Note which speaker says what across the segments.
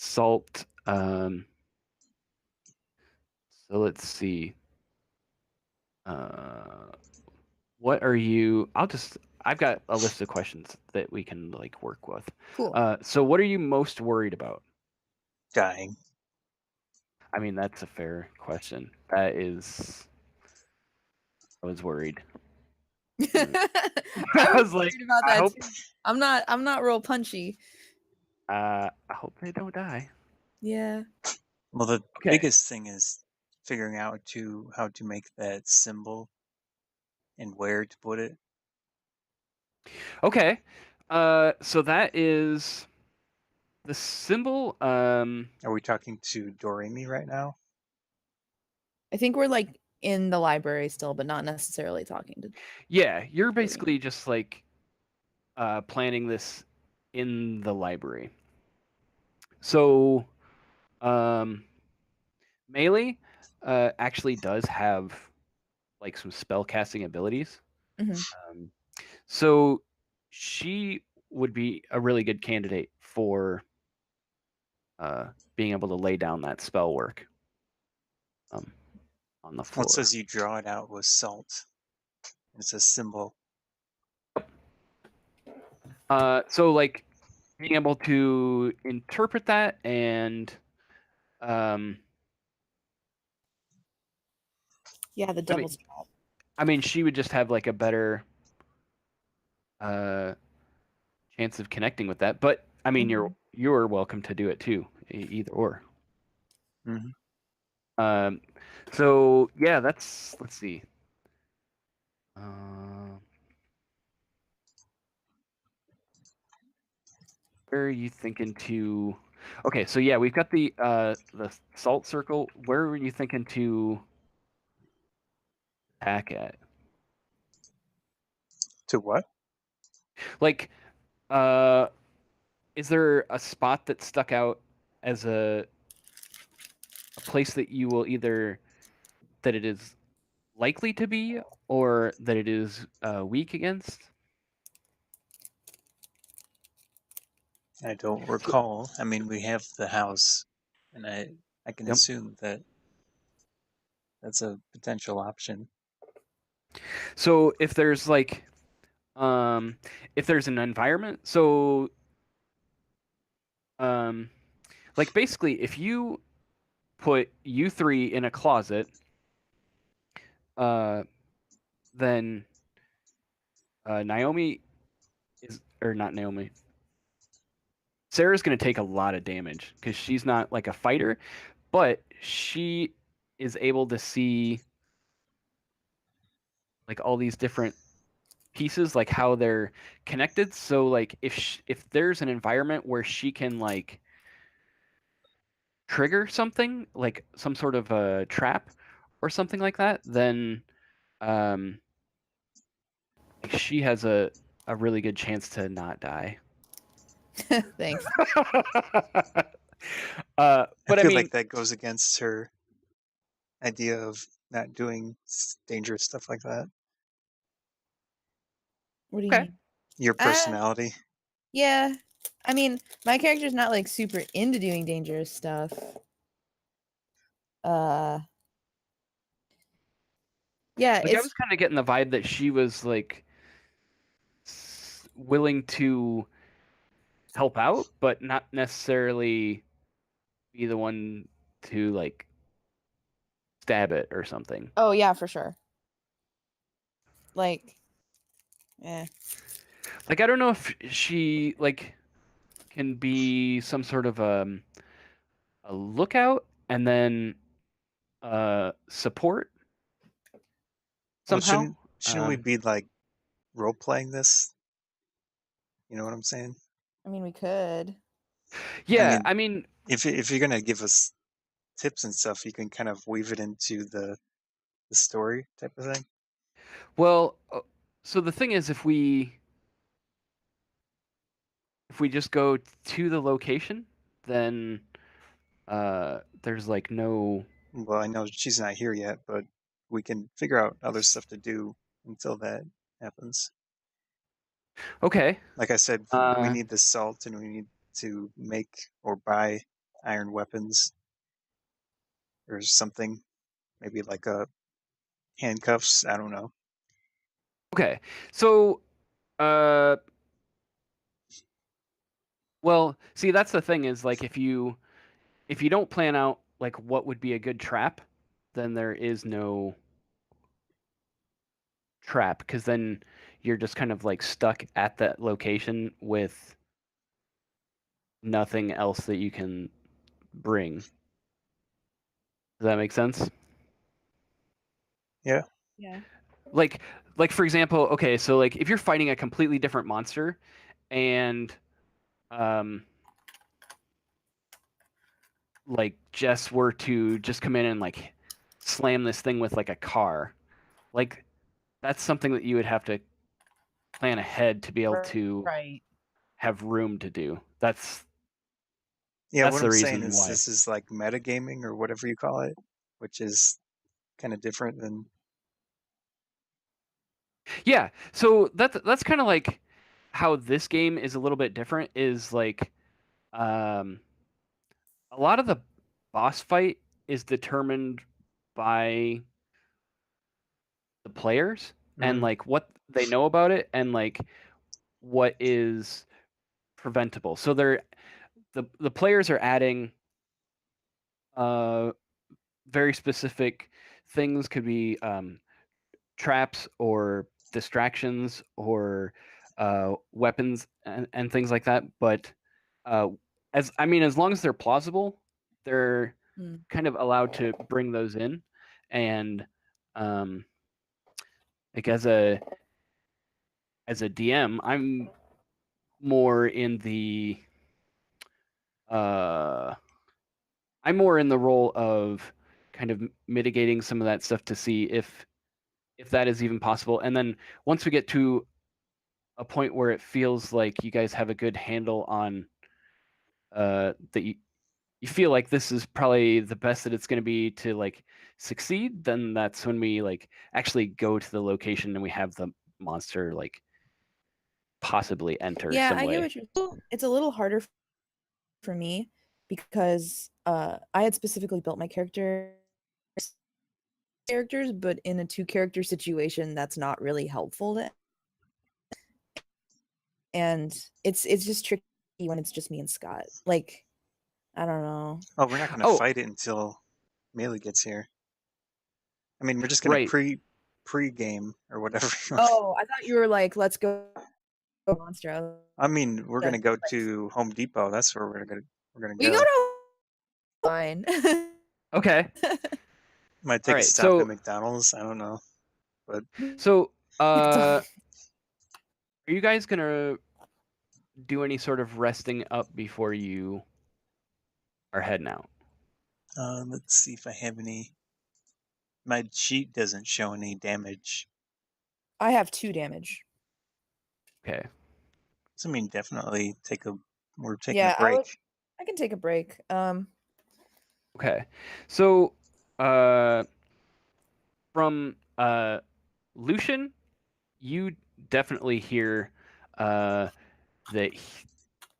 Speaker 1: salt. So let's see. What are you? I've got a list of questions that we can like work with.
Speaker 2: Cool.
Speaker 1: So what are you most worried about?
Speaker 3: Dying.
Speaker 1: I mean, that's a fair question. That is, I was worried.
Speaker 2: I
Speaker 1: I
Speaker 2: was
Speaker 1: was like,
Speaker 2: worried about
Speaker 1: I
Speaker 2: that
Speaker 1: hope,
Speaker 2: too. I'm not real punchy.
Speaker 1: I hope they don't die.
Speaker 2: Yeah.
Speaker 3: Well, the
Speaker 1: Okay.
Speaker 3: biggest thing is figuring out how to make that symbol and where to put it.
Speaker 1: Okay. So that is the symbol.
Speaker 3: Are we talking to Doremi right now?
Speaker 2: I think we're like in the library still, but not necessarily talking to
Speaker 1: Yeah, you're
Speaker 2: Doreen.
Speaker 1: basically just like planning this in the library. So, um, Melee actually does have like some spell casting abilities.
Speaker 2: Hmm.
Speaker 1: Um, so she would be a really good candidate for being able to lay down that spell work um, on the
Speaker 3: Well, it
Speaker 1: floor.
Speaker 3: says you draw it out with salt. It's a symbol.
Speaker 1: So like being able to interpret that and um,
Speaker 2: Yeah, the
Speaker 1: I mean,
Speaker 2: devil's trap.
Speaker 1: she would just have like a better uh, chance of connecting with that. But I mean,
Speaker 2: Hmm.
Speaker 1: you're welcome to do it too, either or.
Speaker 3: Hmm.
Speaker 1: Um, so yeah, let's see. Uh, where are you thinking to? Okay, so yeah, we've got the salt circle. Where were you thinking to attack at?
Speaker 3: To what?
Speaker 1: Like, uh, is there a spot that stuck out as a place that you will either that it is likely to be or that it is weak against?
Speaker 3: I don't
Speaker 1: So,
Speaker 3: recall. I mean, we have the house, and I can
Speaker 1: yep.
Speaker 3: assume that that's a potential option.
Speaker 1: So if there's like if there's an environment, so um like basically if you put you three in a closet, uh then Naomi is or not Naomi. Sarah's going to take a lot of damage because she's not like a fighter, but she is able to see like all these different pieces, like how they're connected. So like if there's an environment where she can like trigger something, like some sort of a trap or something like that, then um, like she has a really good chance to not die.
Speaker 2: Thanks.
Speaker 3: I
Speaker 1: But I
Speaker 3: feel
Speaker 1: mean,
Speaker 3: like that goes against her idea of not doing dangerous stuff like that.
Speaker 2: What do you
Speaker 1: okay.
Speaker 2: mean?
Speaker 3: Your
Speaker 2: Uh,
Speaker 3: personality.
Speaker 2: yeah. I mean, my character's not like super into doing dangerous stuff. Uh, yeah,
Speaker 1: Like I was kind of getting the vibe that she was like willing to help out, but not necessarily be the one to like stab it or something.
Speaker 2: oh yeah, for sure. Like, eh.
Speaker 1: Like I don't know if she like can be some sort of a lookout and then support
Speaker 3: Well,
Speaker 1: somehow.
Speaker 3: shouldn't we be like role playing this? You know what I'm saying?
Speaker 2: I mean, we could.
Speaker 3: I
Speaker 1: Yeah,
Speaker 3: mean,
Speaker 1: I mean,
Speaker 3: if you're gonna give us tips and stuff, you can kind of weave it into the story type of thing.
Speaker 1: well, so the thing is, if we just go to the location, then there's like no.
Speaker 3: Well, I know she's not here yet, but we can figure out other stuff to do until that happens.
Speaker 1: Okay.
Speaker 3: Like I said, we
Speaker 1: Uh,
Speaker 3: need the salt and we need to make or buy iron weapons or something. Maybe like handcuffs. I don't know.
Speaker 1: Okay. So, well, see, that's the thing is like if you don't plan out like what would be a good trap, then there is no trap because then you're just kind of like stuck at that location with nothing else that you can bring. Does that make sense?
Speaker 3: Yeah.
Speaker 2: Yeah.
Speaker 1: Like for example, okay, so like if you're fighting a completely different monster and um like Jess were to just come in and like slam this thing with like a car, like that's something that you would have to plan ahead to be able to
Speaker 2: Right.
Speaker 1: have room to do. That's
Speaker 3: Yeah, what
Speaker 1: the
Speaker 3: I'm saying
Speaker 1: reason
Speaker 3: is
Speaker 1: why.
Speaker 3: this is like metagaming or whatever you call it, which is kind of different than.
Speaker 1: Yeah, so that's kind of like how this game is a little bit different is like um a lot of the boss fight is determined by the players and
Speaker 3: Mm,
Speaker 1: like what they know about it and like what is preventable. So the players are adding uh very specific things could be traps or distractions or weapons and things like that. But uh, as long as they're plausible, they're
Speaker 2: Mm.
Speaker 1: kind of allowed to bring those in. And um, like as a DM, more in the uh, I'm more in the role of kind of mitigating some of that stuff to see if that is even possible. And then once we get to a point where it feels like you guys have a good handle on that you feel like this is probably the best that it's going to be to like succeed, then that's when we like actually go to the location and we have the monster like possibly enter
Speaker 2: Yeah,
Speaker 1: some
Speaker 2: I get
Speaker 1: way.
Speaker 2: what you're. It's a little harder for me because I had specifically built my characters, but in a two-character situation, that's not really helpful to. And it's just tricky when it's just me and Scott. Like, I don't know.
Speaker 3: oh, we're not going to
Speaker 1: Oh,
Speaker 3: fight it until Melee gets here. I mean, we're just going to
Speaker 1: right.
Speaker 3: pre-game or whatever.
Speaker 2: Oh, I thought you were like, let's go monster.
Speaker 3: I mean, we're going to
Speaker 2: Like,
Speaker 3: go to Home Depot. That's where we're going to
Speaker 2: we go
Speaker 3: go.
Speaker 2: to fine.
Speaker 1: Okay.
Speaker 3: Might
Speaker 1: All
Speaker 3: take a
Speaker 1: right.
Speaker 3: stop at McDonald's. I don't know, but
Speaker 1: So are you guys gonna do any sort of resting up before you are heading out?
Speaker 3: let's see if I have any. My sheet doesn't show any damage.
Speaker 2: I have 2 damage.
Speaker 1: Okay.
Speaker 3: So I mean, definitely we're taking a
Speaker 2: Yeah,
Speaker 3: break.
Speaker 2: I can take a break.
Speaker 1: Okay. So from Lucian, you definitely hear that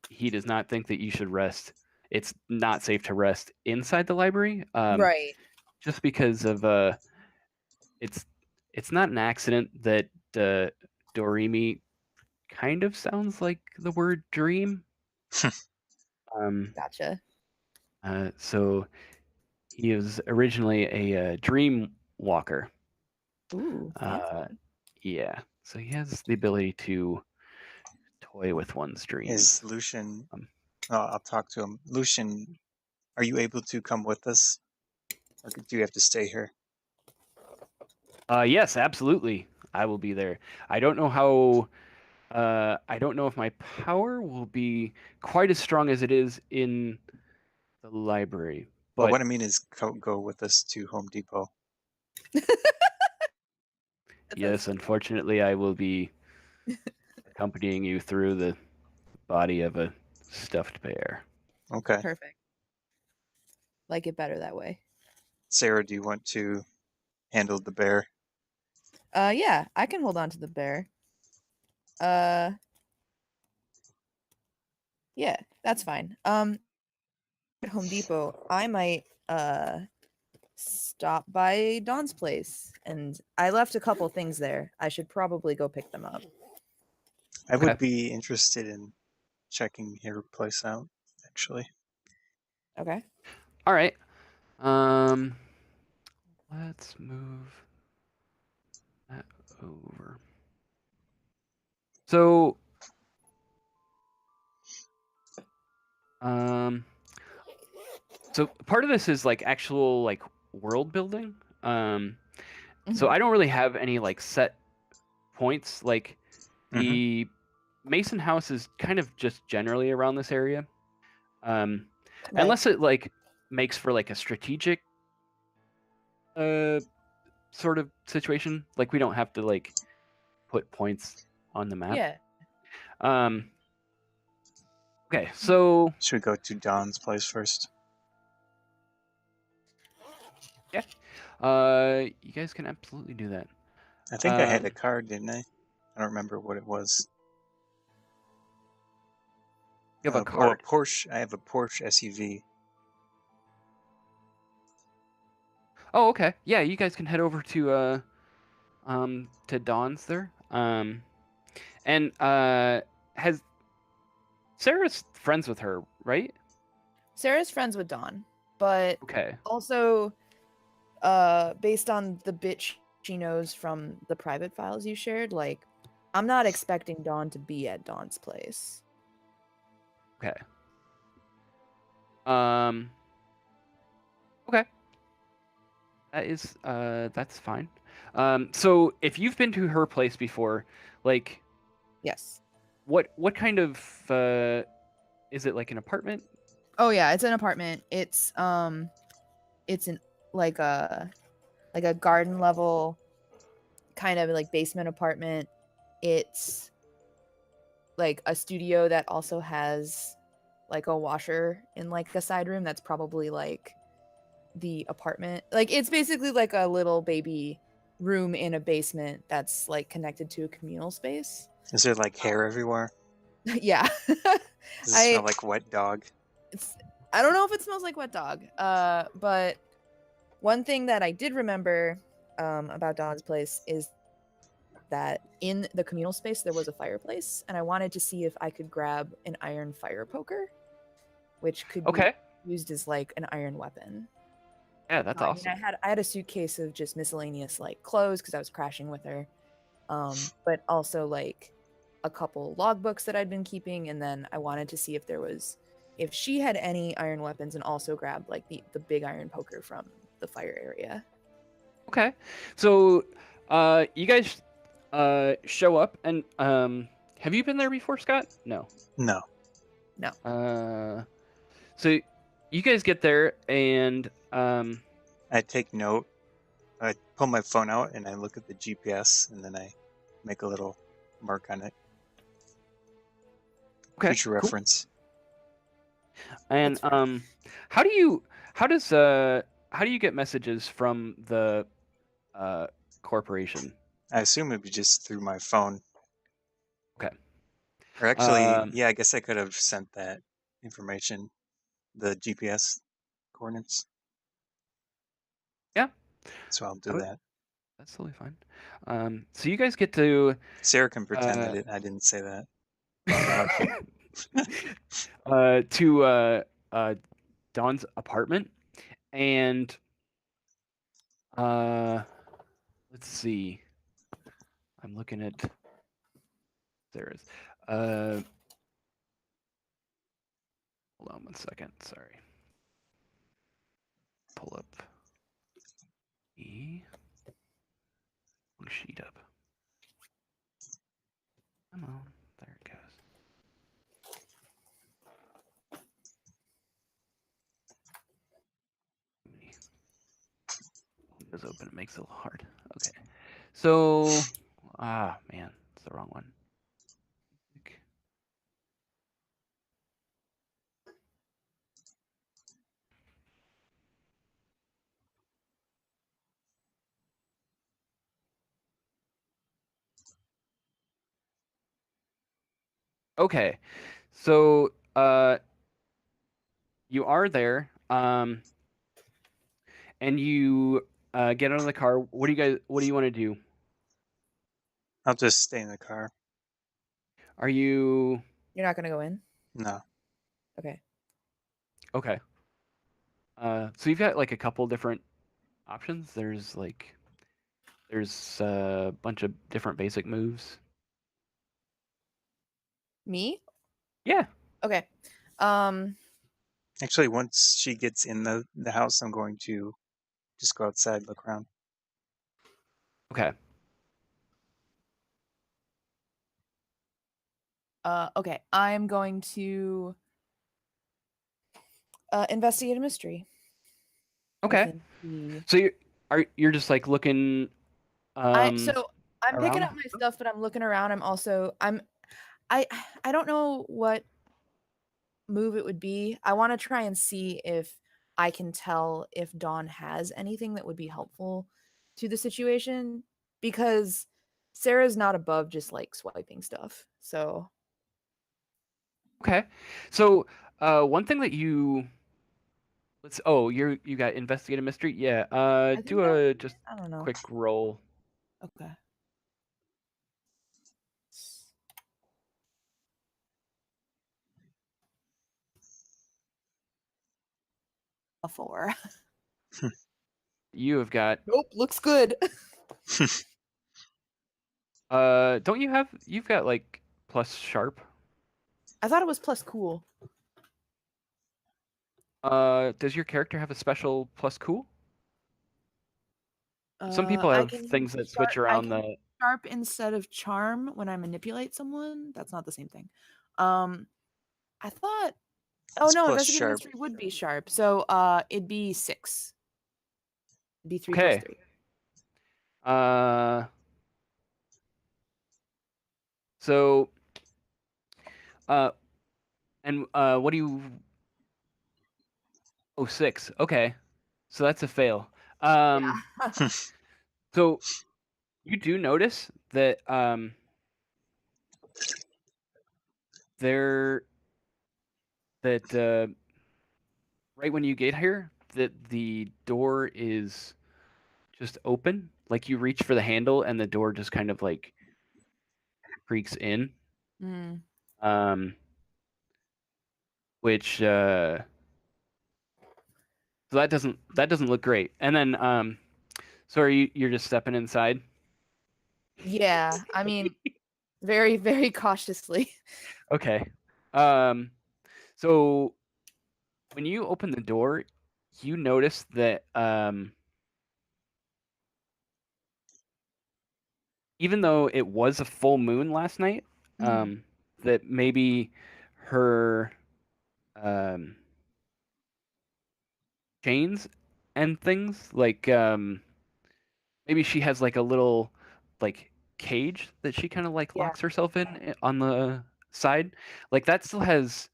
Speaker 1: he does not think that you should rest. It's not safe to rest inside the library,
Speaker 2: Right.
Speaker 1: just because of it's it's not an accident that Doremi kind of sounds like the word dream. Um,
Speaker 2: Gotcha.
Speaker 1: so he is originally a dream walker.
Speaker 2: Ooh,
Speaker 1: Uh,
Speaker 2: fancy.
Speaker 1: yeah, so he has the ability to toy with one's
Speaker 3: Is
Speaker 1: dreams.
Speaker 3: Lucian?
Speaker 1: Um,
Speaker 3: Oh, I'll talk to him. Lucian, are you able to come with us, or do you have to stay here?
Speaker 1: yes, absolutely, I will be there. I don't know how. I don't know if my power will be quite as strong as it is in the library,
Speaker 3: Well,
Speaker 1: but
Speaker 3: what I mean is go with us to Home Depot.
Speaker 1: yes, unfortunately, I will be accompanying you through the body of a stuffed bear.
Speaker 3: Okay.
Speaker 2: Perfect. Like it better that way.
Speaker 3: Sarah, do you want to handle the bear?
Speaker 2: Yeah, I can hold on to the bear. Uh, yeah, that's fine. at Home Depot, I might stop by Dawn's place, and I left a couple things there. I should probably go pick them up.
Speaker 3: I would
Speaker 1: Okay.
Speaker 3: be interested in checking your place out, actually.
Speaker 2: Okay.
Speaker 1: All right. Let's move that over. So, um, so part of this is like actual like world building. So
Speaker 2: Mhm.
Speaker 1: I don't really have any like set points. Like
Speaker 3: Mm-hmm.
Speaker 1: the Mason house is kind of just generally around this area.
Speaker 2: Right.
Speaker 1: Unless it like makes for like a strategic sort of situation. Like we don't have to like put points on the map.
Speaker 2: Yeah.
Speaker 1: Um okay, so
Speaker 3: Should we go to Don's place first?
Speaker 1: yeah. You guys can absolutely do that.
Speaker 3: I think I had a
Speaker 1: Um,
Speaker 3: card, didn't I? I don't remember what it was.
Speaker 1: you have a
Speaker 3: Oh, a
Speaker 1: card.
Speaker 3: Porsche. I have a Porsche SUV.
Speaker 1: Oh, okay. Yeah, you guys can head over to Dawn's there. And has Sarah's friends with her, right?
Speaker 2: Sarah's friends with Dawn, but
Speaker 1: Okay.
Speaker 2: also based on the bit she knows from the private files you shared, like I'm not expecting Dawn to be at Dawn's place.
Speaker 1: Okay. Um okay. That's fine. So if you've been to her place before, like
Speaker 2: Yes.
Speaker 1: what kind of is it like an apartment?
Speaker 2: Oh yeah, it's an apartment. It's an like a garden level kind of like basement apartment. It's like a studio that also has like a washer in like a side room that's probably like the apartment. Like it's basically like a little baby room in a basement that's like connected to a communal space.
Speaker 3: Is there like hair everywhere?
Speaker 2: Yeah.
Speaker 3: Does it smell
Speaker 2: I
Speaker 3: like wet dog?
Speaker 2: it's I don't know if it smells like wet dog. But one thing that I did remember about Dawn's place is that in the communal space there was a fireplace, and I wanted to see if I could grab an iron fire poker, which could be
Speaker 1: Okay.
Speaker 2: used as like an iron weapon.
Speaker 1: Yeah, that's
Speaker 2: I mean,
Speaker 1: awesome.
Speaker 2: I had a suitcase of just miscellaneous like clothes because I was crashing with her, but also like a couple logbooks that I'd been keeping, and then I wanted to see if she had any iron weapons, and also grab like the big iron poker from the fire area.
Speaker 1: Okay. So you guys show up and have you been there before, Scott? No.
Speaker 3: No.
Speaker 2: No.
Speaker 1: So you guys get there and
Speaker 3: I take note. I pull my phone out and I look at the GPS and then I make a little mark on it.
Speaker 1: okay,
Speaker 3: Future
Speaker 1: cool.
Speaker 3: reference.
Speaker 1: And
Speaker 2: That's fair.
Speaker 1: how do you get messages from the corporation?
Speaker 3: I assume it'd be just through my phone.
Speaker 1: Okay.
Speaker 3: Or actually,
Speaker 1: Um,
Speaker 3: yeah, I guess I could have sent that information, the GPS coordinates.
Speaker 1: yeah,
Speaker 3: So I'll do
Speaker 1: that would-
Speaker 3: that.
Speaker 1: that's totally fine. So you guys get to
Speaker 3: Sarah can pretend
Speaker 1: uh,
Speaker 3: I didn't say that.
Speaker 1: to Dawn's apartment, and let's see. I'm looking at Sarah's. Hold on one second. Sorry. Pull up the sheet up. Come on. There it goes. Windows open. It makes it a little hard. Okay. So, man, it's the wrong one. Okay. So, You are there, and you get out of the car. What do you want to do?
Speaker 3: I'll just stay in the car.
Speaker 1: Are you
Speaker 2: You're not gonna go in?
Speaker 3: No.
Speaker 2: Okay.
Speaker 1: okay? So you've got like a couple different options. There's a bunch of different basic moves.
Speaker 2: Me?
Speaker 1: Yeah.
Speaker 2: Okay.
Speaker 3: Actually, once she gets in the house, I'm going to just go outside, look around.
Speaker 1: Okay.
Speaker 2: Okay. I'm going to investigate a mystery.
Speaker 1: Okay.
Speaker 2: Within the
Speaker 1: So you're just like looking
Speaker 2: so I'm picking
Speaker 1: around.
Speaker 2: up my stuff, but I'm looking around. I I don't know what move it would be. I want to try and see if I can tell if Dawn has anything that would be helpful to the situation because Sarah's not above just like swiping stuff. So
Speaker 1: Okay. So one thing that you got investigate a mystery. Yeah.
Speaker 2: I think
Speaker 1: Do
Speaker 2: that
Speaker 1: a
Speaker 2: was
Speaker 1: just
Speaker 2: I don't know.
Speaker 1: quick roll.
Speaker 2: Okay. A 4.
Speaker 1: You have got
Speaker 2: Nope, looks good.
Speaker 1: don't you've got like plus sharp?
Speaker 2: I thought it was plus cool.
Speaker 1: Does your character have a special plus cool? Some
Speaker 2: Uh,
Speaker 1: people
Speaker 2: I
Speaker 1: have
Speaker 2: can
Speaker 1: things that
Speaker 2: use
Speaker 1: switch
Speaker 2: I
Speaker 1: around
Speaker 2: can use
Speaker 1: the
Speaker 2: sharp instead of charm when I manipulate someone. That's not the same thing. I thought. Oh
Speaker 3: It's
Speaker 2: no,
Speaker 3: plus
Speaker 2: investigative
Speaker 3: sharp.
Speaker 2: mystery would be sharp. So it'd be 6. It'd be 3 plus
Speaker 1: Okay.
Speaker 2: 3.
Speaker 1: Uh so uh and what do you Oh, 6. Okay. So that's a fail. Um
Speaker 2: Yeah.
Speaker 1: so you do notice that there that right when you get here that the door is just open. Like you reach for the handle and the door just kind of like creaks in.
Speaker 2: Mm,
Speaker 1: Um which so that doesn't look great. And then so you're just stepping inside?
Speaker 2: yeah. I mean, very very cautiously.
Speaker 1: Okay. Um so when you open the door, you notice that even though it was a full moon last night,
Speaker 2: Mhm.
Speaker 1: that maybe her um, chains and things like maybe she has like a little like cage that she kind of like
Speaker 2: Yeah.
Speaker 1: locks herself in on the side. Like that still has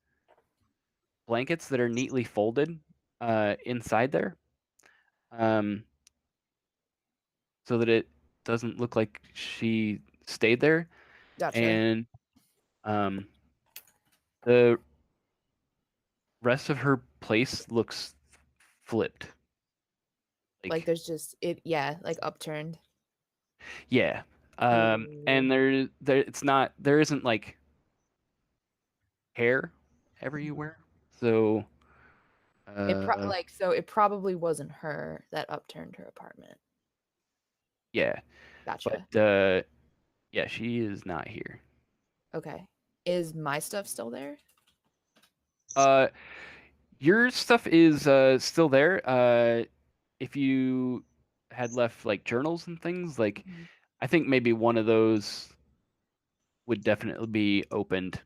Speaker 1: blankets that are neatly folded inside there, um, so that it doesn't look like she stayed there.
Speaker 2: Gotcha.
Speaker 1: And um, the rest of her place looks flipped.
Speaker 2: Like
Speaker 1: Like
Speaker 2: there's just it yeah, like upturned.
Speaker 1: yeah.
Speaker 2: Ooh.
Speaker 1: And there isn't like hair everywhere. So uh
Speaker 2: It probably wasn't her that upturned her apartment.
Speaker 1: yeah. But
Speaker 2: Gotcha.
Speaker 1: yeah, she is not here.
Speaker 2: Okay. Is my stuff still there?
Speaker 1: Uh your stuff is still there. If you had left like journals and things, like
Speaker 2: Mhm.
Speaker 1: I think maybe one of those would definitely be opened,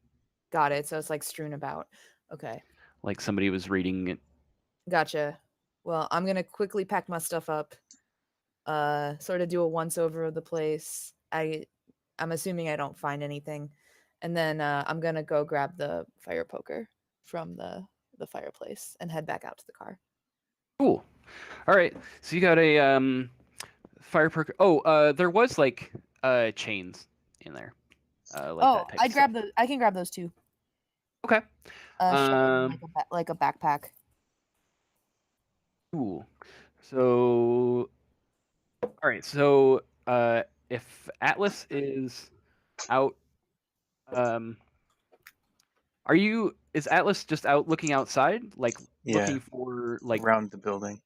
Speaker 2: Got it. So it's like strewn about. Okay.
Speaker 1: like somebody was reading it.
Speaker 2: Gotcha. Well, I'm gonna quickly pack my stuff up. Sort of do a once over of the place. I'm assuming I don't find anything. And then I'm gonna go grab the fire poker from the fireplace and head back out to the car.
Speaker 1: Cool. All right. So you got a fire perk. Oh, there was like chains in there, like
Speaker 2: Oh,
Speaker 1: that type of stuff.
Speaker 2: I can grab those too.
Speaker 1: Okay.
Speaker 2: Shove them in
Speaker 1: Um,
Speaker 2: like a backpack.
Speaker 1: Cool. So, all right. So, if Atlas is out, um, is Atlas just out looking outside, like
Speaker 3: Yeah,
Speaker 1: looking for like,
Speaker 3: around the building.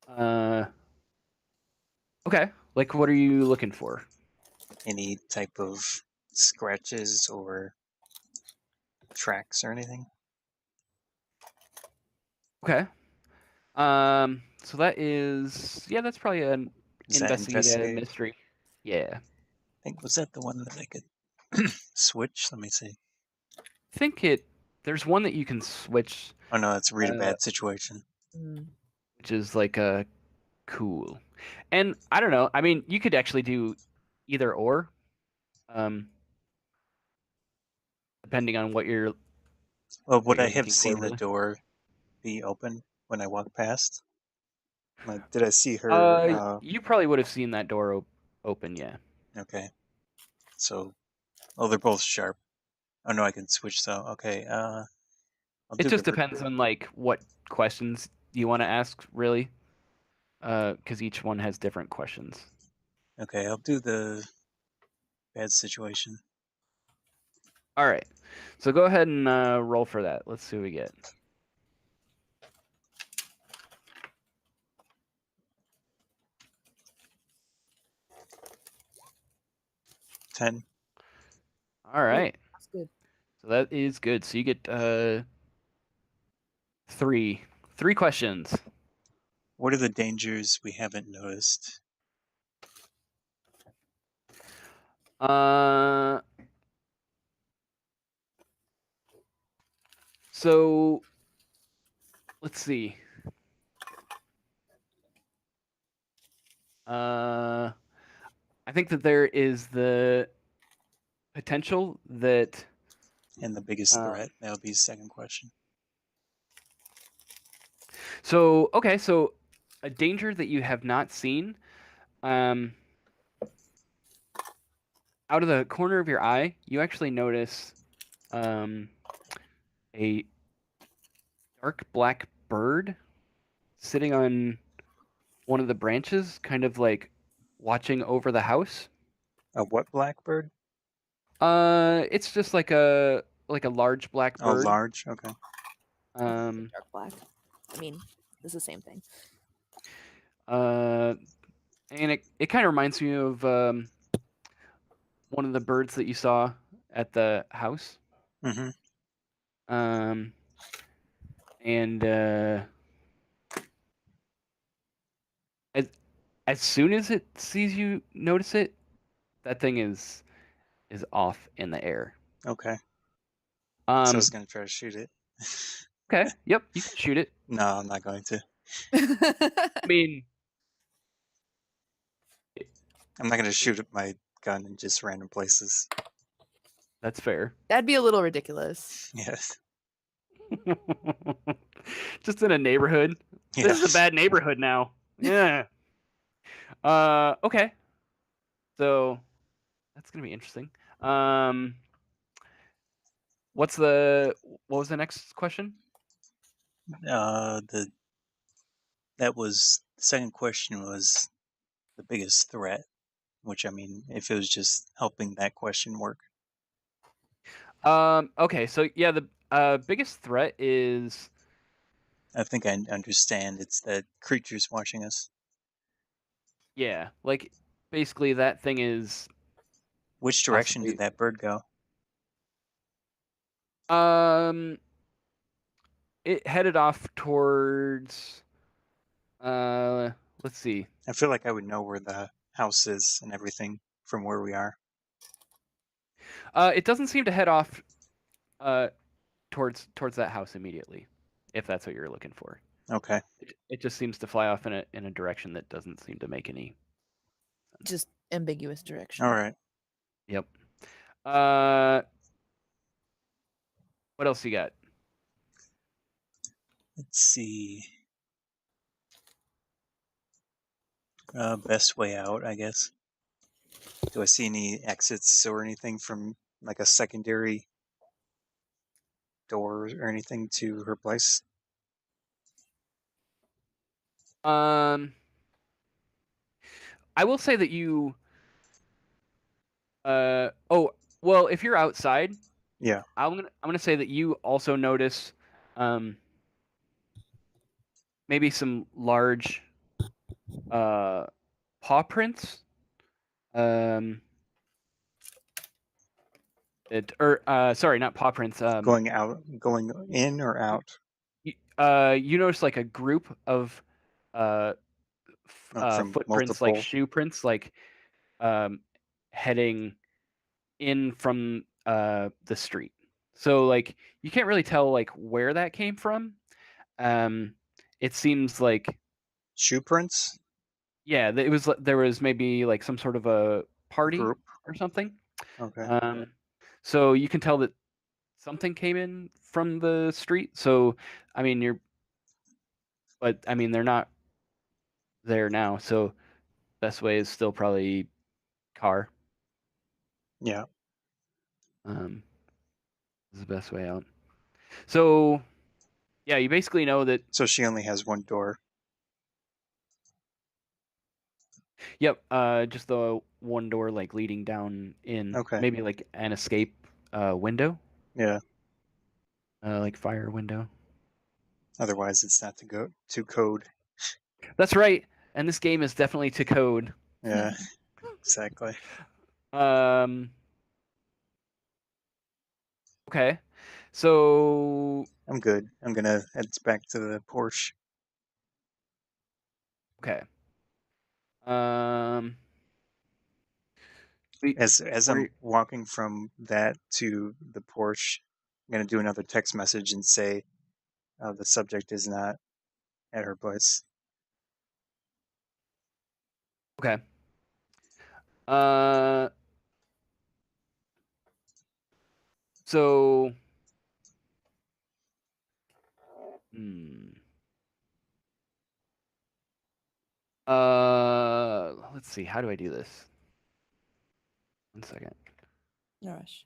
Speaker 1: uh, okay, like what are you looking for?
Speaker 3: Any type of scratches or tracks or anything?
Speaker 1: Okay. So that's probably an
Speaker 3: Is that
Speaker 1: investigative
Speaker 3: investigate?
Speaker 1: mystery. Yeah.
Speaker 3: I think was that the one that I could switch? Let me see.
Speaker 1: There's one that you can switch,
Speaker 3: Oh no, that's read a
Speaker 1: uh,
Speaker 3: bad situation.
Speaker 2: Mm.
Speaker 1: which is like a cool. And I don't know. I mean, you could actually do either or, um, depending on
Speaker 3: Well,
Speaker 1: what
Speaker 3: would I
Speaker 1: you're
Speaker 3: have
Speaker 1: looking for,
Speaker 3: seen the
Speaker 1: really.
Speaker 3: door be open when I walked past? Like, did I see her?
Speaker 1: You probably would have seen that door open, yeah.
Speaker 3: Okay, so they're both sharp. Oh no, I can switch though. Okay, I'll
Speaker 1: It
Speaker 3: do the
Speaker 1: just depends on like what questions you want to ask, really, because each one has different questions.
Speaker 3: okay, I'll do the bad situation.
Speaker 1: All right, so go ahead and roll for that. Let's see what we get.
Speaker 3: 10.
Speaker 1: All right,
Speaker 2: That's good.
Speaker 1: so that is good. So you get three questions.
Speaker 3: What are the dangers we haven't noticed?
Speaker 1: Uh, so let's see. Uh, I think that there is the potential that
Speaker 3: And the biggest
Speaker 1: uh,
Speaker 3: threat? That'll be second question.
Speaker 1: so a danger that you have not seen. Um, Out of the corner of your eye, you actually notice um, a dark black bird sitting on one of the branches, kind of like watching over the house.
Speaker 3: A what blackbird?
Speaker 1: It's just like a large black
Speaker 3: Oh,
Speaker 1: bird.
Speaker 3: large. Okay.
Speaker 1: Um,
Speaker 2: Dark black. I mean, it's the same thing.
Speaker 1: uh, and it kind of reminds me of one of the birds that you saw at the house.
Speaker 3: Mm-hmm.
Speaker 1: Um, and as as soon as it sees you notice it, that thing is off in the air.
Speaker 3: Okay. So I was
Speaker 1: Um,
Speaker 3: gonna try to shoot it.
Speaker 1: okay, yep, you can shoot it.
Speaker 3: No, I'm not going to.
Speaker 1: I mean,
Speaker 3: I'm not gonna shoot at my gun in just random places.
Speaker 1: that's fair.
Speaker 2: That'd be a little ridiculous.
Speaker 3: Yes.
Speaker 1: Just in a neighborhood. This is a
Speaker 3: Yes.
Speaker 1: bad neighborhood now. Yeah. Okay. So that's gonna be interesting. Um, what was the next question?
Speaker 3: The second question was the biggest threat, which I mean, if it was just helping that question work.
Speaker 1: Okay, so yeah, the biggest threat is
Speaker 3: I think I understand. It's that creature's watching us.
Speaker 1: yeah, like basically that thing is
Speaker 3: Which direction did
Speaker 1: possibly
Speaker 3: that bird go?
Speaker 1: um it headed off towards let's see.
Speaker 3: I feel like I would know where the house is and everything from where we are.
Speaker 1: It doesn't seem to head off uh towards that house immediately, if that's what you're looking for.
Speaker 3: Okay.
Speaker 1: It just seems to fly off in a direction that doesn't seem to make any sense.
Speaker 2: Just ambiguous direction.
Speaker 3: All right.
Speaker 1: Yep. Uh, what else you got?
Speaker 3: Let's see. Best way out, I guess. Do I see any exits or anything from like a secondary door or anything to her place?
Speaker 1: I will say that you. Oh, well, if you're outside,
Speaker 3: Yeah.
Speaker 1: I'm gonna say that you also notice, maybe some large, paw prints. Um, sorry, not paw prints.
Speaker 3: Going in or out?
Speaker 1: You notice like a group of, uh,
Speaker 3: From
Speaker 1: footprints, like
Speaker 3: multiple.
Speaker 1: shoe prints, like, um, heading in from, the street. So like you can't really tell like where that came from. Um, it seems like,
Speaker 3: Shoe prints?
Speaker 1: yeah, there was maybe like some sort of a party
Speaker 3: Group.
Speaker 1: or something.
Speaker 3: Okay.
Speaker 1: So you can tell that something came in from the street. So I mean they're not there now. So best way is still probably car.
Speaker 3: Yeah.
Speaker 1: Um, is the best way out. So yeah, you basically know that.
Speaker 3: So she only has one door.
Speaker 1: Yep. Just the one door like leading down in,
Speaker 3: Okay.
Speaker 1: maybe like an escape, window,
Speaker 3: Yeah.
Speaker 1: like fire window.
Speaker 3: Otherwise, it's not to code.
Speaker 1: That's right. And this game is definitely to code.
Speaker 3: Yeah. Exactly.
Speaker 1: Um. Okay. So
Speaker 3: I'm good. I'm gonna head back to the Porsche.
Speaker 1: okay. Um. we-
Speaker 3: As I'm
Speaker 1: We're
Speaker 3: walking from that to the Porsche, I'm gonna do another text message and say the subject is not at her place.
Speaker 1: okay. Uh. So. Hmm. Let's see. How do I do this? 1 second.
Speaker 2: No rush.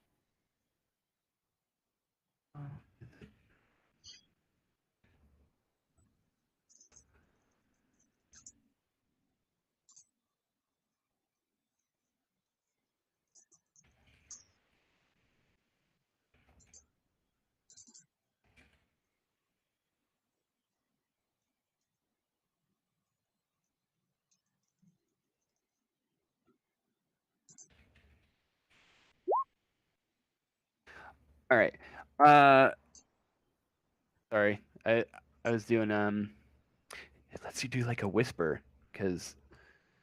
Speaker 1: All right. Sorry. I was doing, it lets you do like a whisper, because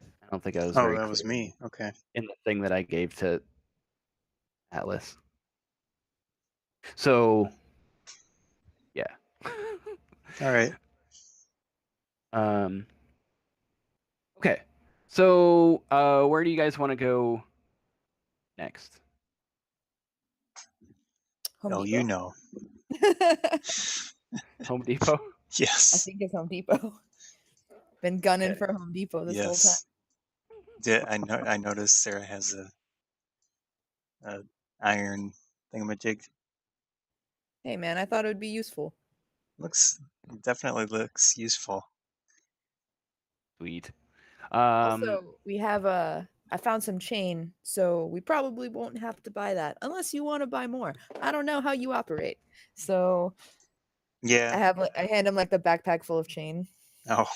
Speaker 1: I don't think I was
Speaker 3: Oh,
Speaker 1: very
Speaker 3: that was
Speaker 1: clear
Speaker 3: me. Okay.
Speaker 1: in the thing that I gave to Atlas. So yeah.
Speaker 3: All right.
Speaker 1: Um. Okay. So where do you guys want to go next?
Speaker 2: Home
Speaker 3: Oh,
Speaker 2: Depot.
Speaker 3: you know.
Speaker 1: Home Depot.
Speaker 2: I
Speaker 3: Yes.
Speaker 2: think it's Home Depot. Been gunning
Speaker 1: Okay.
Speaker 2: for Home Depot this whole time.
Speaker 3: Yes. I noticed Sarah has a iron thingamajig.
Speaker 2: Hey man, I thought it would be useful.
Speaker 3: Definitely looks useful.
Speaker 1: Sweet.
Speaker 2: Also, I found some chain, so we probably won't have to buy that unless you want to buy more. I don't know how you operate. So
Speaker 3: Yeah.
Speaker 2: I hand him like the backpack full of chain.
Speaker 3: Oh,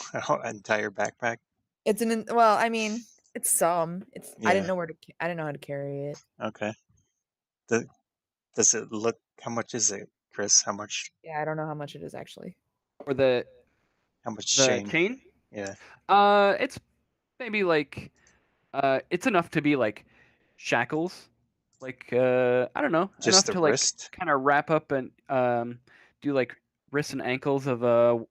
Speaker 3: entire backpack.
Speaker 2: Well, I mean, it's some. I
Speaker 3: Yeah.
Speaker 2: didn't know I didn't know how to carry it.
Speaker 3: Okay. Does it look? How much is it, Chris? How much?
Speaker 2: Yeah, I don't know how much it is actually.
Speaker 1: For the
Speaker 3: How much
Speaker 1: the
Speaker 3: chain?
Speaker 1: chain.
Speaker 3: Yeah.
Speaker 1: It's maybe like, it's enough to be like shackles. Like, I don't know,
Speaker 3: Just
Speaker 1: enough
Speaker 3: the
Speaker 1: to like
Speaker 3: wrist.
Speaker 1: kind of wrap up and do like wrists and ankles of a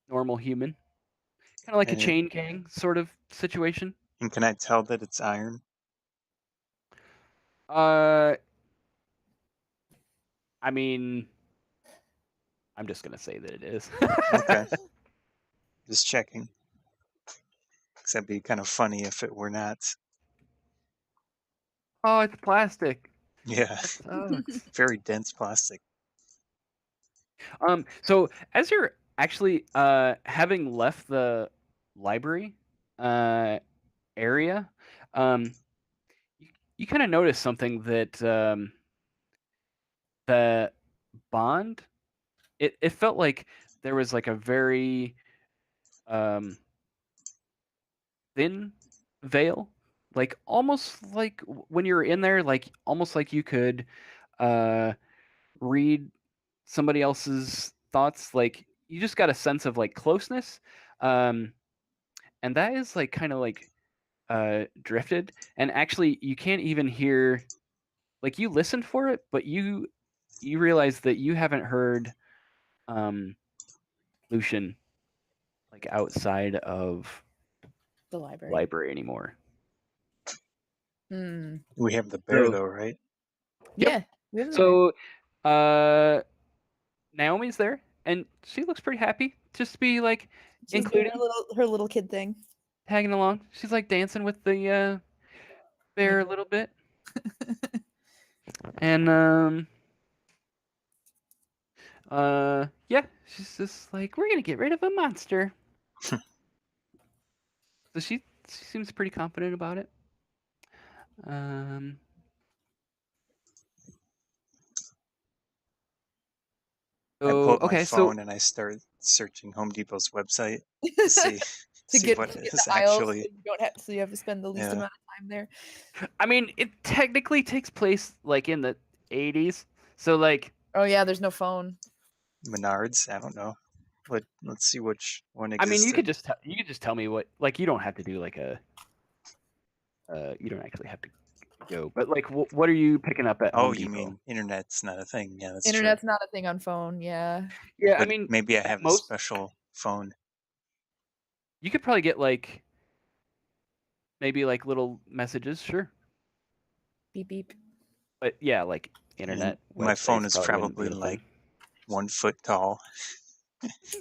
Speaker 1: normal human. Kind of like a
Speaker 3: And
Speaker 1: chain gang sort of situation.
Speaker 3: can I tell that it's iron?
Speaker 1: Uh, I mean, I'm just gonna say that it is.
Speaker 3: Okay. Just checking. 'Cause that'd be kind of funny if it were not.
Speaker 1: Oh, it's plastic.
Speaker 3: Yeah.
Speaker 1: That sucks.
Speaker 3: Very dense plastic.
Speaker 1: So as you're actually, having left the library area, um, you kind of notice something that the bond. It felt like there was like a very um, thin veil, like almost like when you were in there, like almost like you could uh, read somebody else's thoughts. Like you just got a sense of like closeness, um, and that is like kind of like drifted. And actually, you can't even hear like you listened for it, but you realize that you haven't heard um, Lucian like outside of
Speaker 2: The
Speaker 1: the
Speaker 2: library.
Speaker 1: library anymore.
Speaker 2: Hmm.
Speaker 3: We have the bear
Speaker 1: So
Speaker 3: though, right?
Speaker 1: Yep.
Speaker 2: Yeah, we have the bear.
Speaker 1: So uh, Naomi's there, and she looks pretty happy just to be like
Speaker 2: She's doing
Speaker 1: included,
Speaker 2: her little kid thing.
Speaker 1: tagging along. She's like dancing with the bear a little bit, and yeah, she's just like, we're gonna get rid of a monster. So she seems pretty confident about it. Um,
Speaker 3: I pull
Speaker 1: so
Speaker 3: up my
Speaker 1: okay, so
Speaker 3: phone and I start searching Home Depot's website to see
Speaker 2: to
Speaker 3: see
Speaker 2: get
Speaker 3: what
Speaker 2: to
Speaker 3: it
Speaker 2: get
Speaker 3: is
Speaker 2: the aisles, so
Speaker 3: actually.
Speaker 2: you don't have so you have to spend the least
Speaker 3: Yeah,
Speaker 2: amount of time there.
Speaker 1: I mean, it technically takes place like in the 80s. So like,
Speaker 2: Oh yeah, there's no phone.
Speaker 3: Menards. I don't know. Let's see which one
Speaker 1: I mean,
Speaker 3: existed.
Speaker 1: you could just tell me what, like, you don't have to do like a you don't actually have to go, but like what are you picking up at
Speaker 3: Oh,
Speaker 1: Home
Speaker 3: you
Speaker 1: Depot?
Speaker 3: mean internet's not a thing? Yeah, that's true.
Speaker 2: Internet's not a thing on phone. Yeah.
Speaker 1: Yeah, I
Speaker 3: But
Speaker 1: mean,
Speaker 3: maybe I
Speaker 1: at
Speaker 3: have a
Speaker 1: most
Speaker 3: special phone.
Speaker 1: you could probably get like maybe like little messages, sure,
Speaker 2: Beep beep.
Speaker 1: but yeah, like
Speaker 3: And
Speaker 1: internet
Speaker 3: my phone
Speaker 1: websites
Speaker 3: is
Speaker 1: probably wouldn't be
Speaker 3: probably
Speaker 1: the thing.
Speaker 3: like 1 foot tall.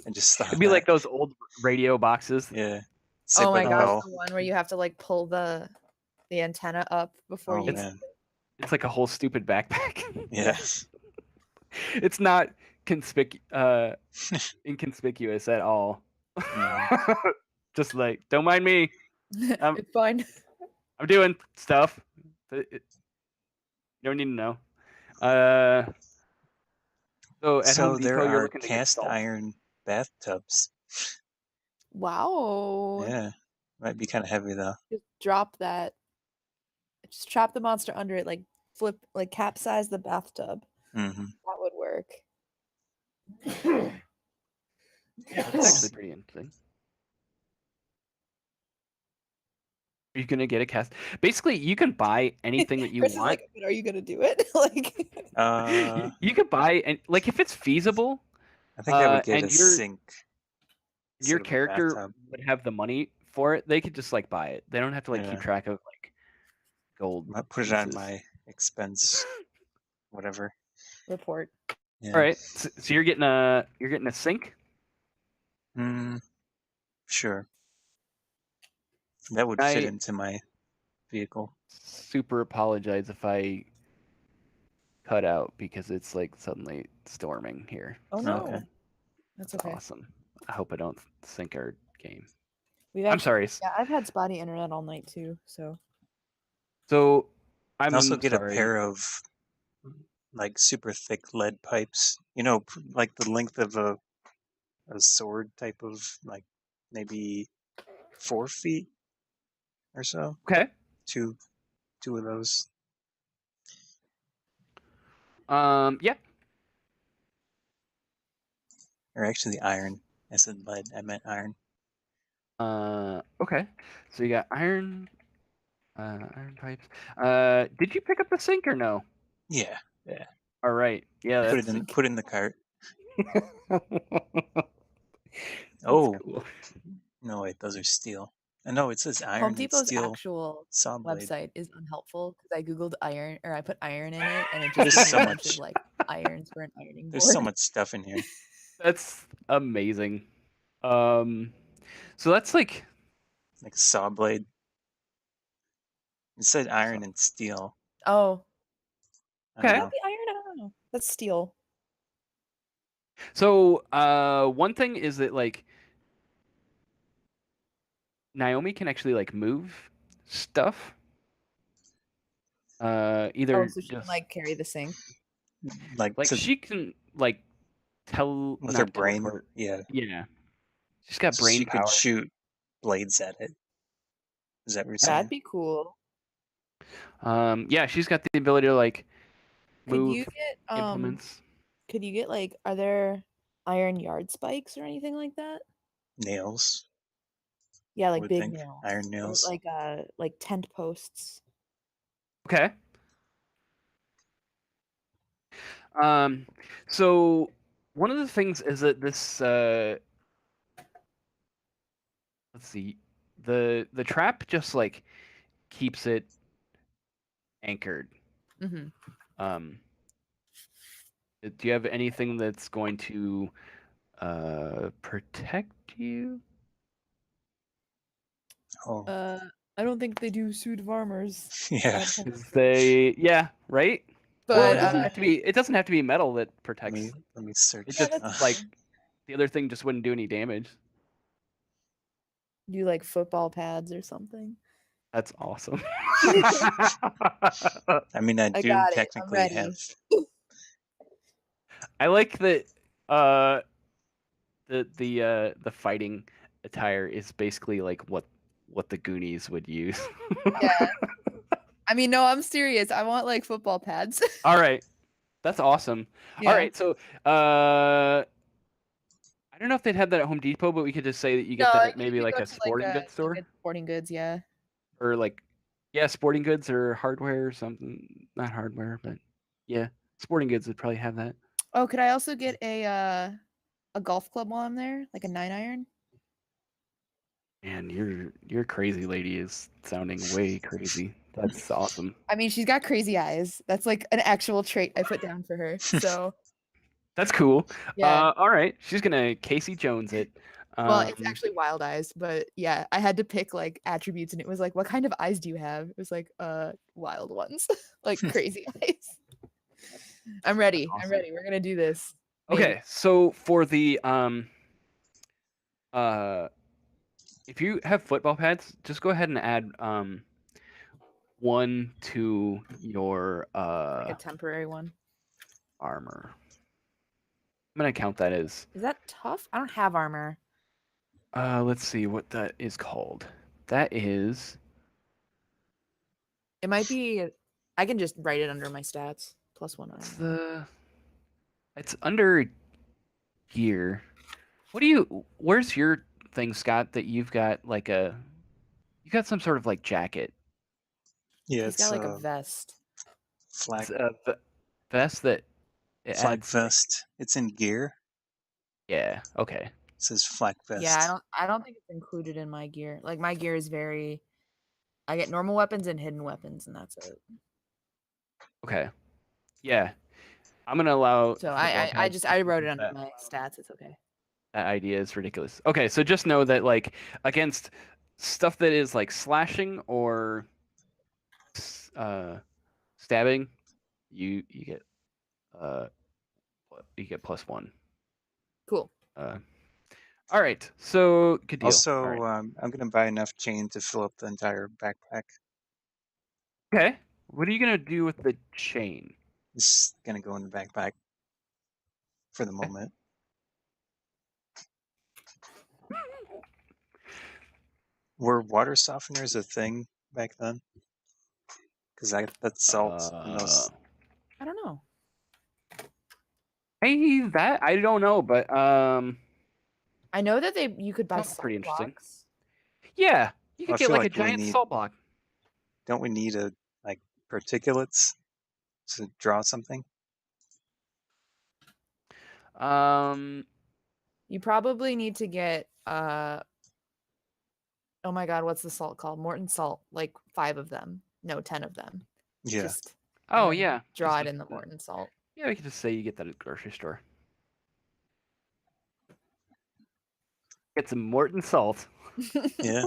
Speaker 3: I just
Speaker 1: It'd
Speaker 3: thought
Speaker 1: be like
Speaker 3: that.
Speaker 1: those old radio boxes.
Speaker 3: Yeah.
Speaker 2: Oh
Speaker 3: Saved
Speaker 2: my
Speaker 3: by the
Speaker 2: gosh,
Speaker 1: Uh,
Speaker 3: bell.
Speaker 2: the one where you have to like pull the antenna up before
Speaker 3: Oh
Speaker 2: you.
Speaker 1: it's
Speaker 3: man.
Speaker 1: it's like a whole stupid backpack.
Speaker 3: Yeah.
Speaker 1: It's not inconspicuous at all.
Speaker 3: Mhm.
Speaker 1: Just like, don't mind me. I'm
Speaker 2: It's fine.
Speaker 1: I'm doing stuff. You don't need to know. Uh, so at Home
Speaker 3: So there
Speaker 1: Depot, you're
Speaker 3: are
Speaker 1: looking to get
Speaker 3: cast
Speaker 1: salt.
Speaker 3: iron bathtubs.
Speaker 2: Wow.
Speaker 3: Yeah. Might be kind of heavy though.
Speaker 2: Just drop that. Just trap the monster under it, like flip, like capsize the bathtub.
Speaker 3: Hmm.
Speaker 2: That would work.
Speaker 1: That's actually pretty interesting. Are you gonna get a cast? Basically, you can buy anything that you
Speaker 2: Chris is
Speaker 1: want.
Speaker 2: like, "But are you gonna do it?" Like,
Speaker 1: You could buy, and like if it's feasible,
Speaker 3: I think I would get a
Speaker 1: and
Speaker 3: sink
Speaker 1: your
Speaker 3: instead of a
Speaker 1: character
Speaker 3: bathtub.
Speaker 1: would have the money for it, they could just like buy it. They don't have to like keep
Speaker 3: Yeah.
Speaker 1: track of like gold
Speaker 3: Might put it on
Speaker 1: pieces.
Speaker 3: my expense, whatever.
Speaker 2: report.
Speaker 1: All
Speaker 3: Yeah.
Speaker 1: right, so you're getting a sink.
Speaker 3: Hmm. Sure. That would fit
Speaker 1: I
Speaker 3: into my vehicle.
Speaker 1: super apologize if I cut out because it's like suddenly storming here.
Speaker 2: Oh
Speaker 1: So
Speaker 2: no,
Speaker 3: Okay.
Speaker 2: that's okay.
Speaker 1: awesome. I hope I don't sink our game.
Speaker 2: We've
Speaker 1: I'm
Speaker 2: actually,
Speaker 1: sorry.
Speaker 2: yeah, I've had spotty internet all night too. So
Speaker 1: So
Speaker 3: Also
Speaker 1: I'm
Speaker 3: get a
Speaker 1: sorry.
Speaker 3: pair of like super thick lead pipes. Like the length of a sword type of like maybe 4 feet or so.
Speaker 1: Okay.
Speaker 3: Two of those.
Speaker 1: Yeah.
Speaker 3: Or actually iron. I said lead. I meant iron.
Speaker 1: Okay. So you got iron pipes. Did you pick up the sink or no?
Speaker 3: Yeah. Yeah.
Speaker 1: All right. Yeah,
Speaker 3: Put it
Speaker 1: that's
Speaker 3: in put in the cart.
Speaker 1: that's
Speaker 3: Oh
Speaker 1: cool.
Speaker 3: no wait, those are steel. No, it says
Speaker 2: Home
Speaker 3: iron and
Speaker 2: Depot's
Speaker 3: steel
Speaker 2: actual
Speaker 3: saw blade.
Speaker 2: website is unhelpful because I googled iron or I put iron in it and it just
Speaker 3: There's
Speaker 2: gives me
Speaker 3: so
Speaker 2: a bunch
Speaker 3: much
Speaker 2: of like irons for an ironing
Speaker 3: there's so
Speaker 2: board.
Speaker 3: much stuff in here.
Speaker 1: That's amazing. Um, so that's like
Speaker 3: Like a saw blade. It said iron
Speaker 1: so,
Speaker 3: and steel.
Speaker 2: Oh,
Speaker 3: I
Speaker 2: would
Speaker 3: don't
Speaker 1: okay.
Speaker 2: that
Speaker 3: know.
Speaker 2: be iron? I don't know. That's steel.
Speaker 1: So, one thing is that like Naomi can actually like move stuff.
Speaker 2: Oh,
Speaker 1: Either
Speaker 2: so she can
Speaker 1: just
Speaker 2: like carry the sink.
Speaker 3: Like
Speaker 1: like she can like
Speaker 3: with her
Speaker 1: not
Speaker 3: brain.
Speaker 1: teleport.
Speaker 3: Yeah,
Speaker 1: Yeah, she's got brain
Speaker 3: she could
Speaker 1: power.
Speaker 3: shoot blades at it. Is that what you're
Speaker 2: That'd
Speaker 3: saying?
Speaker 2: be cool.
Speaker 1: Yeah, she's got the ability to like
Speaker 2: Could
Speaker 1: move
Speaker 2: you get
Speaker 1: implements.
Speaker 2: could you get like are there iron yard spikes or anything like that?
Speaker 3: Nails,
Speaker 2: Yeah,
Speaker 3: I
Speaker 2: like
Speaker 3: would
Speaker 2: big
Speaker 3: think.
Speaker 2: nails.
Speaker 3: Iron
Speaker 2: Or
Speaker 3: nails.
Speaker 2: like tent posts.
Speaker 1: Okay. Um, so one of the things is that this let's see, the trap just like keeps it anchored.
Speaker 2: Mm-hmm.
Speaker 1: Um, do you have anything that's going to protect you?
Speaker 3: Oh,
Speaker 2: I don't think they do suit of armors.
Speaker 3: yeah.
Speaker 2: That kind of
Speaker 1: 'Cause
Speaker 2: thing.
Speaker 1: yeah, right? Well,
Speaker 2: But
Speaker 1: it doesn't have to be. It doesn't have to be metal that
Speaker 3: Let me
Speaker 1: protects.
Speaker 3: let me
Speaker 1: It
Speaker 3: search.
Speaker 2: yeah,
Speaker 1: just
Speaker 2: that's
Speaker 1: like
Speaker 2: fair.
Speaker 1: the other thing just wouldn't do any damage.
Speaker 2: Do like football pads or something.
Speaker 1: That's awesome.
Speaker 3: I mean, I
Speaker 2: I
Speaker 3: do
Speaker 2: got it. I'm
Speaker 3: technically have.
Speaker 2: ready.
Speaker 1: I like that. Uh, the fighting attire is basically like what the Goonies would use.
Speaker 2: Yeah. I mean, no, I'm serious. I want like football pads.
Speaker 1: All right, that's awesome. All
Speaker 2: Yeah.
Speaker 1: right, so I don't know if they'd have that at Home Depot, but we could just say that you get
Speaker 2: No,
Speaker 1: that at
Speaker 2: you
Speaker 1: maybe
Speaker 2: could
Speaker 1: like
Speaker 2: go
Speaker 1: a
Speaker 2: to like
Speaker 1: sporting goods store
Speaker 2: a sporting goods, yeah.
Speaker 1: or like yeah, sporting goods or hardware or something. Not hardware, but yeah, sporting goods would probably have that.
Speaker 2: Oh, could I also get a golf club while I'm there? Like a 9-iron?
Speaker 1: Man, your crazy lady is sounding way crazy. That's awesome.
Speaker 2: I mean, she's got crazy eyes. That's like an actual trait I put down for her. So,
Speaker 1: That's cool.
Speaker 2: yeah.
Speaker 1: All right, she's gonna Casey Jones it.
Speaker 2: Well, it's
Speaker 1: Um,
Speaker 2: actually wild eyes, but yeah, I had to pick like attributes and it was like, what kind of eyes do you have? It was like, wild ones. Like crazy eyes. I'm ready. I'm
Speaker 1: awesome.
Speaker 2: ready. We're gonna do this. Maybe.
Speaker 1: Okay, so for the uh if you have football pads, just go ahead and add one to your
Speaker 2: Like a temporary one.
Speaker 1: armor. I'm gonna count that as
Speaker 2: Is that tough? I don't have armor.
Speaker 1: let's see what that is called. That is
Speaker 2: It might be I can just write it under my stats. +1
Speaker 1: it's
Speaker 2: armor.
Speaker 1: it's under gear. Where's your thing, Scott, that you've got like you got some sort of like jacket.
Speaker 3: Yeah,
Speaker 2: He's got
Speaker 3: it's
Speaker 2: like a
Speaker 3: a
Speaker 2: vest.
Speaker 3: flag
Speaker 1: It's a vest that it
Speaker 3: flag
Speaker 1: adds like,
Speaker 3: vest. It's in gear.
Speaker 1: yeah, okay.
Speaker 3: It says flag
Speaker 2: Yeah,
Speaker 3: vest.
Speaker 2: I don't think it's included in my gear. Like my gear is very I get normal weapons and hidden weapons and that's it.
Speaker 1: Okay. Yeah. I'm gonna allow
Speaker 2: So
Speaker 1: football
Speaker 2: I
Speaker 1: pads
Speaker 2: just
Speaker 1: just
Speaker 2: I wrote it
Speaker 1: because
Speaker 2: under my stats. It's okay.
Speaker 1: that idea is ridiculous. Okay, so just know that like against stuff that is like slashing or stabbing, you get uh +1.
Speaker 2: Cool.
Speaker 1: All right, so good deal. All
Speaker 3: Also,
Speaker 1: right.
Speaker 3: I'm gonna buy enough chain to fill up the entire backpack.
Speaker 1: Okay. What are you gonna do with the chain?
Speaker 3: It's gonna go in the backpack for the moment. Were water softeners a thing back then? Because that's salt, and
Speaker 1: Uh,
Speaker 3: those.
Speaker 2: I don't know.
Speaker 1: hey, that I don't know, but
Speaker 2: I know that you could buy
Speaker 1: sounds
Speaker 2: salt
Speaker 1: pretty interesting.
Speaker 2: blocks.
Speaker 1: Yeah, you
Speaker 3: I
Speaker 1: could get
Speaker 3: feel
Speaker 1: like a
Speaker 3: like we
Speaker 1: giant
Speaker 3: need.
Speaker 1: salt block.
Speaker 3: Don't we need a like particulates to draw something?
Speaker 1: Um,
Speaker 2: You probably need to get oh my god, what's the salt called? Morton salt, like 5 of them. No, 10 of them.
Speaker 3: Yeah.
Speaker 2: Just and
Speaker 1: oh
Speaker 2: then
Speaker 1: yeah,
Speaker 2: draw
Speaker 1: just
Speaker 2: it in the Morton salt.
Speaker 1: yeah, we could just say you get that at the grocery store. Get some Morton salt.
Speaker 3: Yeah.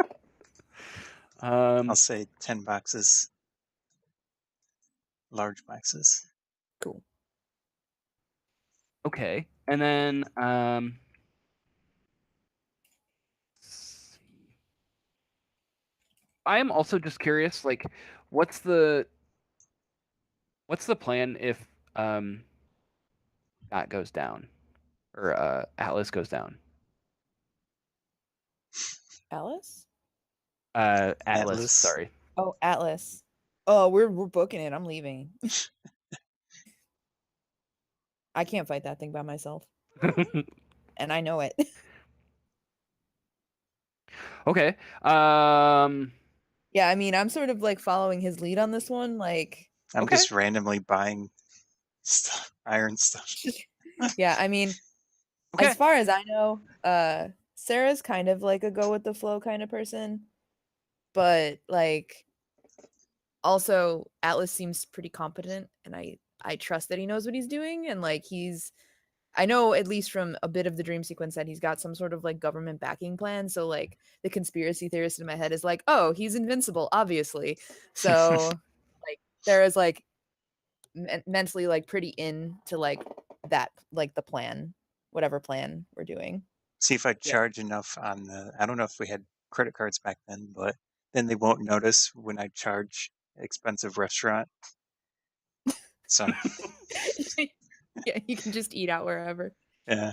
Speaker 1: Um,
Speaker 3: I'll say 10 boxes. Large boxes.
Speaker 2: Cool.
Speaker 1: okay. And then I am also just curious, like, what's the plan if that goes down, or Atlas goes down?
Speaker 2: Alice?
Speaker 1: Atlas,
Speaker 3: Atlas.
Speaker 1: sorry.
Speaker 2: Oh, Atlas. Oh, we're booking it. I'm leaving. I can't fight that thing by myself, and I know it.
Speaker 1: Okay.
Speaker 2: Yeah, I mean, I'm sort of like following his lead on this one. Like,
Speaker 3: I'm
Speaker 1: Okay.
Speaker 3: just randomly buying stuff, iron stuff.
Speaker 2: yeah, I mean,
Speaker 1: Okay.
Speaker 2: as far as I know, Sarah's kind of like a go with the flow kind of person, but like also Atlas seems pretty competent, and I trust that he knows what he's doing, and like I know at least from a bit of the dream sequence that he's got some sort of like government backing plan. So like the conspiracy theorist in my head is like, oh, he's invincible, obviously. So like Sarah's like mentally like pretty into like that, like the plan, whatever plan we're doing.
Speaker 3: See if I
Speaker 2: Yeah.
Speaker 3: charge enough on the. I don't know if we had credit cards back then, but then they won't notice when I charge expensive restaurant. So
Speaker 2: Yeah, you can just eat out wherever.
Speaker 3: yeah,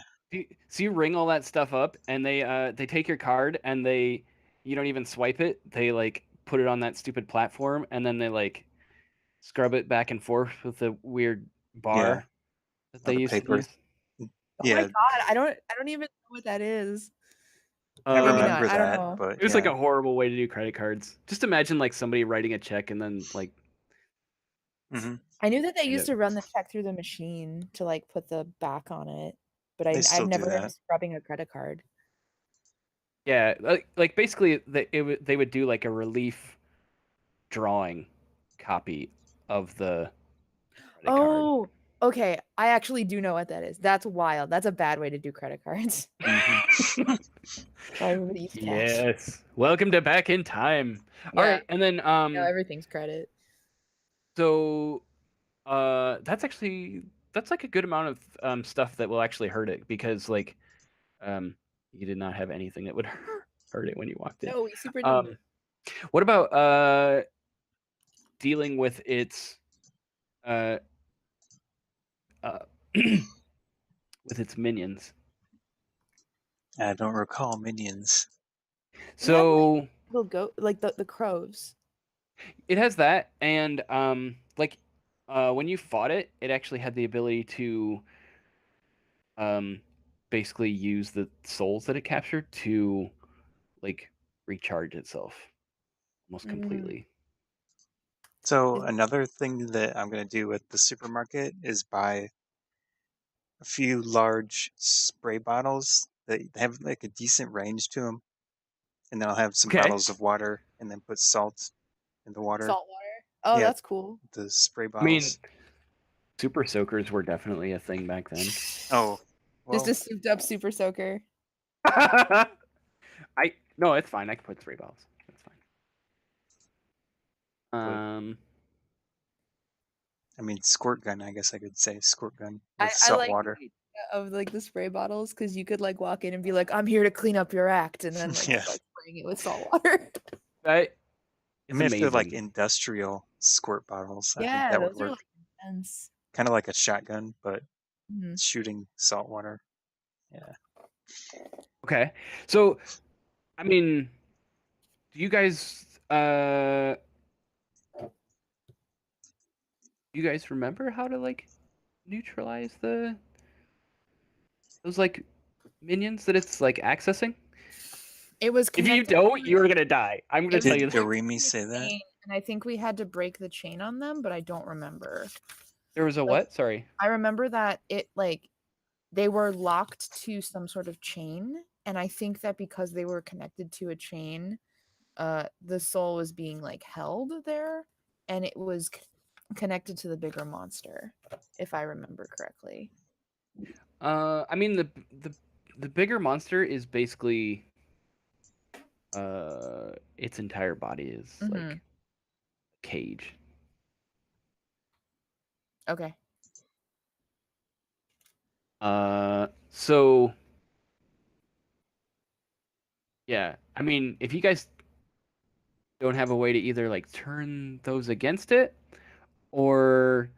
Speaker 1: So you ring all that stuff up, and they take your card, and you don't even swipe it. They like put it on that stupid platform, and then they like scrub it back and forth with the weird
Speaker 3: yeah,
Speaker 1: bar that
Speaker 3: all
Speaker 1: they
Speaker 3: the
Speaker 1: used to
Speaker 3: paper.
Speaker 1: use.
Speaker 2: Oh my
Speaker 3: Yeah,
Speaker 2: god, I don't even know what that is.
Speaker 3: I
Speaker 1: Uh,
Speaker 2: Maybe not.
Speaker 3: remember
Speaker 2: I don't
Speaker 3: that,
Speaker 2: know.
Speaker 3: but
Speaker 1: it was like
Speaker 3: yeah,
Speaker 1: a horrible way to do credit cards. Just imagine like somebody writing a check and then like
Speaker 3: hmm
Speaker 2: I knew that they
Speaker 1: kind
Speaker 2: used
Speaker 1: of
Speaker 2: to run the check through the machine to like put the back on it, but
Speaker 3: they
Speaker 2: I've
Speaker 3: still do
Speaker 2: never heard of
Speaker 3: that.
Speaker 2: scrubbing a credit card.
Speaker 1: yeah, like basically they would do like a relief drawing copy of the credit card.
Speaker 2: Oh, okay. I actually do know what that is. That's wild. That's a bad way to do credit cards.
Speaker 3: hmm
Speaker 2: Why everybody use cash?
Speaker 1: Yes. Welcome to Back in Time. All
Speaker 2: Yeah,
Speaker 1: right, and then
Speaker 2: no, everything's credit.
Speaker 1: so that's like a good amount of stuff that will actually hurt it, because like um you did not have anything that would hurt it when you walked in.
Speaker 2: No, we super didn't.
Speaker 1: Um what about dealing with its uh uh with its minions?
Speaker 3: I don't recall minions.
Speaker 2: We have like
Speaker 1: So
Speaker 2: little goat, like the crows.
Speaker 1: it has that, and like when you fought it, it actually had the ability to um basically use the souls that it captured to like recharge itself almost
Speaker 2: Mm.
Speaker 1: completely.
Speaker 3: So
Speaker 2: Is-
Speaker 3: another thing that I'm gonna do with the supermarket is buy a few large spray bottles that have like a decent range to them, and then I'll have some
Speaker 1: Okay.
Speaker 3: bottles of water, and then put salt in the water.
Speaker 2: Salt water. Oh,
Speaker 3: Yeah,
Speaker 2: that's cool.
Speaker 3: the spray
Speaker 1: I mean,
Speaker 3: bottles.
Speaker 1: super soakers were definitely a thing back then.
Speaker 3: Oh,
Speaker 2: Just
Speaker 3: well,
Speaker 2: a souped up super soaker.
Speaker 1: I no, it's fine. I can put spray bottles. That's fine.
Speaker 3: but
Speaker 1: Um,
Speaker 3: I mean, squirt gun. I guess I could say squirt gun with
Speaker 2: I
Speaker 3: salt
Speaker 2: like the
Speaker 3: water.
Speaker 2: idea of like the spray bottles because you could like walk in and be like, I'm here to clean up your act, and then like
Speaker 3: Yeah,
Speaker 2: start spraying it with salt water.
Speaker 1: that
Speaker 3: I
Speaker 1: is
Speaker 3: mean, if they're like
Speaker 1: amazing.
Speaker 3: industrial squirt bottles, I think
Speaker 2: Yeah,
Speaker 3: that would
Speaker 2: those are
Speaker 3: work.
Speaker 2: like intense.
Speaker 3: Kind of like a shotgun, but
Speaker 2: Mhm.
Speaker 3: shooting salt water. Yeah.
Speaker 1: Okay, so I mean, do you guys remember how to like neutralize those like minions that it's like accessing?
Speaker 2: It was
Speaker 1: If you
Speaker 2: connected.
Speaker 1: don't, you're gonna die. I'm gonna
Speaker 2: It was
Speaker 1: tell
Speaker 3: Did
Speaker 1: you that.
Speaker 2: connected
Speaker 3: Doremi
Speaker 2: to a
Speaker 3: say that?
Speaker 2: chain, and I think we had to break the chain on them, but I don't remember.
Speaker 1: There was a
Speaker 2: Like,
Speaker 1: what? Sorry.
Speaker 2: I remember that it like they were locked to some sort of chain, and I think that because they were connected to a chain, the soul was being like held there, and it was connected to the bigger monster, if I remember correctly.
Speaker 1: I mean the bigger monster is basically its entire body is
Speaker 2: Mm-hmm.
Speaker 1: like a cage.
Speaker 2: Okay.
Speaker 1: So yeah, I mean, if you guys don't have a way to either like turn those against it or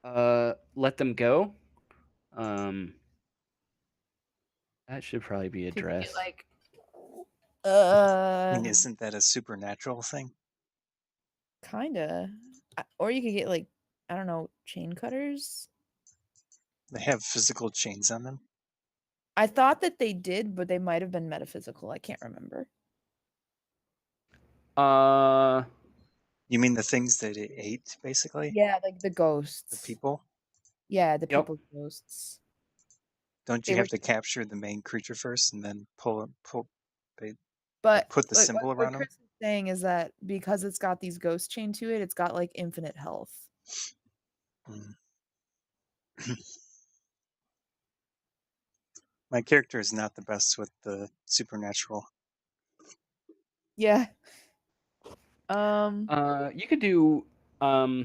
Speaker 1: let them go, um, that should probably be
Speaker 2: Could you get
Speaker 1: addressed.
Speaker 2: like
Speaker 3: I mean, isn't that a supernatural thing?
Speaker 2: kinda. Or you could get like, I don't know, chain cutters.
Speaker 3: They have physical chains on them.
Speaker 2: I thought that they did, but they might have been metaphysical. I can't remember.
Speaker 1: Uh,
Speaker 3: You mean the things that it ate, basically?
Speaker 2: Yeah, like the
Speaker 3: The
Speaker 2: ghosts.
Speaker 3: people?
Speaker 2: Yeah, the
Speaker 1: yep.
Speaker 2: people's ghosts.
Speaker 3: Don't
Speaker 2: They
Speaker 3: you
Speaker 2: were,
Speaker 3: have to capture the main creature first and then they, like
Speaker 2: but
Speaker 3: put the
Speaker 2: like
Speaker 3: symbol
Speaker 2: what
Speaker 3: around them?
Speaker 2: Chris is saying is that because it's got these ghosts chained to it, it's got like infinite health.
Speaker 3: Mm. My character is not the best with the supernatural.
Speaker 2: Yeah.
Speaker 1: You could do. I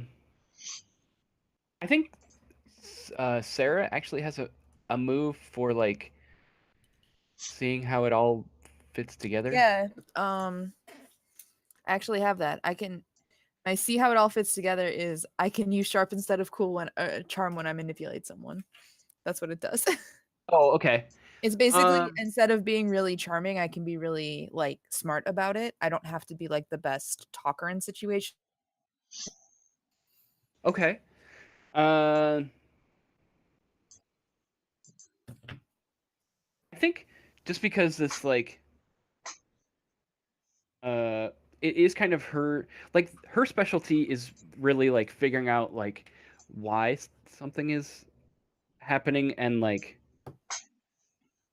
Speaker 1: think Sarah actually has a move for like seeing how it all fits together.
Speaker 2: Yeah. I actually have that. I see how it all fits together is I can use sharp instead of cool when charm when I manipulate someone. That's what it does.
Speaker 1: Oh, okay.
Speaker 2: It's basically
Speaker 1: Um,
Speaker 2: instead of being really charming, I can be really like smart about it. I don't have to be like the best talker in situations.
Speaker 1: okay. Uh, I think just because this like uh it is kind of her specialty is really like figuring out like why something is happening and like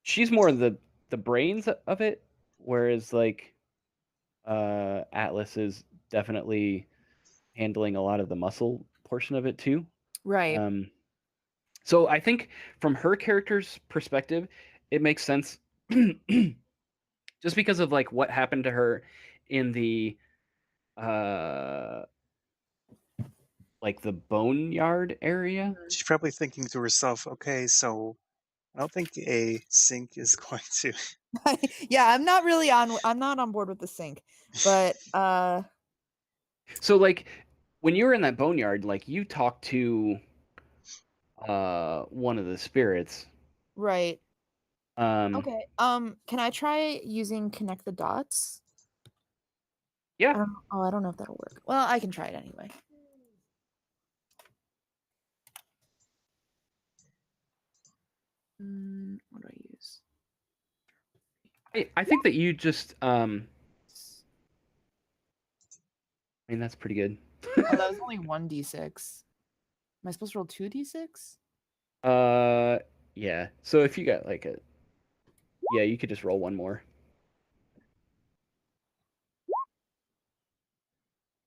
Speaker 1: she's more the brains of it, whereas like Atlas is definitely handling a lot of the muscle portion of it too.
Speaker 2: Right.
Speaker 1: Um, so I think from her character's perspective, it makes sense just because of like what happened to her in the uh like the boneyard area.
Speaker 3: She's probably thinking to herself, okay, so I don't think a sink is going to.
Speaker 2: Yeah, I'm not on board with the sync. But
Speaker 1: So like when you were in that boneyard, like you talked to one of the spirits.
Speaker 2: right.
Speaker 1: Um
Speaker 2: Okay. Can I try using connect the dots?
Speaker 1: yeah.
Speaker 2: I don't know if that'll work. Well, I can try it anyway. What do I use?
Speaker 1: I think that you just I mean that's pretty good.
Speaker 2: Oh, that was only 1d6. Am I supposed to roll 2d6?
Speaker 1: Uh yeah. So if you got like a yeah, you could just roll one more.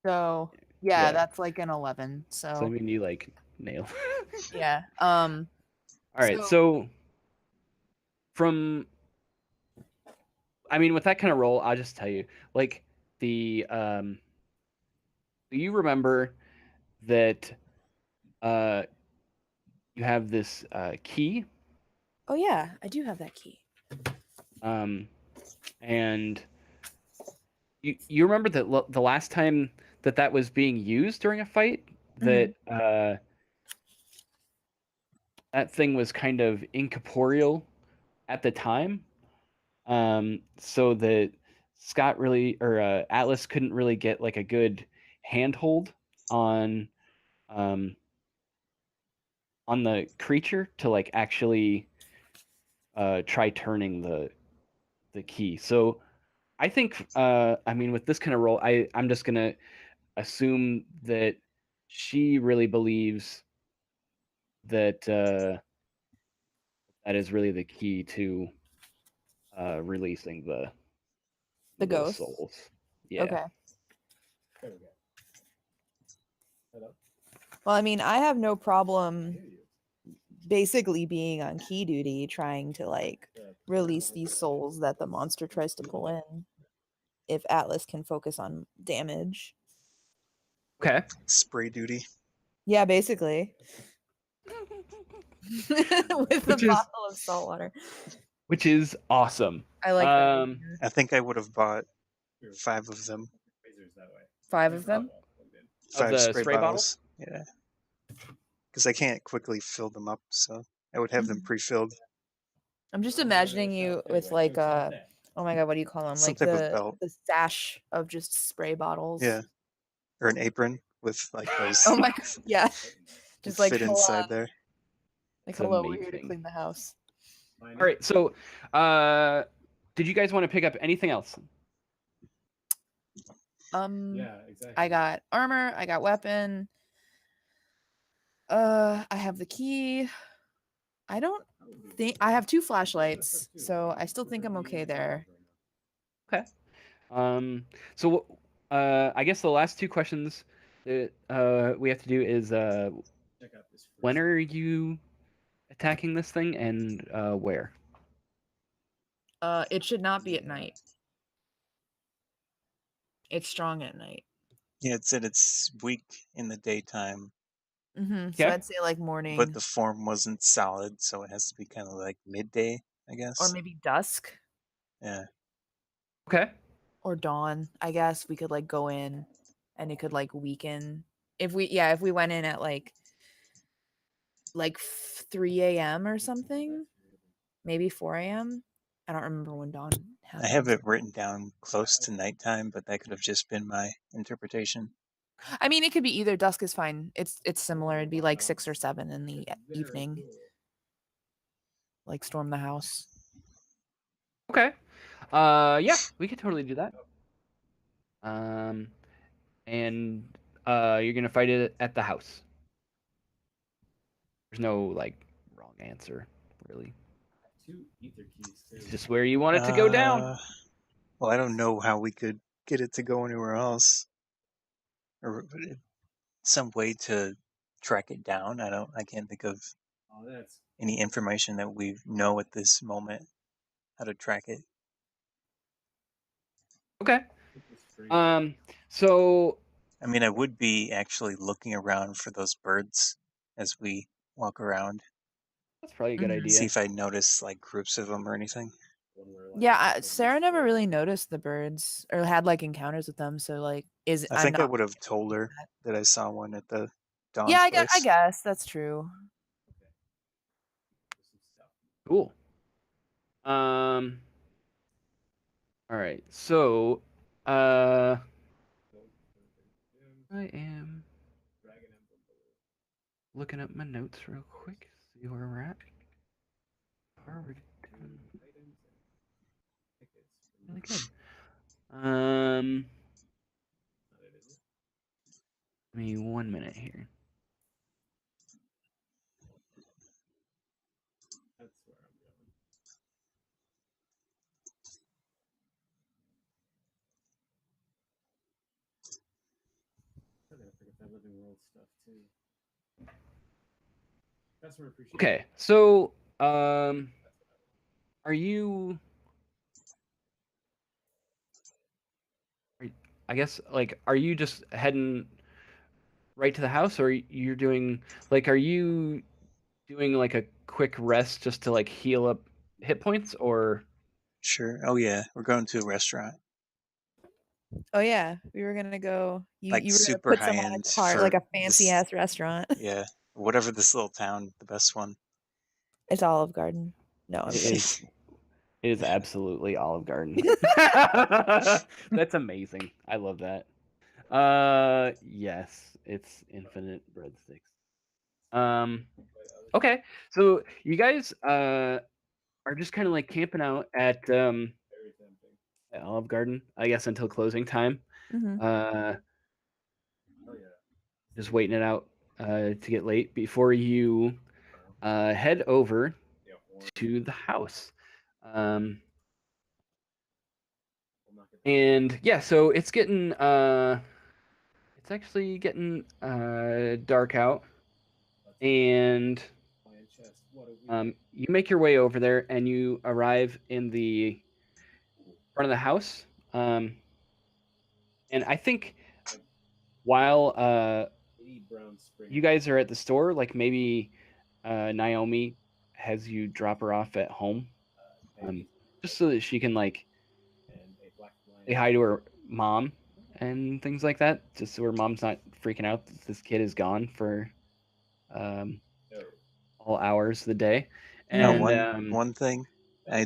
Speaker 2: So yeah,
Speaker 1: Yeah.
Speaker 2: that's like an 11.
Speaker 1: So I
Speaker 2: So
Speaker 1: mean you like nail.
Speaker 2: yeah.
Speaker 1: All right. So from I mean with that kind of roll, I'll just tell you like the do you remember that uh you have this key
Speaker 2: oh yeah, I do have that key.
Speaker 1: um and you remember that the last time that was being used during a fight that that thing was kind of incorporeal at the time, so that Scott really or Atlas couldn't really get like a good handhold on um, on the creature to like actually try turning the key. So I think I mean with this kind of role, I'm just gonna assume that she really believes that that is really the key to releasing
Speaker 2: The
Speaker 1: the
Speaker 2: ghost.
Speaker 1: souls. Yeah.
Speaker 2: Okay. Well, I mean, I have no problem basically being on key duty trying to like release these souls that the monster tries to pull in if Atlas can focus on damage.
Speaker 1: Okay.
Speaker 3: Spray duty.
Speaker 2: Yeah, basically. with a
Speaker 1: Which is-
Speaker 2: bottle of salt water.
Speaker 1: which is awesome.
Speaker 2: I like that. idea.
Speaker 3: I think I would have bought 5 of them.
Speaker 2: 5 of them.
Speaker 3: 5
Speaker 1: the
Speaker 3: spray,
Speaker 1: spray
Speaker 3: bottles. Yeah. Because I can't quickly fill them up, so I would have them pre-filled.
Speaker 2: I'm just imagining you with like oh my god, what do you call them?
Speaker 3: Some
Speaker 2: Like
Speaker 3: type of belt.
Speaker 2: the sash of just spray bottles.
Speaker 3: Yeah. Or an apron with like those
Speaker 2: Oh my god. Yeah. Just like
Speaker 3: fit inside there.
Speaker 2: like
Speaker 1: It's
Speaker 2: hello, we're here to
Speaker 1: amazing.
Speaker 2: clean the house.
Speaker 1: All right, so did you guys want to pick up anything else?
Speaker 2: Yeah, exactly. I got armor, I got weapon. I have the key. I don't think I have 2 flashlights, so I still think I'm okay there.
Speaker 1: Okay. So I guess the last 2 questions that we have to do is when are you attacking this thing and where?
Speaker 2: It should not be at night. It's strong at night.
Speaker 3: Yeah, it said it's weak in the daytime,
Speaker 2: So
Speaker 1: Okay.
Speaker 2: I'd say like morning
Speaker 3: but the form wasn't solid, so it has to be kind of like midday, I guess.
Speaker 2: or maybe dusk
Speaker 3: Yeah.
Speaker 1: Okay.
Speaker 2: or dawn. I guess we could like go in and it could like weaken. If we went in at like 3 a.m. or something, maybe 4 a.m. I don't remember when dawn happens.
Speaker 3: I have it written down close to nighttime, but that could have just been my interpretation.
Speaker 2: I mean, it could be either. Dusk is fine. It's similar. It'd be like 6 or 7 in the evening. Like storm the house.
Speaker 1: Okay. Yeah, we could totally do that. And you're gonna fight it at the house. There's no like wrong answer, really. It's just where you want it to go down.
Speaker 3: Well, I don't know how we could get it to go anywhere else, or some way to track it down. I can't think of any information that we know at this moment how to track it.
Speaker 1: Okay. So
Speaker 3: I mean, I would be actually looking around for those birds as we walk around.
Speaker 1: that's probably a good idea.
Speaker 3: See if I notice like groups of them or anything.
Speaker 2: Yeah, Sarah never really noticed the birds or had like encounters with them. So like,
Speaker 3: I think I would have told her that I saw one at the Dawn's
Speaker 2: Yeah,
Speaker 3: place.
Speaker 2: I guess that's true.
Speaker 1: Cool. All right. So, I am looking up my notes real quick. See where we're at. Already done. Really good. Give me 1 minute here. Okay, so are you? I guess like, are you just heading right to the house, or you're doing like, are you doing like a quick rest just to like heal up hit points, or?
Speaker 3: Sure. Oh yeah, we're going to a restaurant.
Speaker 2: Oh yeah, we were gonna go. You
Speaker 3: Like
Speaker 2: were gonna
Speaker 3: super
Speaker 2: put some
Speaker 3: high
Speaker 2: on
Speaker 3: end
Speaker 2: a cart,
Speaker 3: for
Speaker 2: like a
Speaker 3: this-
Speaker 2: fancy ass restaurant.
Speaker 3: Yeah, whatever this little town, the best one.
Speaker 2: It's Olive Garden. No, I'm
Speaker 1: It
Speaker 2: kidding.
Speaker 1: is. It is absolutely Olive Garden. That's amazing. I love that. Yes, it's infinite breadsticks. Okay, so you guys are just kind of like camping out at Olive Garden, I guess, until closing time.
Speaker 2: Mhm.
Speaker 1: Just waiting it out to get late before you head over to the house. And yeah, so it's getting it's actually getting dark out, and you make your way over there and you arrive in the front of the house. And I think while you guys are at the store, like maybe Naomi has you drop her off at home, just so that she can like say hi to her mom and things like that, just so her mom's not freaking out that this kid is gone for um, all hours of the day.
Speaker 3: Now,
Speaker 1: And
Speaker 3: one thing, I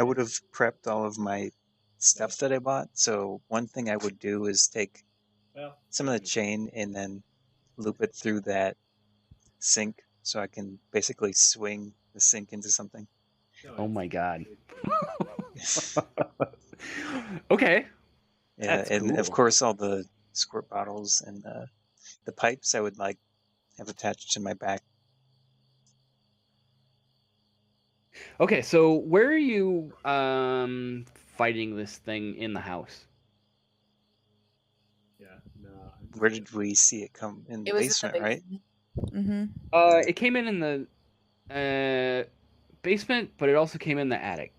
Speaker 3: would have prepped all of my stuff that I bought. So one thing I would do is take some of the chain and then loop it through that sink, so I can basically swing the sink into something.
Speaker 1: oh my god. Okay.
Speaker 3: Yeah,
Speaker 1: That's
Speaker 3: and of
Speaker 1: cool.
Speaker 3: course all the squirt bottles and the pipes I would like have attached to my back.
Speaker 1: Okay, so where are you fighting this thing in the house?
Speaker 3: Where did we see it come? In the
Speaker 2: It was in the
Speaker 3: basement, right?
Speaker 2: basement. Mm-hmm.
Speaker 1: It came in the basement, but it also came in the attic.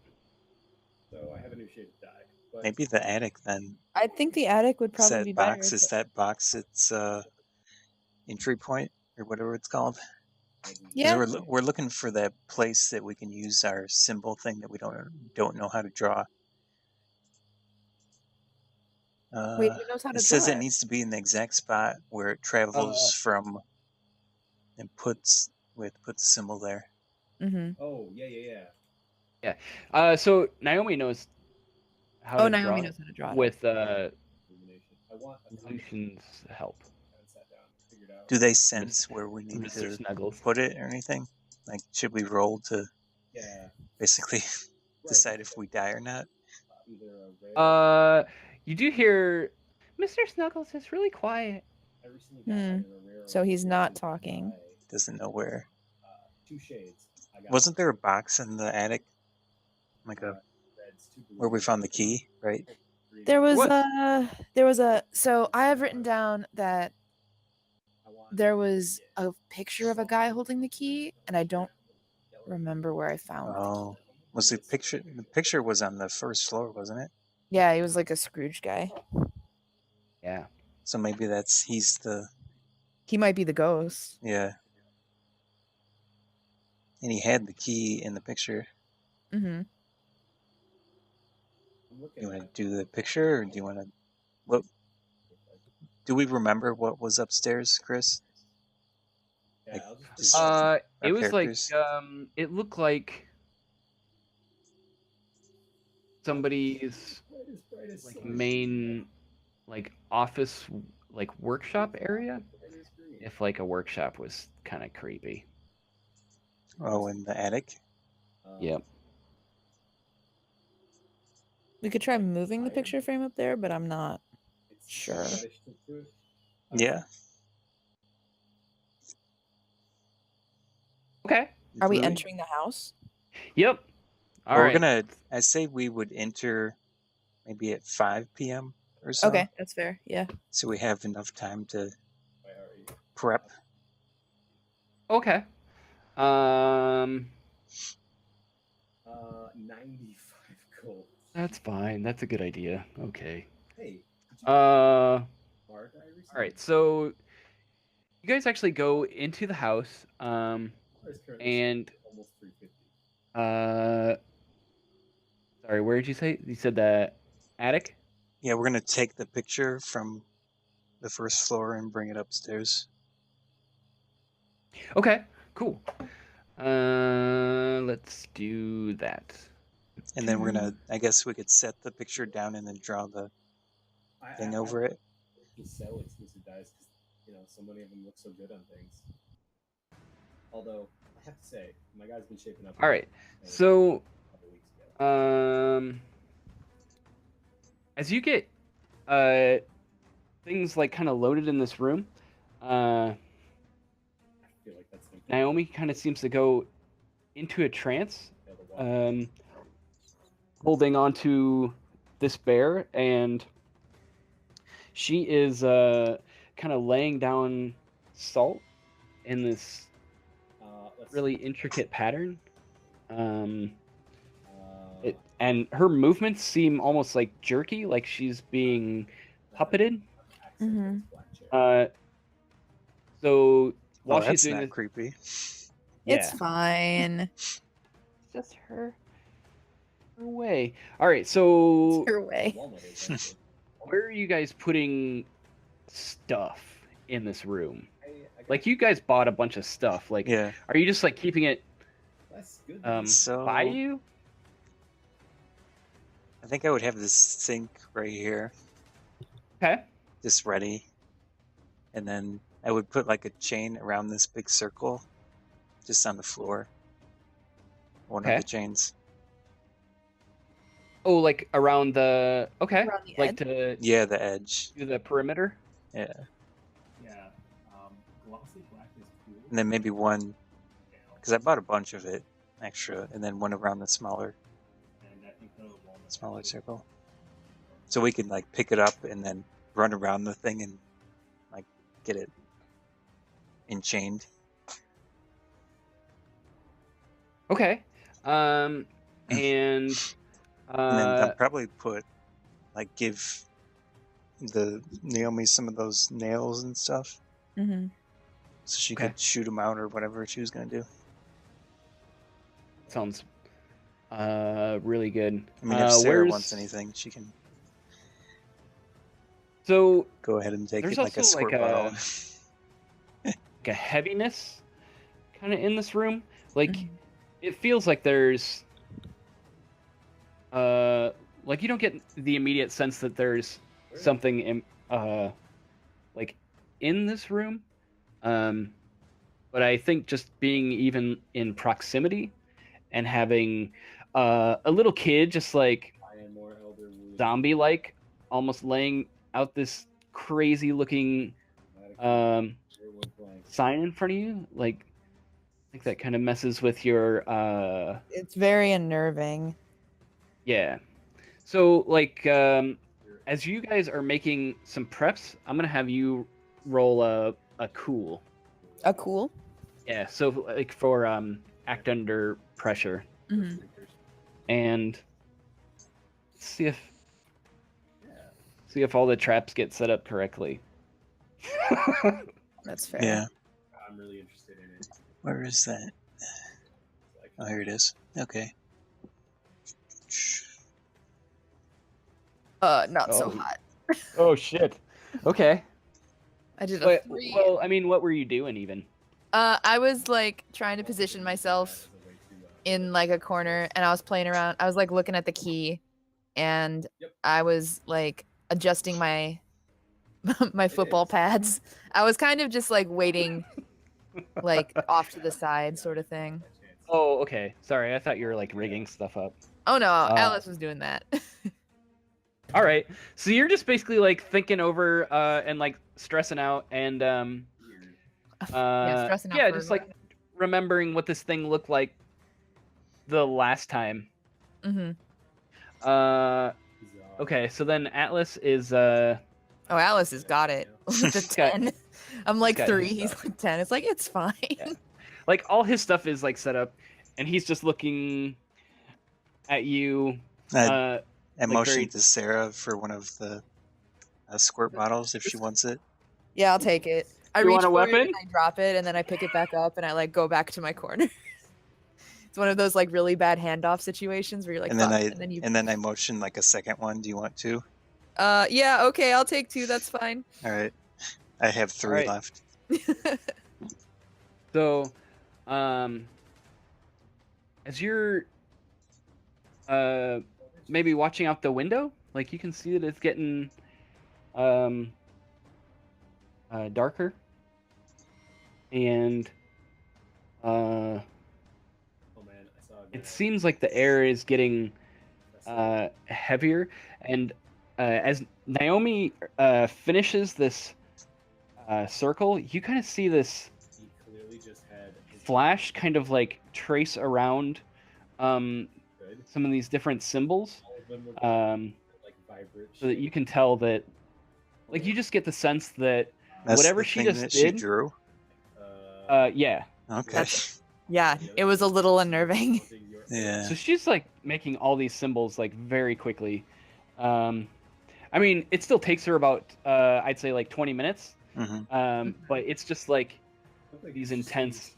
Speaker 3: Maybe the attic then.
Speaker 2: I think the attic would probably be better.
Speaker 3: Is that box its entry point or whatever it's called? 'Cause
Speaker 2: Yeah.
Speaker 3: we're looking for that place that we can use our symbol thing that we don't know how to draw.
Speaker 2: Wait, who knows how to
Speaker 3: It says
Speaker 2: draw
Speaker 3: it
Speaker 2: it?
Speaker 3: needs to be in the exact spot where it travels from, and puts the symbol there.
Speaker 2: Mm-hmm.
Speaker 1: So Naomi knows how to
Speaker 2: Naomi
Speaker 1: draw
Speaker 2: knows how to draw it.
Speaker 1: with Lucian's help.
Speaker 3: Do they sense where we need
Speaker 1: Mr.
Speaker 3: to
Speaker 1: Snuggles.
Speaker 3: put it or anything? Like, should we roll to basically decide if we die or not?
Speaker 1: You do hear Mr. Snuggles is really quiet.
Speaker 2: So he's not talking.
Speaker 3: Doesn't know where. Wasn't there a box in the attic? Like where we found the key, right?
Speaker 2: There was
Speaker 1: What?
Speaker 2: so I have written down that there was a picture of a guy holding the key, and I don't remember where I found the
Speaker 3: Oh,
Speaker 2: key.
Speaker 3: was the picture was on the first floor, wasn't it?
Speaker 2: Yeah, he was like a Scrooge guy.
Speaker 1: Yeah.
Speaker 3: So maybe
Speaker 2: He might be the ghost.
Speaker 3: yeah. And he had the key in the picture.
Speaker 2: Mm-hmm.
Speaker 3: You want to do the picture, or do you want to look? Do we remember what was upstairs, Chris? Like, just
Speaker 1: It was
Speaker 3: characters?
Speaker 1: like it looked like somebody's like main like office like workshop area. If like a workshop was kind of creepy.
Speaker 3: Oh, in the attic?
Speaker 1: Yep.
Speaker 2: We could try moving the picture frame up there, but I'm not sure.
Speaker 3: Yeah.
Speaker 1: Okay.
Speaker 2: Are we entering the house?
Speaker 1: Yep. All
Speaker 3: Well,
Speaker 1: right.
Speaker 3: I say we would enter maybe at 5 p.m. or so.
Speaker 2: Okay, that's fair. Yeah.
Speaker 3: So we have enough time to prep.
Speaker 1: Okay.
Speaker 4: 95 gold.
Speaker 1: That's fine. That's a good idea. Okay.
Speaker 4: Hey.
Speaker 1: All right. So you guys actually go into the house, and
Speaker 4: almost 350.
Speaker 1: sorry, where did you say? You said the attic?
Speaker 3: Yeah, we're gonna take the picture from the first floor and bring it upstairs.
Speaker 1: Okay, cool. Let's do that.
Speaker 3: And then we're gonna, I guess we could set the picture down and then draw the thing over it.
Speaker 4: To sell exclusive dice because so many of them look so good on things. Although I have to say, my guy's been shaping up.
Speaker 1: All right, so
Speaker 4: a couple weeks ago.
Speaker 1: as you get things like kind of loaded in this room,
Speaker 4: I feel like that's
Speaker 1: Naomi kind of seems to go into a trance, holding onto this bear, and she is kind of laying down salt in this really intricate pattern. And her movements seem almost like jerky, like she's being puppeted.
Speaker 2: Mm-hmm.
Speaker 1: So while she's
Speaker 3: that's
Speaker 1: doing
Speaker 3: not
Speaker 1: this,
Speaker 3: creepy.
Speaker 2: It's
Speaker 1: Yeah.
Speaker 2: fine.
Speaker 1: It's just her way. All right, so
Speaker 2: It's her way.
Speaker 4: Walnut is actually.
Speaker 1: where are you guys putting stuff in this room?
Speaker 4: I got
Speaker 1: Like, you guys bought a bunch of stuff. Like,
Speaker 3: Yeah.
Speaker 1: are you just like keeping it
Speaker 4: that's good.
Speaker 3: So
Speaker 1: by you?
Speaker 3: I think I would have this sink right here,
Speaker 1: Okay.
Speaker 3: just ready, and then I would put like a chain around this big circle, just on the floor. One
Speaker 1: Okay.
Speaker 3: of the chains.
Speaker 1: Oh, like around the
Speaker 2: Around the
Speaker 1: like
Speaker 2: edge?
Speaker 1: to
Speaker 3: Yeah, the edge.
Speaker 1: do the perimeter.
Speaker 3: Yeah,
Speaker 4: Yeah. Glossy black is cool.
Speaker 3: and then maybe one, because I bought a bunch of it extra, and then one around the smaller
Speaker 4: And I think the walnut
Speaker 3: smaller
Speaker 4: actually-
Speaker 3: circle, so we can like pick it up and then run around the thing and like get it enchained.
Speaker 1: Okay. And
Speaker 3: And then I'll probably put like give the Naomi some of those nails and stuff,
Speaker 2: Mm-hmm.
Speaker 3: so she
Speaker 1: Okay.
Speaker 3: could shoot them out or whatever she was gonna do.
Speaker 1: sounds really good.
Speaker 3: I mean, if Sarah
Speaker 1: where's-
Speaker 3: wants anything, she can
Speaker 1: So
Speaker 3: go ahead and take
Speaker 1: There's
Speaker 3: it like a
Speaker 1: also,
Speaker 3: squirt
Speaker 1: like,
Speaker 3: bottle.
Speaker 1: like a heaviness kind of in this room. Like
Speaker 2: Mhm.
Speaker 1: it feels like there's like you don't get the immediate sense that there's something in like in this room. But I think just being even in proximity and having a little kid just like
Speaker 4: I am more elder William.
Speaker 1: zombie like almost laying out this crazy looking
Speaker 4: Everyone blank.
Speaker 1: sign in front of you, like I think that kind of messes with your
Speaker 2: It's very unnerving.
Speaker 1: yeah. So like as you guys are making some preps, I'm gonna have you roll a cool.
Speaker 2: A cool.
Speaker 1: Yeah, so like for act under pressure
Speaker 2: Mm-hmm.
Speaker 1: and see if
Speaker 4: Yeah.
Speaker 1: all the traps get set up correctly.
Speaker 2: That's fair.
Speaker 3: Yeah,
Speaker 4: I'm really interested in it.
Speaker 3: where is that?
Speaker 4: Like,
Speaker 3: Oh, here it is. Okay.
Speaker 2: Not so
Speaker 1: Oh.
Speaker 2: hot.
Speaker 1: Oh shit. Okay.
Speaker 2: I did a
Speaker 1: But,
Speaker 2: 3.
Speaker 1: well, I mean, what were you doing even?
Speaker 2: I was like trying to position myself
Speaker 4: that is a way too,
Speaker 2: in like a corner, and I was playing around. I was like looking at the key, and
Speaker 4: Yep.
Speaker 2: I was like adjusting my my football
Speaker 4: is.
Speaker 2: pads. I was kind of just like waiting, like off to the side, sort of thing.
Speaker 4: that chance.
Speaker 1: Oh, okay. Sorry, I thought you were like rigging stuff up.
Speaker 2: Oh no, Alice was doing that.
Speaker 1: All right. So you're just basically like thinking over and like stressing out and
Speaker 4: Weird.
Speaker 2: stressing out for
Speaker 1: just like remembering what this thing looked like the last time.
Speaker 2: Mm-hmm.
Speaker 1: Uh
Speaker 4: Bizarre.
Speaker 1: okay, so then Atlas is
Speaker 2: Oh, Alice has got it. With a
Speaker 1: got-
Speaker 2: 10. I'm like
Speaker 1: got
Speaker 2: 3.
Speaker 1: his
Speaker 2: He's
Speaker 1: stuff.
Speaker 2: like 10. It's like it's fine.
Speaker 1: Yeah. like all his stuff is like set up and he's just looking at you
Speaker 3: I
Speaker 1: like
Speaker 3: motioned
Speaker 1: very-
Speaker 3: to Sarah for one of the squirt bottles if she wants it.
Speaker 2: Yeah, I'll take it. I
Speaker 1: You
Speaker 2: reach
Speaker 1: want a
Speaker 2: for
Speaker 1: weapon?
Speaker 2: it and I drop it, and then I pick it back up, and I like go back to my corner. It's one of those like really bad handoff situations where you're like,
Speaker 3: And then
Speaker 2: "Fuck,"
Speaker 3: I
Speaker 2: and then you.
Speaker 3: and then I motioned like a second one. Do you want two?
Speaker 2: Yeah, okay, I'll take 2. That's fine.
Speaker 3: All right. I have 3
Speaker 1: right.
Speaker 3: left.
Speaker 1: So, as you're maybe watching out the window, like you can see that it's getting darker, and
Speaker 4: Oh man, I saw a
Speaker 1: it
Speaker 4: guy-
Speaker 1: seems like the air is getting heavier. And as Naomi finishes this circle, you kind of see this
Speaker 4: He clearly just had his
Speaker 1: flash kind of like trace around
Speaker 4: good.
Speaker 1: some of these different symbols,
Speaker 4: All of them were like vibrant.
Speaker 1: so that you can tell that, like, you just get the sense that
Speaker 3: That's
Speaker 1: whatever
Speaker 3: the
Speaker 1: she
Speaker 3: thing
Speaker 1: just
Speaker 3: that
Speaker 1: did-
Speaker 3: she drew.
Speaker 1: yeah.
Speaker 3: Okay.
Speaker 2: That's- Yeah, it was a little unnerving.
Speaker 3: Yeah.
Speaker 1: So she's like making all these symbols like very quickly. I mean, it still takes her about I'd say like 20 minutes.
Speaker 3: hmm
Speaker 1: But it's just like these intense.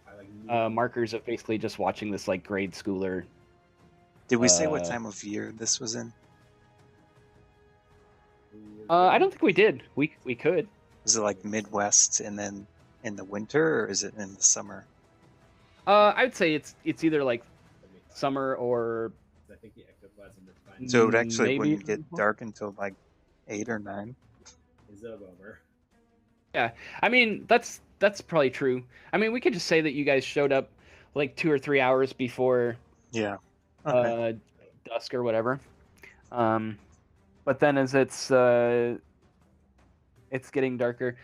Speaker 4: I like
Speaker 1: markers of basically just watching this like grade schooler.
Speaker 3: Did we say what
Speaker 1: Uh,
Speaker 3: time of year this was in?
Speaker 1: I don't think we did. We could.
Speaker 3: Is it like Midwest and then in the winter, or is it in the summer?
Speaker 1: I'd say it's either like summer or
Speaker 4: I think the ectoplasm refined
Speaker 3: So it actually
Speaker 1: maybe
Speaker 3: wouldn't get dark until like 8 or 9.
Speaker 4: is a bummer.
Speaker 1: Yeah, I mean that's probably true. I mean we could just say that you guys showed up like 2 or 3 hours before
Speaker 3: Yeah. Okay.
Speaker 1: dusk or whatever. But then as it's getting darker,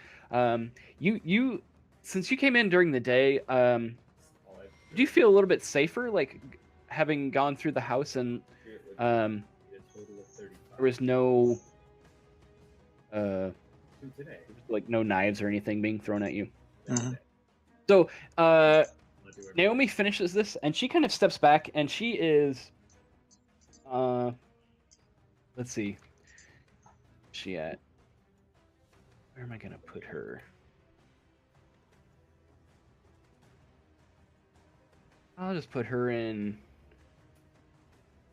Speaker 1: you since you came in during the day, do you feel a little bit safer, like having gone through the house and there was no like no knives or anything being thrown at you.
Speaker 3: Mhm.
Speaker 1: So Naomi finishes this and she kind of steps back and she is let's see, where's she at? Where am I gonna put her? I'll just put her in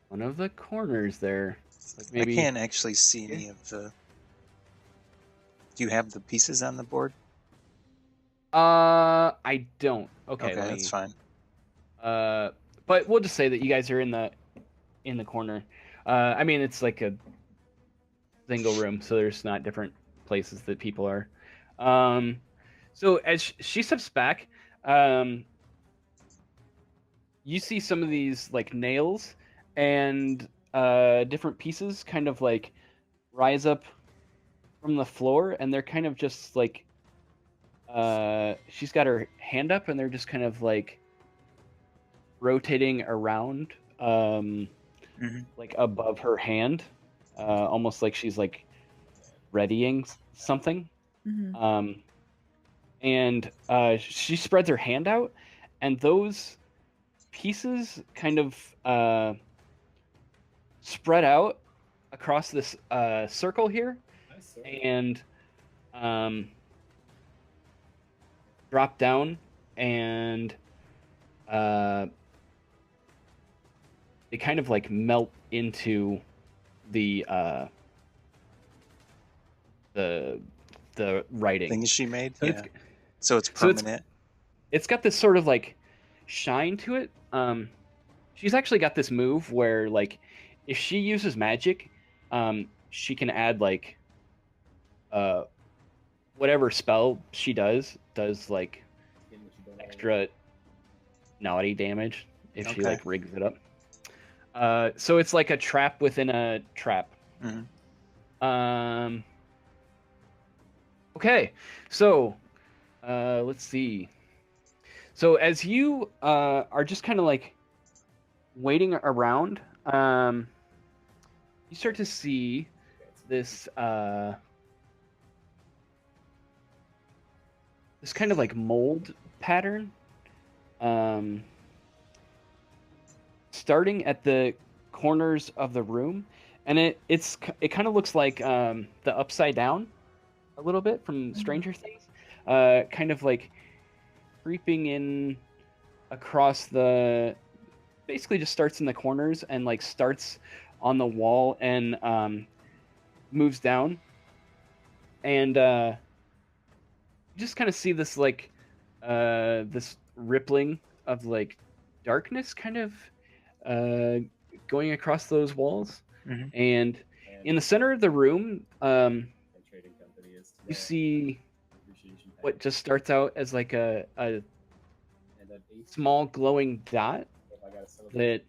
Speaker 1: one of the corners there. Like maybe
Speaker 3: I can't actually see any of the. Do you have the pieces on the board?
Speaker 1: I don't. Okay, let
Speaker 3: that's
Speaker 1: me,
Speaker 3: fine.
Speaker 1: but we'll just say that you guys are in the corner. I mean it's like a single room, so there's not different places that people are. So as she steps back, you see some of these like nails and different pieces kind of like rise up from the floor, and they're kind of just like she's got her hand up and they're just kind of like rotating around like above her hand, almost like she's like readying something.
Speaker 2: Mhm.
Speaker 1: And she spreads her hand out and those pieces kind of spread out across this circle here and drop down and they kind of like melt into the writing.
Speaker 3: Things she made.
Speaker 1: So
Speaker 3: Yeah.
Speaker 1: it's-
Speaker 3: So it's
Speaker 1: so it's-
Speaker 3: permanent.
Speaker 1: It's got this sort of like shine to it. She's actually got this move where like if she uses magic, she can add like whatever spell she does like extra naughty damage if she
Speaker 3: Okay.
Speaker 1: like rigs it up. So it's like a trap within a trap.
Speaker 3: Mhm.
Speaker 1: Okay, so let's see. So as you are just kind of like waiting around, you start to see this this kind of like mold pattern, starting at the corners of the room, and it kind of looks like the Upside Down a little bit from Stranger Things, kind of like creeping in across the, basically just starts in the corners and like starts on the wall and moves down, and you just kind of see this like this rippling of like darkness kind of going across those walls.
Speaker 3: Mhm.
Speaker 1: And in the center of the room, you see what just starts out as like a small glowing dot that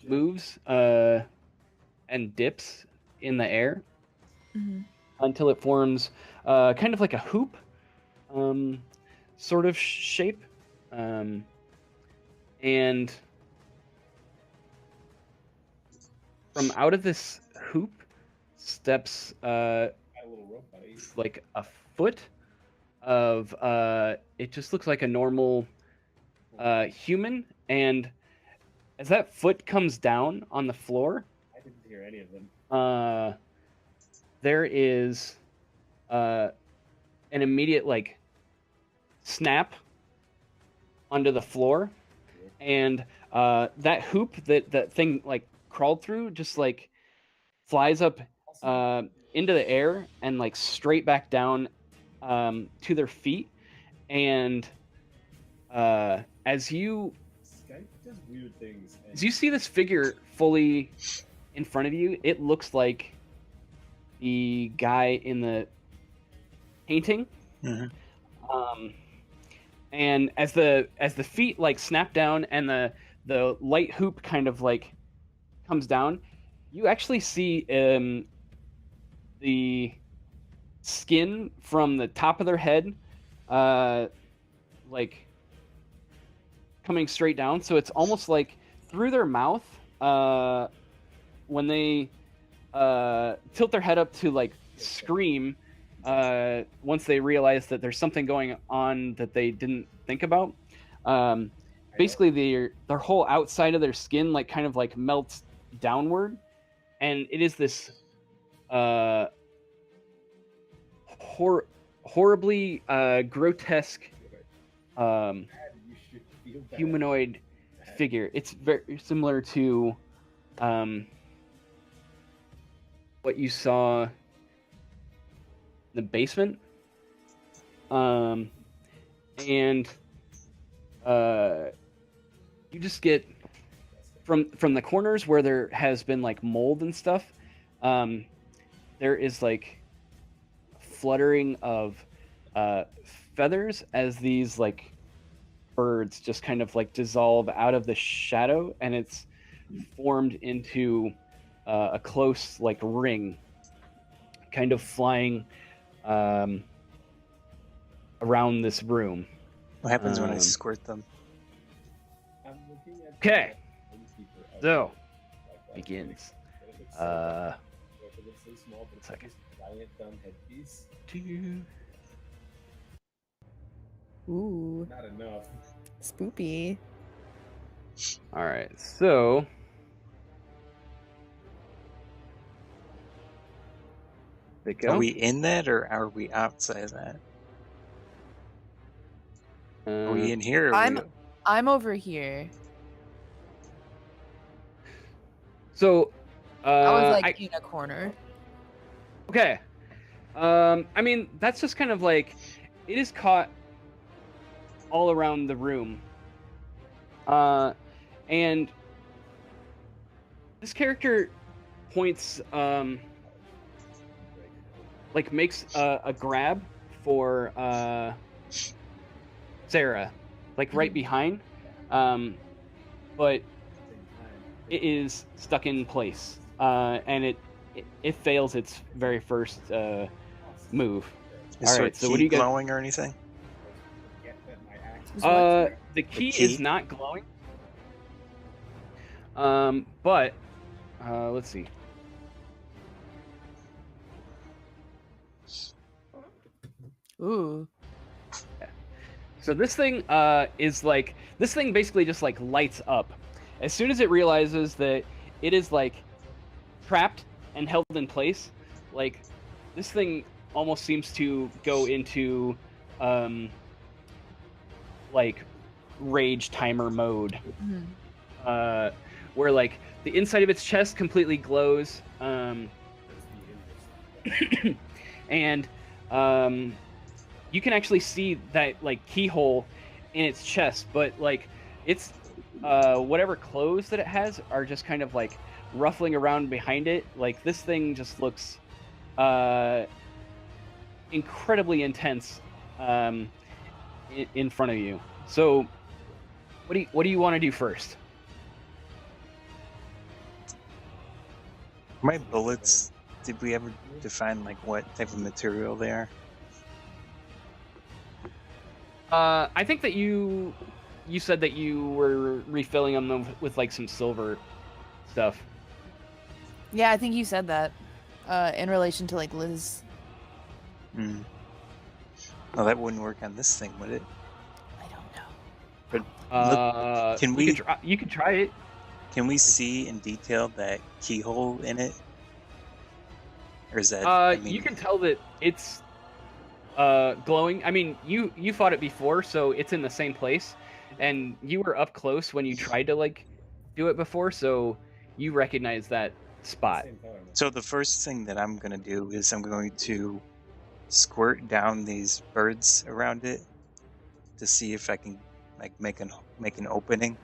Speaker 1: moves and dips in the air
Speaker 2: Mhm.
Speaker 1: until it forms kind of like a hoop sort of shape. And from out of this hoop steps like a foot of it just looks like a normal human, and as that foot comes down on the floor,
Speaker 4: I didn't hear any of them.
Speaker 1: there is an immediate like snap onto the floor, and that hoop that thing like crawled through just like flies up into the air and like straight back down to their feet. And as you
Speaker 4: Skype does weird things.
Speaker 1: as you see this figure fully in front of you, it looks like the guy in the painting.
Speaker 3: Mhm.
Speaker 1: And as the feet like snap down and the light hoop kind of like comes down, you actually see the skin from the top of their head like coming straight down. So it's almost like through their mouth when they tilt their head up to like scream once they realize that there's something going on that they didn't think about. Basically, their whole outside of their skin like kind of like melts downward, and it is this horribly grotesque
Speaker 4: You should feel bad.
Speaker 1: humanoid figure. It's very similar to what you saw in the basement, and you just get from the corners where there has been like mold and stuff. There is like fluttering of feathers as these like birds just kind of like dissolve out of the shadow, and it's formed into a close like ring, kind of flying around this room.
Speaker 3: What happens when I
Speaker 1: Um,
Speaker 3: squirt them?
Speaker 4: I'm looking at
Speaker 1: Okay.
Speaker 4: the innkeeper of
Speaker 1: So,
Speaker 4: like that.
Speaker 1: begins.
Speaker 4: What if it's
Speaker 1: Uh,
Speaker 4: what if it looks so small, but it's like
Speaker 1: second.
Speaker 4: this giant dumb headpiece?
Speaker 2: Ooh,
Speaker 4: Not enough.
Speaker 2: spoopy.
Speaker 1: All right, so there you go.
Speaker 3: Are we in that or are we outside of that? Are we in here? Or
Speaker 2: I'm over here.
Speaker 1: So,
Speaker 2: I was
Speaker 1: I-
Speaker 2: like in a corner.
Speaker 1: okay. I mean, that's just kind of like it is caught all around the room. And this character points, like makes a grab for Sarah, like right behind, but it is stuck in place, and it fails its very first move.
Speaker 3: is
Speaker 1: All
Speaker 3: her
Speaker 1: right, so
Speaker 3: key
Speaker 1: what do you guys?
Speaker 3: glowing or anything?
Speaker 2: Is what?
Speaker 1: The key
Speaker 3: key?
Speaker 1: is not glowing. But let's see.
Speaker 2: Ooh.
Speaker 1: So this thing is like this thing basically just like lights up as soon as it realizes that it is like trapped and held in place. Like this thing almost seems to go into like rage timer mode,
Speaker 2: Mhm.
Speaker 1: where like the inside of its chest completely glows, and you can actually see that like keyhole in its chest, but like it's whatever clothes that it has are just kind of like ruffling around behind it. Like this thing just looks incredibly intense in front of you. So what do you want to do first?
Speaker 3: My bullets, did we ever define like what type of material they are?
Speaker 1: I think that you said that you were refilling them with like some silver stuff.
Speaker 2: Yeah, I think you said that. In relation to like Liz.
Speaker 3: Hmm. Well, that wouldn't work on this thing, would it?
Speaker 2: I don't know.
Speaker 3: But can we-
Speaker 1: You can try it.
Speaker 3: can we see in detail that keyhole in it? Or is that?
Speaker 1: You can tell that it's glowing. I mean, you fought it before, so it's in the same place. and you were up close when you tried to like do it before, so you recognize that spot.
Speaker 4: Same color.
Speaker 3: So the first thing that I'm gonna do is I'm going to squirt down these birds around it to see if I can like make an opening.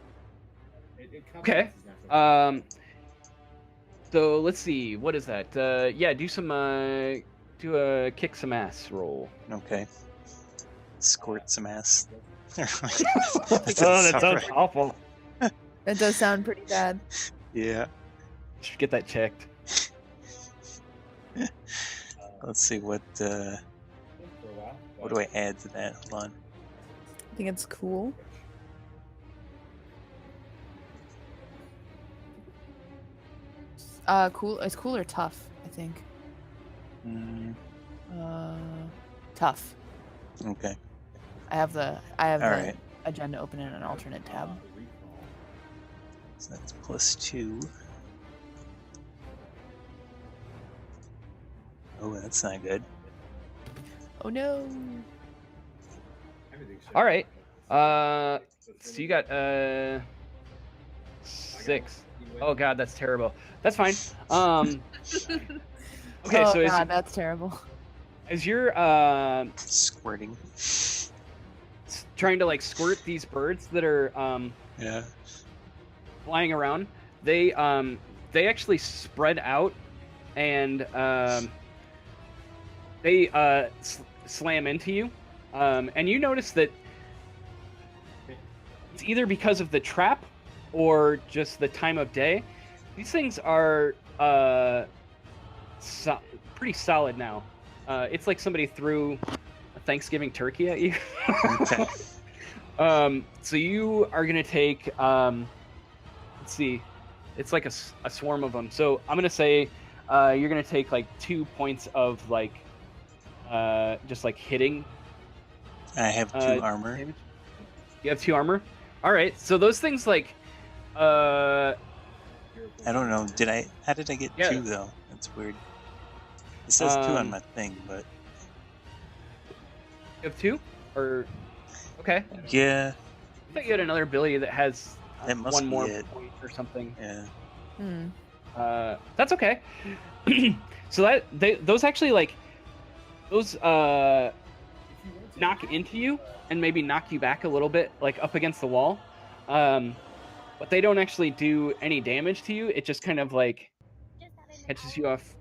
Speaker 4: It
Speaker 1: Okay.
Speaker 4: complements his natural
Speaker 1: So let's see, what is that? Yeah, do a kick some ass roll.
Speaker 3: Okay. Squirt some ass.
Speaker 1: Oh, that sounds awful.
Speaker 2: That does sound pretty bad.
Speaker 3: Yeah.
Speaker 1: Should get that checked.
Speaker 3: Let's see what
Speaker 4: for a while.
Speaker 3: what do I add to that? Hold on.
Speaker 2: I think it's cool. Cool. It's cool or tough, I think.
Speaker 3: Mm,
Speaker 2: Tough.
Speaker 3: okay.
Speaker 2: I have the
Speaker 3: Alright.
Speaker 2: agenda open in an alternate tab.
Speaker 3: So that's +2. Oh, that's not good.
Speaker 2: Oh no.
Speaker 1: All right. So you got 6. Oh god, that's terrible. That's fine. Okay,
Speaker 2: Oh
Speaker 1: so
Speaker 2: god, that's terrible.
Speaker 1: as you're
Speaker 3: Squirting.
Speaker 1: trying to like squirt these birds that are
Speaker 3: Yeah.
Speaker 1: flying around, they actually spread out and they slam into you, and you notice that it's either because of the trap or just the time of day. These things are pretty solid now. It's like somebody threw a Thanksgiving turkey at you.
Speaker 3: Okay.
Speaker 1: So you are gonna take let's see, it's like a swarm of them. So I'm gonna say you're gonna take like 2 points of like just like hitting.
Speaker 3: I have 2 armor.
Speaker 1: Damage. You have 2 armor. All right. So those things like
Speaker 3: I don't know. How did I get
Speaker 1: Yeah.
Speaker 3: 2 though? That's weird. It says 2 on my thing, but
Speaker 1: you have 2 or okay.
Speaker 3: yeah,
Speaker 1: I thought you had another ability that has
Speaker 3: That must
Speaker 1: one
Speaker 3: be
Speaker 1: more
Speaker 3: it.
Speaker 1: point or something.
Speaker 3: yeah.
Speaker 2: Hmm.
Speaker 1: That's okay. So those actually like those knock into you and maybe knock you back a little bit, like up against the wall. But they don't actually do any damage to you. It just kind of like catches you off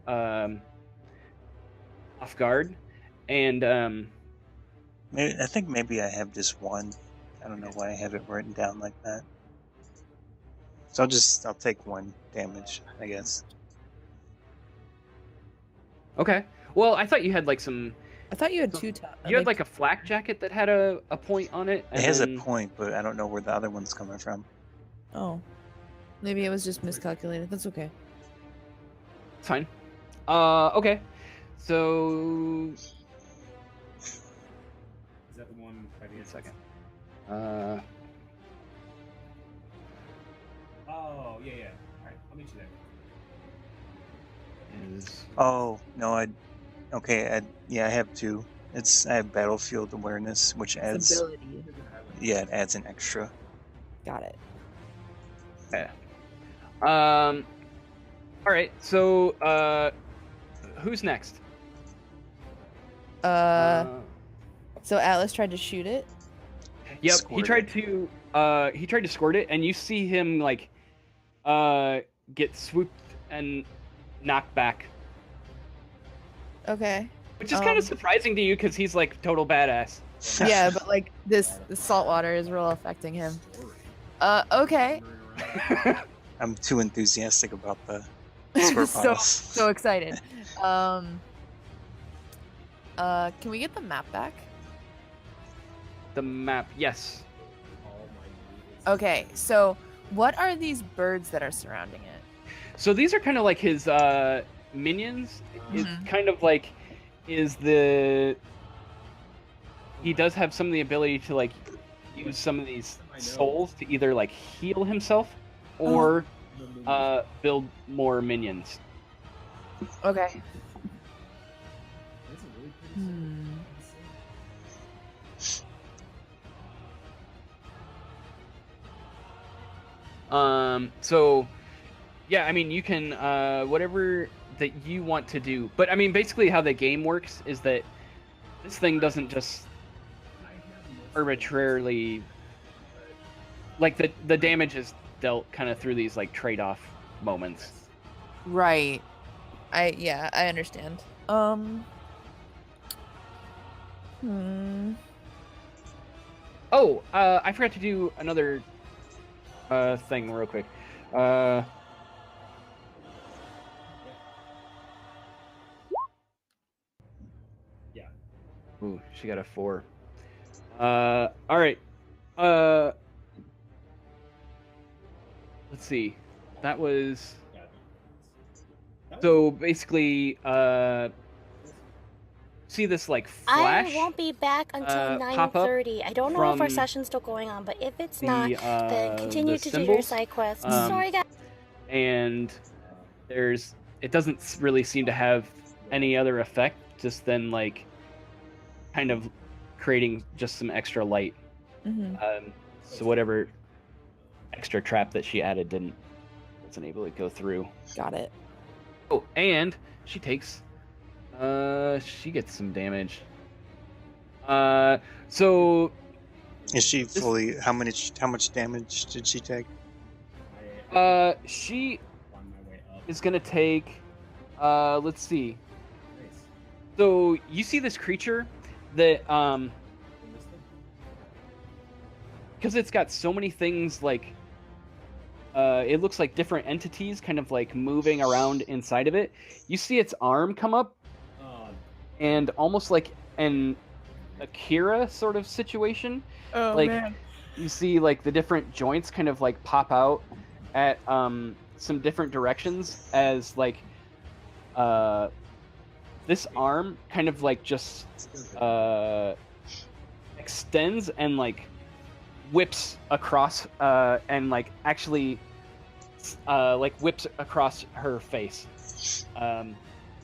Speaker 1: guard, and
Speaker 3: I think maybe I have just 1. I don't know why I have it written down like that. So I'll take 1 damage, I guess.
Speaker 1: okay. Well, I thought you had like some.
Speaker 2: I thought you had 2
Speaker 1: You had like a flak jacket that had a point on it.
Speaker 3: It has a
Speaker 1: then-
Speaker 3: point, but I don't know where the other one's coming from.
Speaker 2: Oh. Maybe it was just miscalculated. That's okay.
Speaker 1: It's fine. Okay. So
Speaker 4: Is that the one fighting
Speaker 1: wait a second.
Speaker 4: Oh, yeah, yeah. Alright, I'll meet you there.
Speaker 1: Is
Speaker 3: Oh no, I have 2. I have battlefield awareness, which adds
Speaker 2: Ability.
Speaker 3: it adds an extra.
Speaker 2: Got it.
Speaker 1: okay. All right. So who's next?
Speaker 2: So Atlas tried to shoot it.
Speaker 1: Yep. He
Speaker 3: Squirt
Speaker 1: tried
Speaker 3: it.
Speaker 1: to squirt it, and you see him like get swooped and knocked back,
Speaker 2: Okay.
Speaker 1: which is kind of surprising to you because he's like total badass.
Speaker 2: Yeah, but like the salt water is real affecting him. Okay.
Speaker 3: I'm too enthusiastic about the squirt
Speaker 2: so
Speaker 3: bottles.
Speaker 2: so excited. Can we get the map back?
Speaker 1: The map, yes.
Speaker 4: All my meat is
Speaker 2: Okay, so what are these birds that are surrounding it?
Speaker 1: So these are kind of like his minions. It's
Speaker 2: Mhm.
Speaker 1: kind of like he does have some of the ability to like use some of these souls to either like heal himself or build more minions.
Speaker 2: Okay.
Speaker 4: This is really pretty
Speaker 2: Hmm.
Speaker 1: So yeah, I mean, you can whatever that you want to do. But I mean, basically how the game works is that this thing doesn't just arbitrarily, like, the damage is dealt kind of through these like trade-off moments.
Speaker 2: Right. I understand.
Speaker 1: Oh, I forgot to do another thing real quick.
Speaker 4: Yeah.
Speaker 1: Ooh, she got a 4. All right. Let's see. That was
Speaker 4: Yeah. That was
Speaker 1: so basically. See this like flash?
Speaker 5: I won't be back until
Speaker 1: pop up
Speaker 5: 9:30. I don't know if our
Speaker 1: from
Speaker 5: session's still going on, but if it's
Speaker 1: the,
Speaker 5: not, then continue
Speaker 1: the
Speaker 5: to do your
Speaker 1: symbols.
Speaker 5: side quests.
Speaker 1: Um,
Speaker 5: Sorry, guys.
Speaker 1: And it doesn't really seem to have any other effect, just then like kind of creating just some extra light. So whatever extra trap that she added wasn't able to go through.
Speaker 2: Got it.
Speaker 1: Oh, and she takes she gets some damage. So
Speaker 3: Is she fully? How much damage did she take?
Speaker 1: she
Speaker 4: on my way up.
Speaker 1: is gonna take let's see.
Speaker 4: Nice.
Speaker 1: So you see this creature that because it's got so many things like it looks like different entities kind of like moving around inside of it. You see its arm come up and almost like an Akira sort of situation.
Speaker 2: Oh
Speaker 1: like
Speaker 2: man.
Speaker 1: you see like the different joints kind of like pop out at some different directions as like this arm kind of like just extends and like whips across and like actually like whips across her face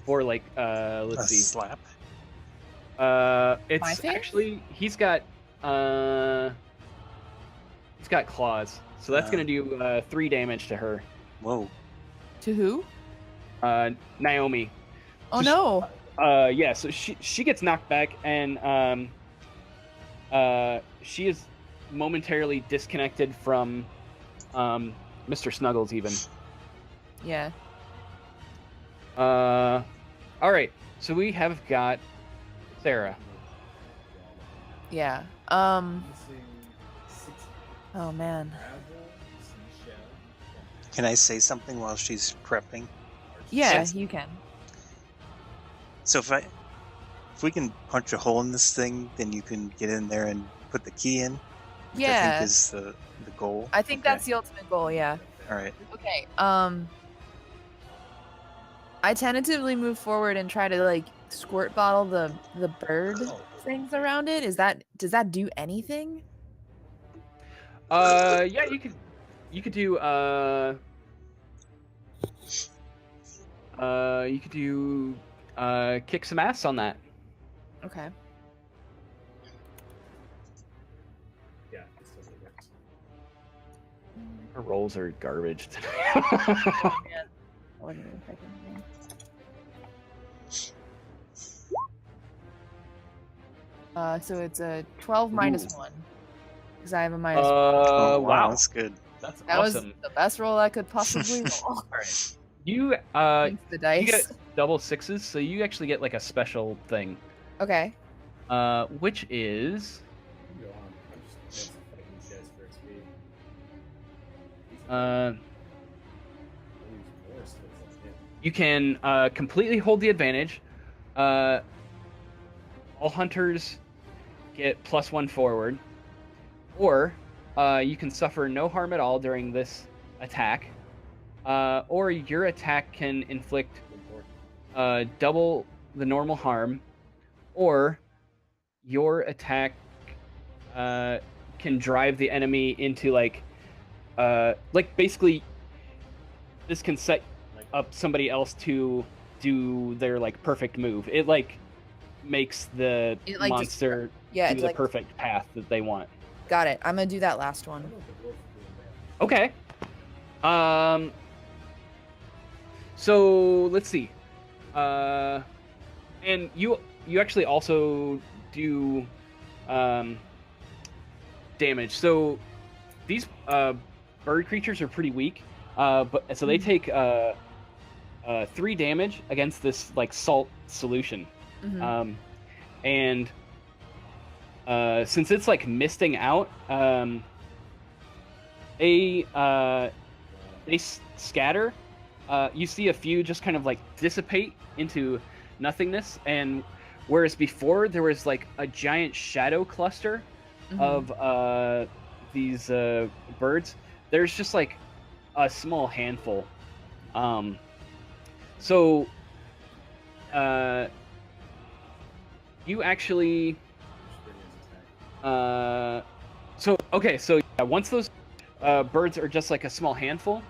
Speaker 1: for like let's see,
Speaker 3: slap.
Speaker 1: it's
Speaker 2: My face?
Speaker 1: actually he's got claws, so that's gonna do 3 damage to her.
Speaker 3: Whoa.
Speaker 2: To who?
Speaker 1: Naomi.
Speaker 2: Oh
Speaker 1: So
Speaker 2: no.
Speaker 1: yeah, so she gets knocked back and she is momentarily disconnected from Mr. Snuggles even.
Speaker 2: Yeah.
Speaker 1: All right, so we have got Sarah.
Speaker 2: Yeah. Oh man.
Speaker 3: Can I say something while she's prepping?
Speaker 2: Yeah,
Speaker 1: Yes.
Speaker 2: you can.
Speaker 3: So if we can punch a hole in this thing, then you can get in there and put the key in. Which I
Speaker 2: Yeah.
Speaker 3: think is the goal.
Speaker 2: I think that's the ultimate goal, yeah.
Speaker 3: All right.
Speaker 2: Okay. I tentatively move forward and try to like squirt bottle the bird things around it. Does that do anything?
Speaker 1: Yeah, you could do kick some ass on that.
Speaker 2: Okay.
Speaker 4: Yeah, it still works.
Speaker 1: Her rolls are garbage.
Speaker 2: Wait a second. So it's a 12 minus 1. Because I have a minus 1.
Speaker 3: Oh,
Speaker 1: Wow,
Speaker 3: that's good.
Speaker 1: that's
Speaker 2: That
Speaker 1: awesome.
Speaker 2: was the best roll I could possibly roll.
Speaker 1: All right, you
Speaker 2: Thanks, the
Speaker 1: you
Speaker 2: dice.
Speaker 1: get double 6s, so you actually get like a special thing,
Speaker 2: Okay.
Speaker 1: which is
Speaker 4: Go on. I'm just fighting these guys for XP.
Speaker 1: uh,
Speaker 4: I lose more skills than him.
Speaker 1: you can completely hold the advantage. All hunters get +1 forward, or you can suffer no harm at all during this attack, or your attack can inflict double the normal harm, or your attack can drive the enemy into like basically this can set up somebody else to do their like perfect move. It like makes the
Speaker 2: It, like, just-
Speaker 1: monster
Speaker 2: Yeah,
Speaker 1: do
Speaker 2: it's
Speaker 1: the
Speaker 2: like
Speaker 1: perfect path that they want.
Speaker 2: got it. I'm gonna do that last one.
Speaker 1: Okay. So let's see. And you actually also do damage. So these bird creatures are pretty weak. But so they take 3 damage against this like salt solution.
Speaker 2: Mhm.
Speaker 1: And since it's like misting out, they scatter. You see a few just kind of like dissipate into nothingness, and whereas before there was like a giant shadow cluster of these birds, there's just like a small handful. So you actually so okay, so yeah, once those birds are just like a small handful,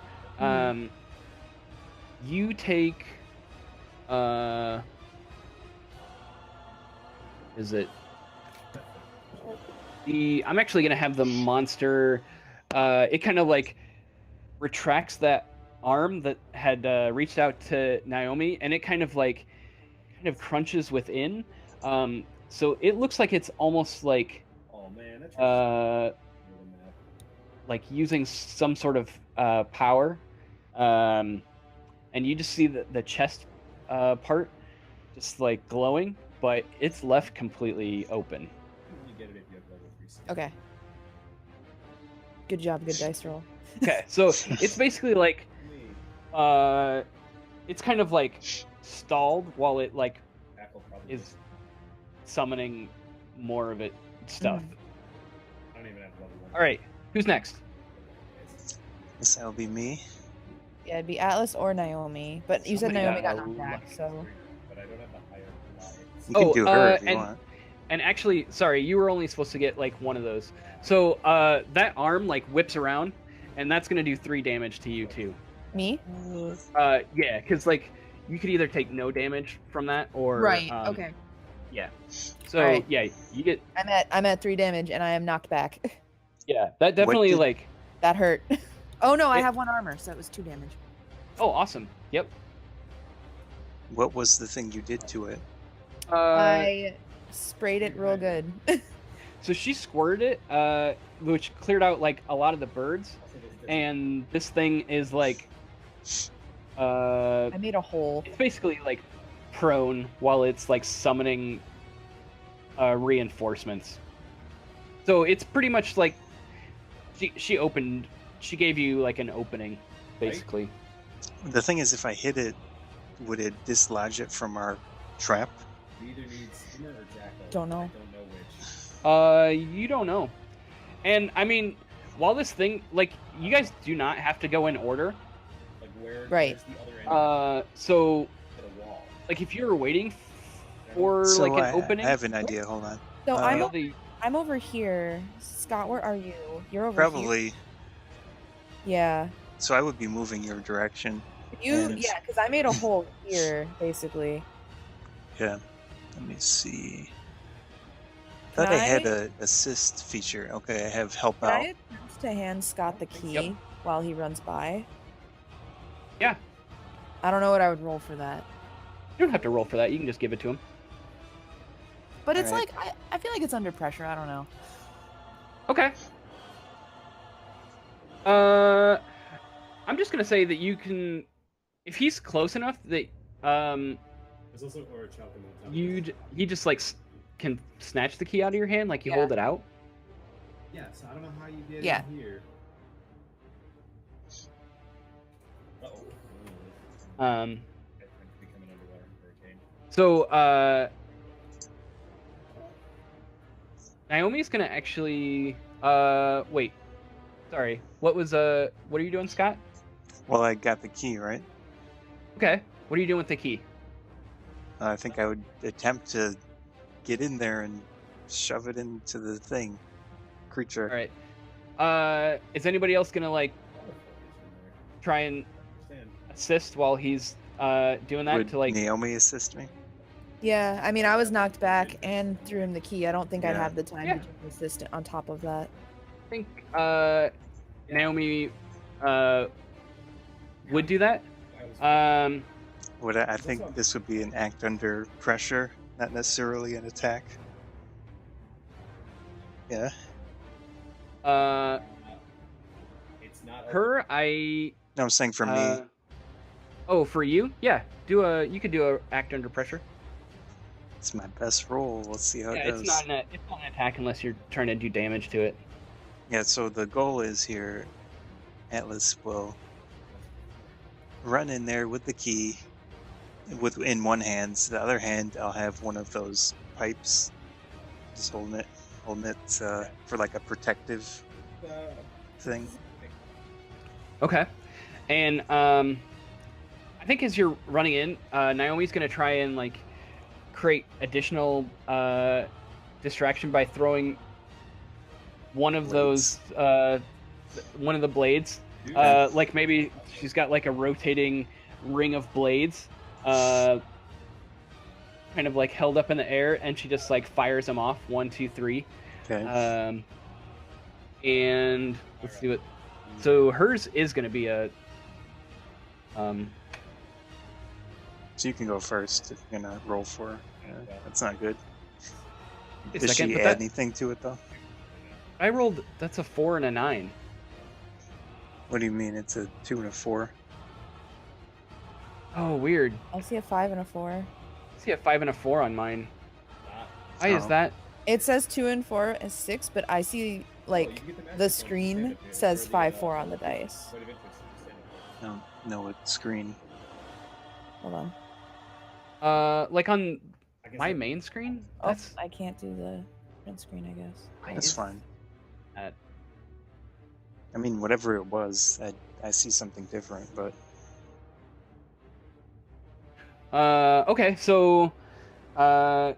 Speaker 1: you take is it I'm actually gonna have the monster it kind of like retracts that arm that had reached out to Naomi, and it kind of crunches within. So it looks like it's almost like
Speaker 4: Oh man, that's
Speaker 1: like using some sort of power. And you just see the chest part just like glowing, but it's left completely open.
Speaker 4: You get it if you have level 3.
Speaker 2: Okay. Good job, good dice roll.
Speaker 1: Okay, so it's basically like it's kind of like stalled while it like is summoning more of it stuff.
Speaker 4: I don't even have level 1.
Speaker 1: All right, who's next?
Speaker 3: Guess that'll be me.
Speaker 2: Yeah, it'd be Atlas or Naomi, but you said
Speaker 1: Somebody
Speaker 2: Naomi
Speaker 1: got
Speaker 2: got knocked back, so
Speaker 4: But I don't have the higher lie.
Speaker 3: You can do her if you
Speaker 1: and,
Speaker 3: want.
Speaker 1: And actually, sorry, you were only supposed to get like one of those. So that arm like whips around, and that's gonna do 3 damage to you too.
Speaker 2: me?
Speaker 1: Yeah, because like you could either take no damage from that or
Speaker 2: Okay.
Speaker 1: Yeah. So
Speaker 2: Alright.
Speaker 1: yeah, you get
Speaker 2: I'm at 3 damage and I am knocked back.
Speaker 1: yeah. That definitely
Speaker 3: did-
Speaker 1: like
Speaker 2: That hurt. Oh no, I
Speaker 1: It-
Speaker 2: have 1 armor, so it was 2 damage.
Speaker 1: oh awesome. Yep.
Speaker 3: What was the thing you did to it?
Speaker 2: I sprayed it real good.
Speaker 1: So she squirted it, which cleared out like a lot of the birds, and this thing is like
Speaker 2: I made a hole.
Speaker 1: it's basically like prone while it's like summoning reinforcements. So it's pretty much like she gave you like an opening, basically.
Speaker 3: The thing is, if I hit it, would it dislodge it from our trap?
Speaker 4: You either need Skimmer or Jackal.
Speaker 2: Don't know.
Speaker 4: I don't know which.
Speaker 1: You don't know. And I mean, while this thing like you guys do not have to go in order.
Speaker 4: Like where's
Speaker 2: Right.
Speaker 4: the other end
Speaker 1: So
Speaker 4: of the wall?
Speaker 1: like if you were waiting for
Speaker 3: So
Speaker 1: like an
Speaker 3: I
Speaker 1: opening,
Speaker 3: have an idea. Hold on.
Speaker 2: So
Speaker 3: Uh,
Speaker 2: I'm over here. Scott, where are you? You're over
Speaker 3: Probably.
Speaker 2: here. Yeah.
Speaker 3: So I would be moving your direction. And-
Speaker 2: Yeah, because I made a hole here, basically.
Speaker 3: Yeah. Let me see.
Speaker 2: Can
Speaker 3: Thought I had
Speaker 2: I-
Speaker 3: a assist feature. Okay, I have help
Speaker 2: Can
Speaker 3: out.
Speaker 2: I attempt to hand Scott the key while he runs by?
Speaker 1: Yeah.
Speaker 2: I don't know what I would roll for that.
Speaker 1: you don't have to roll for that. You can just give it to him.
Speaker 2: But it's
Speaker 3: Alright.
Speaker 2: like, I feel like it's under pressure. I don't know.
Speaker 1: Okay. I'm just gonna say that you can, if he's close enough that
Speaker 4: There's also or Chalcom on top.
Speaker 1: he just like can snatch the key out of your hand, like you
Speaker 2: Yeah.
Speaker 1: hold it out.
Speaker 4: Yeah, so I don't know how you get
Speaker 2: Yeah.
Speaker 4: in here. Uh-oh.
Speaker 1: Um.
Speaker 4: Become an underwater hurricane.
Speaker 1: So Naomi's gonna actually wait. Sorry. What are you doing, Scott?
Speaker 3: Well, I got the key, right?
Speaker 1: Okay. What are you doing with the key?
Speaker 3: I think I would attempt to get in there and shove it into the thing. Creature.
Speaker 1: All right. Is anybody else gonna like try and
Speaker 4: Understand.
Speaker 1: assist while he's doing that
Speaker 3: Would
Speaker 1: to like?
Speaker 3: Naomi assist me?
Speaker 2: Yeah, I mean, I was knocked back and threw him the key. I don't think I'd
Speaker 3: Yeah.
Speaker 2: have the time
Speaker 1: Yeah.
Speaker 2: to do an assistant on top of that.
Speaker 1: I think Naomi would do that.
Speaker 4: I was
Speaker 3: I think this would be an act under pressure, not necessarily an attack. Yeah.
Speaker 4: it's not
Speaker 1: Her, I.
Speaker 3: No, I'm saying for me.
Speaker 1: Oh, for you? Yeah. You could do a act under pressure.
Speaker 3: It's my best roll. Let's see how
Speaker 1: Yeah,
Speaker 3: it goes.
Speaker 1: it's not an attack unless you're trying to do damage to it.
Speaker 3: Yeah, so the goal is here, Atlas will run in there with the key in one hand. The other hand, I'll have one of those pipes, just holding it for like a protective thing.
Speaker 1: Okay. And I think as you're running in, Naomi's gonna try and like create additional distraction by throwing one of
Speaker 3: Blades.
Speaker 1: one of the blades. Like maybe she's got like a rotating ring of blades, kind of like held up in the air, and she just like fires them off 1, 2, 3.
Speaker 3: Okay.
Speaker 1: And let's see what. So hers is going to be a.
Speaker 3: So you can go first if you're gonna roll for her. Yeah, that's not good.
Speaker 1: a
Speaker 3: Does
Speaker 1: second,
Speaker 3: she
Speaker 1: but
Speaker 3: add
Speaker 1: that-
Speaker 3: anything to it though?
Speaker 1: I rolled. That's a 4 and a 9.
Speaker 3: What do you mean? It's a 2 and a 4.
Speaker 1: Oh, weird.
Speaker 2: I see a 5 and a 4.
Speaker 1: I see a 5 and a 4 on mine. Why is
Speaker 3: Oh.
Speaker 1: that?
Speaker 2: It says 2 and 4 is 6, but I see like the screen says 5, 4 on the dice.
Speaker 3: No, it's screen.
Speaker 2: Hold on.
Speaker 1: Like on my main screen.
Speaker 2: Oh,
Speaker 1: That's
Speaker 2: I can't do the print screen, I guess.
Speaker 1: why
Speaker 3: That's
Speaker 1: is
Speaker 3: fine.
Speaker 1: that?
Speaker 3: I mean, whatever it was, I see something different, but
Speaker 1: Okay, so I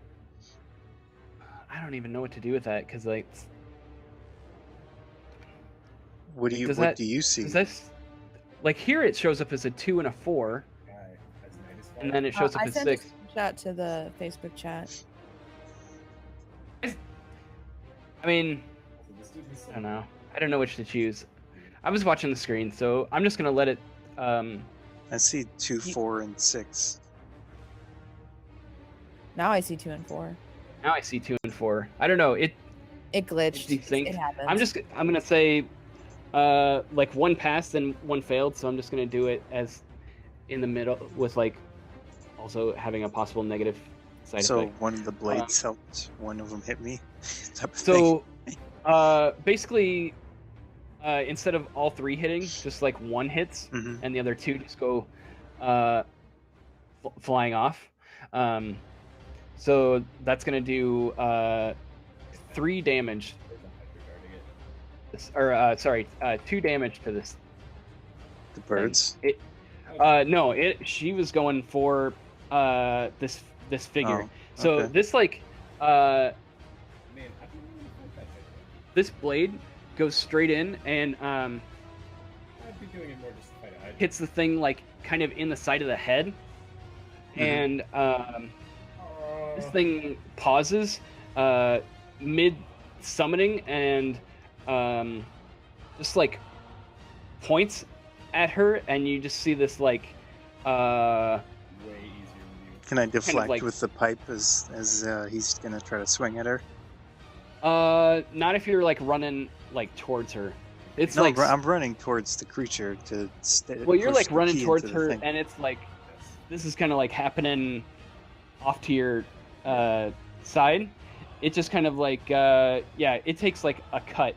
Speaker 1: don't even know what to do with that because like
Speaker 3: what do you
Speaker 1: Does
Speaker 3: what
Speaker 1: that-
Speaker 3: do you see?
Speaker 1: does this like here it shows up as a 2 and a 4, and then it shows up
Speaker 2: I
Speaker 1: as
Speaker 2: sent
Speaker 1: 6.
Speaker 2: a screenshot to the Facebook chat.
Speaker 1: I mean, I don't know. I don't know which to choose. I was watching the screen, so I'm just gonna let it.
Speaker 3: I see 2, 4, and 6.
Speaker 2: Now I see 2 and 4.
Speaker 1: Now I see 2 and 4. I don't know. It
Speaker 2: It glitched.
Speaker 1: desynced.
Speaker 2: It happens.
Speaker 1: I'm gonna say, like one passed and one failed, so I'm just gonna do it as in the middle with like also having a possible negative side
Speaker 3: So
Speaker 1: effect.
Speaker 3: one of the blades helped one of them hit me. Type of thing.
Speaker 1: So, basically, instead of all 3 hitting, just like one hits,
Speaker 3: Mhm.
Speaker 1: and the other 2 just go flying off. So that's gonna do 3 damage. Or 2 damage to this.
Speaker 3: The birds.
Speaker 1: It no, she was going for this figure.
Speaker 3: Oh,
Speaker 1: So
Speaker 3: okay.
Speaker 1: this like
Speaker 4: Man, how do you fight that thing?
Speaker 1: this blade goes straight in and
Speaker 4: I'd be doing it more just to fight a hydra.
Speaker 1: hits the thing like kind of in the side of the head, and this thing pauses mid summoning and just like points at her, and you just see this like
Speaker 4: Way easier than you.
Speaker 3: Can I deflect
Speaker 1: like-
Speaker 3: with the pipe as he's gonna try to swing at her?
Speaker 1: not if you're like running like towards her. It's
Speaker 3: No,
Speaker 1: like
Speaker 3: I'm running towards the creature to.
Speaker 1: well, you're
Speaker 3: push
Speaker 1: like
Speaker 3: the
Speaker 1: running
Speaker 3: key
Speaker 1: towards
Speaker 3: into the
Speaker 1: her,
Speaker 3: thing.
Speaker 1: and it's like this is kind of like happening off to your side. It just kind of like it takes like a cut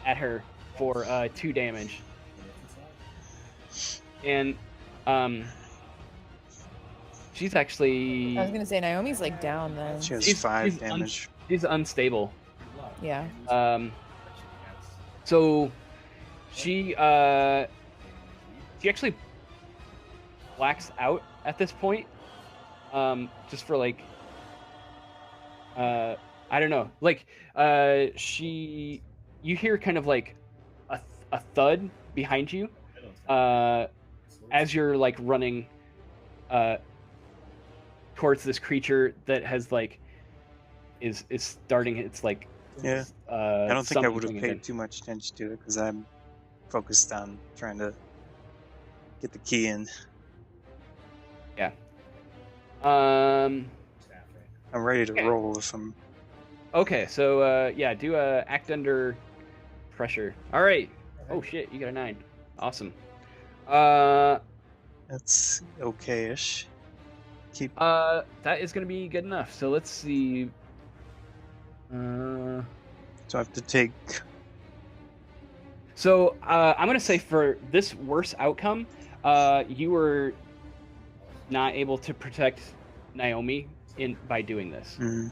Speaker 1: at her for 2 damage, and she's actually
Speaker 2: I was gonna say Naomi's like down then.
Speaker 3: She has
Speaker 1: she's-
Speaker 3: 5
Speaker 1: she's
Speaker 3: damage.
Speaker 1: she's unstable.
Speaker 2: Yeah.
Speaker 1: So she actually blacks out at this point, just for like I don't know, like you hear kind of like a thud behind you as you're like running towards this creature that has like is starting its like
Speaker 3: Yeah. I don't think I would have
Speaker 1: summoning
Speaker 3: paid
Speaker 1: again.
Speaker 3: too much attention to it because I'm focused on trying to get the key in.
Speaker 1: Yeah. Um.
Speaker 3: I'm ready to
Speaker 1: Okay.
Speaker 3: roll if I'm.
Speaker 1: Okay. So yeah, do a act under pressure. All right. Oh shit, you got a 9. Awesome.
Speaker 3: That's okay-ish. Keep.
Speaker 1: That is gonna be good enough. So let's see.
Speaker 3: So I have to take.
Speaker 1: So I'm gonna say for this worse outcome, you were not able to protect Naomi by doing this.
Speaker 3: Mm,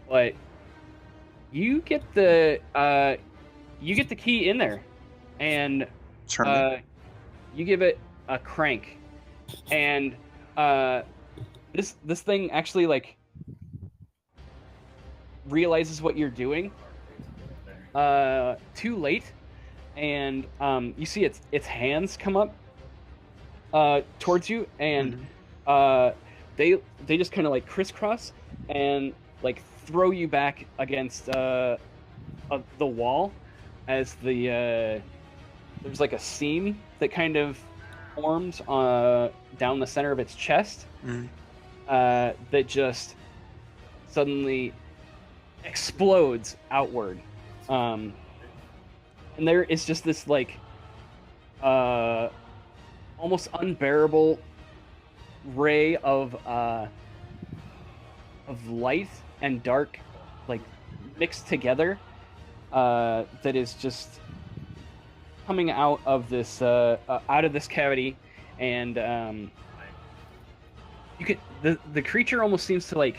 Speaker 1: But you get the key in there, and
Speaker 3: turn it.
Speaker 1: you give it a crank, and this thing actually like realizes what you're doing too late, and you see its hands come up towards you, and they just kind of like crisscross and like throw you back against the wall as there's like a seam that kind of forms down the center of its chest that just suddenly explodes outward, and there is just this like almost unbearable ray of light and dark like mixed together that is just coming out of this cavity, and you could the creature almost seems to like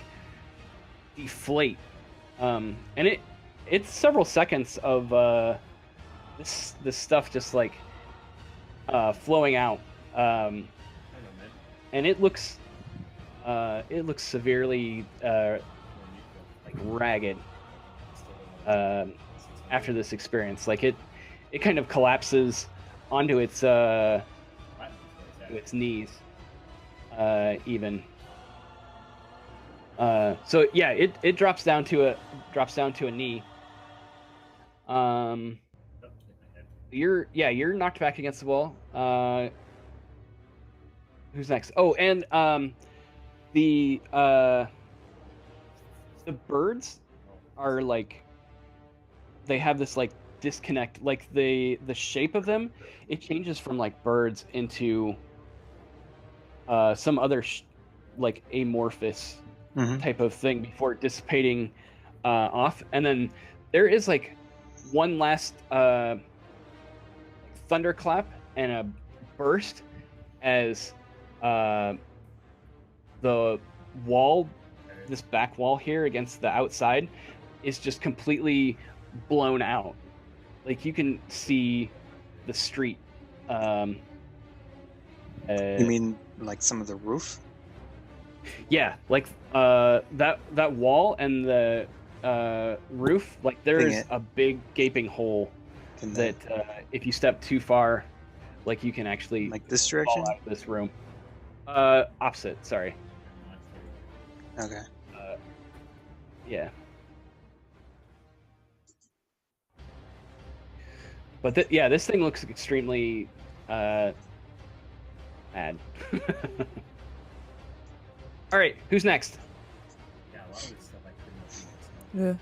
Speaker 1: deflate, and it's several seconds of this stuff just like flowing out, and it looks severely like ragged after this experience. Like it kind of collapses onto its knees, even. So yeah, it drops down to a knee. You're knocked back against the wall. Who's next? Oh, and the birds are like, they have this like disconnect, like the shape of them, it changes from like birds into some other like amorphous type of thing before dissipating off. And then there is like one last thunderclap and a burst as the wall, this back wall here against the outside, is just completely blown out. Like you can see the street.
Speaker 3: You mean like some of the roof?
Speaker 1: Yeah, like that wall and the roof. Like there's a big gaping hole that if you step too far, like you can actually
Speaker 3: like this direction?
Speaker 1: fall out of this room. Opposite. Sorry.
Speaker 3: Okay.
Speaker 1: Yeah. But this thing looks extremely bad. All right, who's next?
Speaker 4: Yeah, a lot of this stuff I couldn't
Speaker 2: Yeah.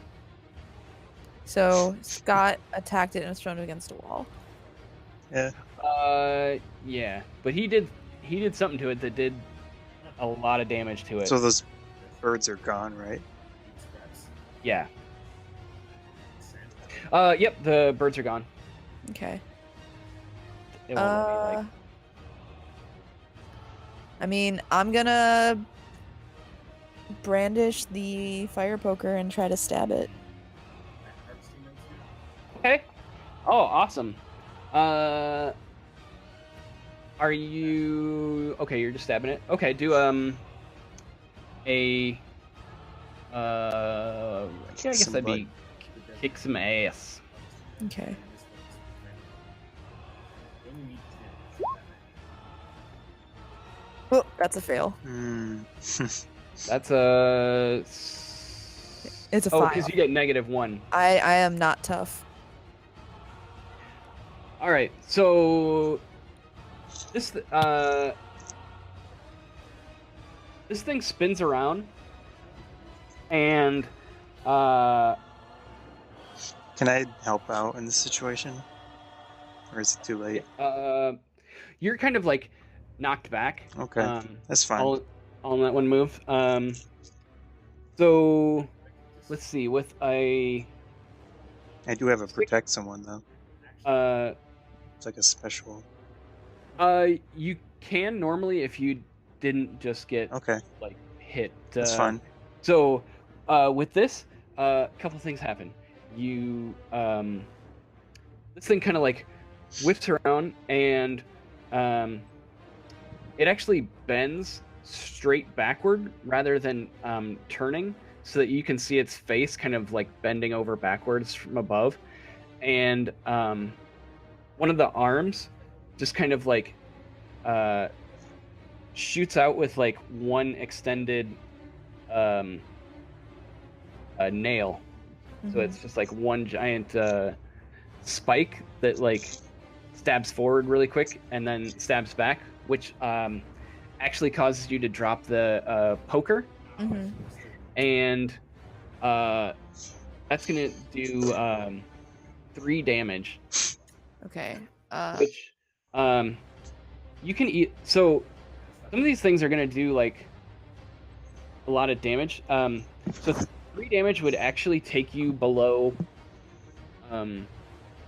Speaker 2: So Scott attacked it and was thrown against a wall.
Speaker 3: Yeah.
Speaker 1: Yeah, but he did something to it that did a lot of damage to it.
Speaker 3: So those birds are gone, right?
Speaker 1: Yeah. Yep, the birds are gone.
Speaker 2: Okay.
Speaker 1: They won't let me, like...
Speaker 2: I mean, I'm gonna brandish the fire poker and try to stab it.
Speaker 1: Okay. Oh, awesome. Are you okay? You're just stabbing it. Okay, do I guess that'd be kick some ass.
Speaker 2: Okay. Oh, that's a fail.
Speaker 1: That's a.
Speaker 2: It's a
Speaker 1: Oh,
Speaker 2: five.
Speaker 1: because you get -1.
Speaker 2: I am not tough.
Speaker 1: All right, so this this thing spins around, and
Speaker 3: Can I help out in this situation, or is it too late?
Speaker 1: you're kind of like knocked back.
Speaker 3: Okay, that's fine.
Speaker 1: All on that one move. So let's see. With a
Speaker 3: I do have a protect someone though. It's like a special.
Speaker 1: you can normally if you didn't just get
Speaker 3: Okay,
Speaker 1: like hit.
Speaker 3: that's fine.
Speaker 1: So with this, a couple things happen. You this thing kind of like whips around and it actually bends straight backward rather than turning, so that you can see its face kind of like bending over backwards from above, and one of the arms just kind of like shoots out with like one extended nail. So it's just like one giant spike that like stabs forward really quick and then stabs back, which actually causes you to drop the poker. And that's gonna do 3 damage.
Speaker 2: Okay.
Speaker 1: Which you can eat. So some of these things are gonna do like a lot of damage. So 3 damage would actually take you below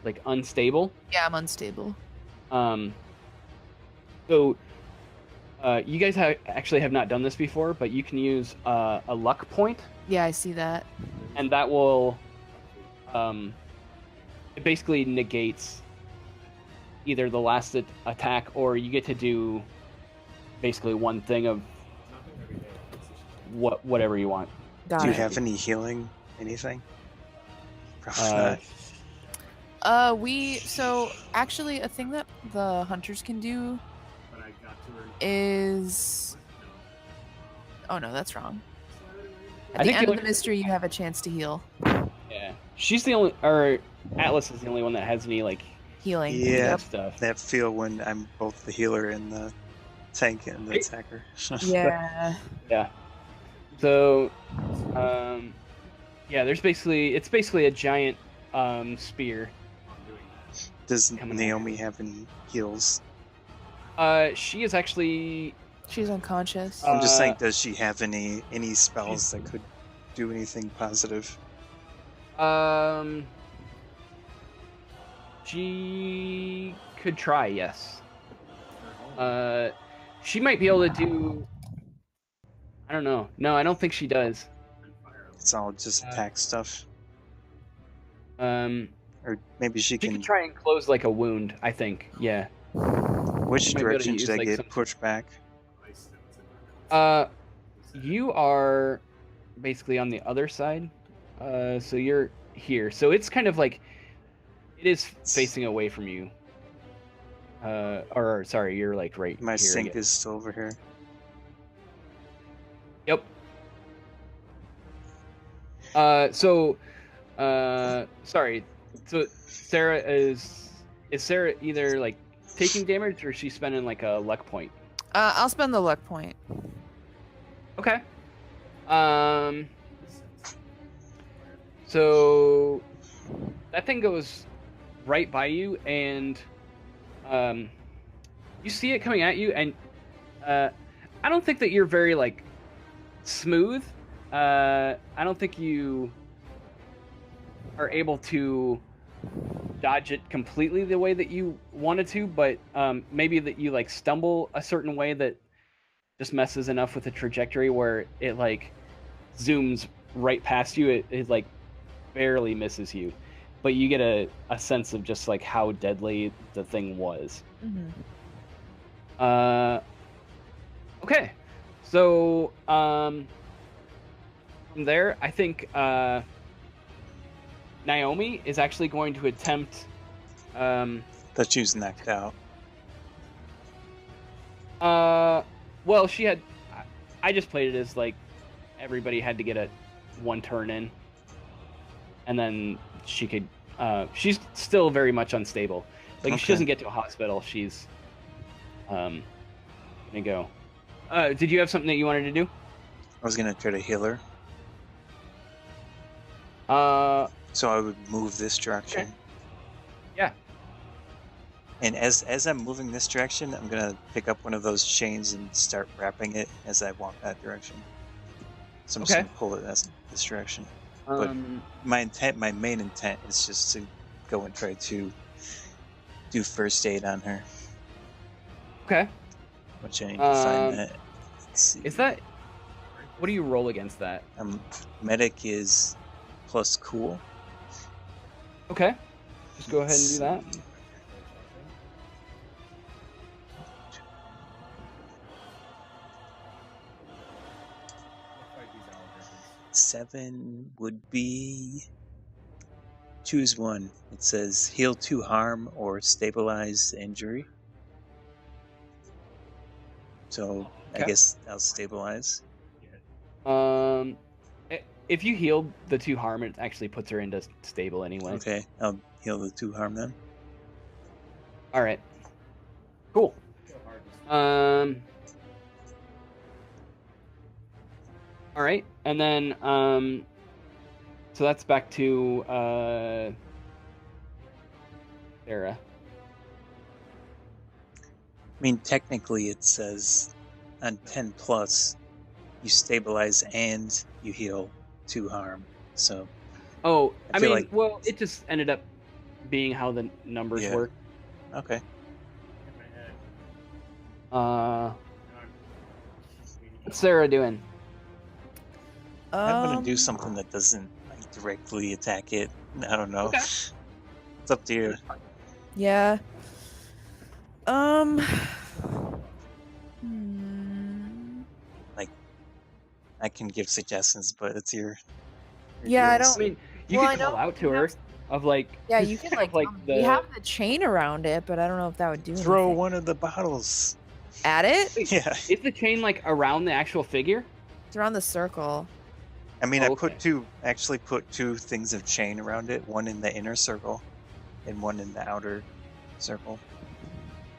Speaker 1: like unstable.
Speaker 2: Yeah, I'm unstable.
Speaker 1: So you guys actually have not done this before, but you can use a luck point,
Speaker 2: Yeah, I see that.
Speaker 1: and that will it basically negates either the last attack, or you get to do basically one thing of whatever you want.
Speaker 2: Got
Speaker 3: Do you
Speaker 2: it.
Speaker 3: have any healing? Anything? Probably not.
Speaker 2: So actually a thing that the hunters can do is oh no, that's wrong.
Speaker 1: I
Speaker 2: At the
Speaker 1: think
Speaker 2: end
Speaker 1: the
Speaker 2: of the mystery you have a chance to heal.
Speaker 1: Yeah, she's the only, or Atlas is the only one that has any like
Speaker 2: Healing.
Speaker 3: Yeah,
Speaker 1: stuff.
Speaker 3: that feel when I'm both the healer and the tank and the
Speaker 1: Right.
Speaker 3: attacker.
Speaker 2: Yeah.
Speaker 1: Yeah. So, yeah, it's basically a giant spear.
Speaker 3: Does
Speaker 1: Coming
Speaker 3: Naomi have any heals?
Speaker 1: She is actually
Speaker 2: She's unconscious.
Speaker 3: I'm just saying, does she have any spells that could do anything positive?
Speaker 1: She could try, yes. She might be able to do. I don't know. No, I don't think she does.
Speaker 3: It's all just attack stuff.
Speaker 1: She
Speaker 3: Or maybe she can.
Speaker 1: could try and close like a wound. I think. Yeah.
Speaker 3: Which
Speaker 1: might be able to
Speaker 3: direction
Speaker 1: use,
Speaker 3: should I
Speaker 1: like,
Speaker 3: get
Speaker 1: some-
Speaker 3: pushed back?
Speaker 1: You are basically on the other side. So you're here. So it's kind of like it is facing away from you. Or sorry, you're like right
Speaker 3: My
Speaker 1: here.
Speaker 3: sink
Speaker 1: again.
Speaker 3: is still over here.
Speaker 1: Yep. Sorry. So Sarah is Sarah either like taking damage or is she spending like a luck point?
Speaker 2: I'll spend the luck point.
Speaker 1: Okay. So that thing goes right by you, and you see it coming at you, and I don't think that you're very like smooth. I don't think you are able to dodge it completely the way that you wanted to, but maybe that you like stumble a certain way that just messes enough with the trajectory where it like zooms right past you. It like barely misses you, but you get a sense of just like how deadly the thing was. Okay, so from there, I think Naomi is actually going to attempt.
Speaker 3: That she was knocked out.
Speaker 1: Well, she had. I just played it as like everybody had to get a one turn in, and then she could. She's still very much unstable, Like if she
Speaker 3: Okay.
Speaker 1: doesn't get to a hospital, she's gonna go. Did you have something that you wanted to do?
Speaker 3: I was gonna try to heal her, so I would move this direction.
Speaker 1: Okay. Yeah.
Speaker 3: And as I'm moving this direction, I'm gonna pick up one of those chains and start wrapping it as I walk that direction. So I'm just
Speaker 1: Okay.
Speaker 3: gonna pull it this direction. But my main intent is just to go and try to do first aid on her,
Speaker 1: Okay.
Speaker 3: which I need to find that. Let's see.
Speaker 1: Is that? What do you roll against that?
Speaker 3: Medic is plus cool.
Speaker 1: Okay. Just go ahead and do that.
Speaker 3: Let's see.
Speaker 4: Fight these alligators.
Speaker 3: 7 would be. Choose one. It says heal 2 harm or stabilize injury. So I
Speaker 1: Okay.
Speaker 3: guess I'll stabilize.
Speaker 1: If you healed the 2 harm, it actually puts her into stable anyway.
Speaker 3: Okay, I'll heal the 2 harm then.
Speaker 1: All right. Cool.
Speaker 4: So hard to
Speaker 1: All right, and then so that's back to Sarah.
Speaker 3: I mean, technically it says on 10 plus, you stabilize and you heal 2 harm. So
Speaker 1: Oh,
Speaker 3: I
Speaker 1: I
Speaker 3: feel
Speaker 1: mean,
Speaker 3: like-
Speaker 1: well, it just ended up being how the numbers
Speaker 3: Yeah.
Speaker 1: work.
Speaker 3: okay,
Speaker 4: in my head.
Speaker 1: Uh,
Speaker 4: Now I'm
Speaker 1: what's Sarah doing?
Speaker 3: I'm gonna do something that doesn't like, directly attack it. I don't know.
Speaker 1: Okay.
Speaker 3: It's up to you.
Speaker 2: Yeah. hmm.
Speaker 3: I can give suggestions, but it's your
Speaker 2: Yeah, I
Speaker 3: yours.
Speaker 1: I mean, you
Speaker 2: Well,
Speaker 1: could
Speaker 2: I
Speaker 1: call
Speaker 2: know
Speaker 1: out to
Speaker 2: we
Speaker 1: her
Speaker 2: have-
Speaker 1: of like.
Speaker 2: Yeah, you can like,
Speaker 1: like
Speaker 2: we
Speaker 1: the
Speaker 2: have the chain around it, but I don't know if that would do
Speaker 3: Throw
Speaker 2: anything.
Speaker 3: one of the bottles.
Speaker 2: At it?
Speaker 1: Wait,
Speaker 3: Yeah.
Speaker 1: is the chain like around the actual figure?
Speaker 2: It's around the circle.
Speaker 3: I mean,
Speaker 1: Oh,
Speaker 3: I
Speaker 1: okay.
Speaker 3: put two things of chain around it, one in the inner circle and one in the outer circle.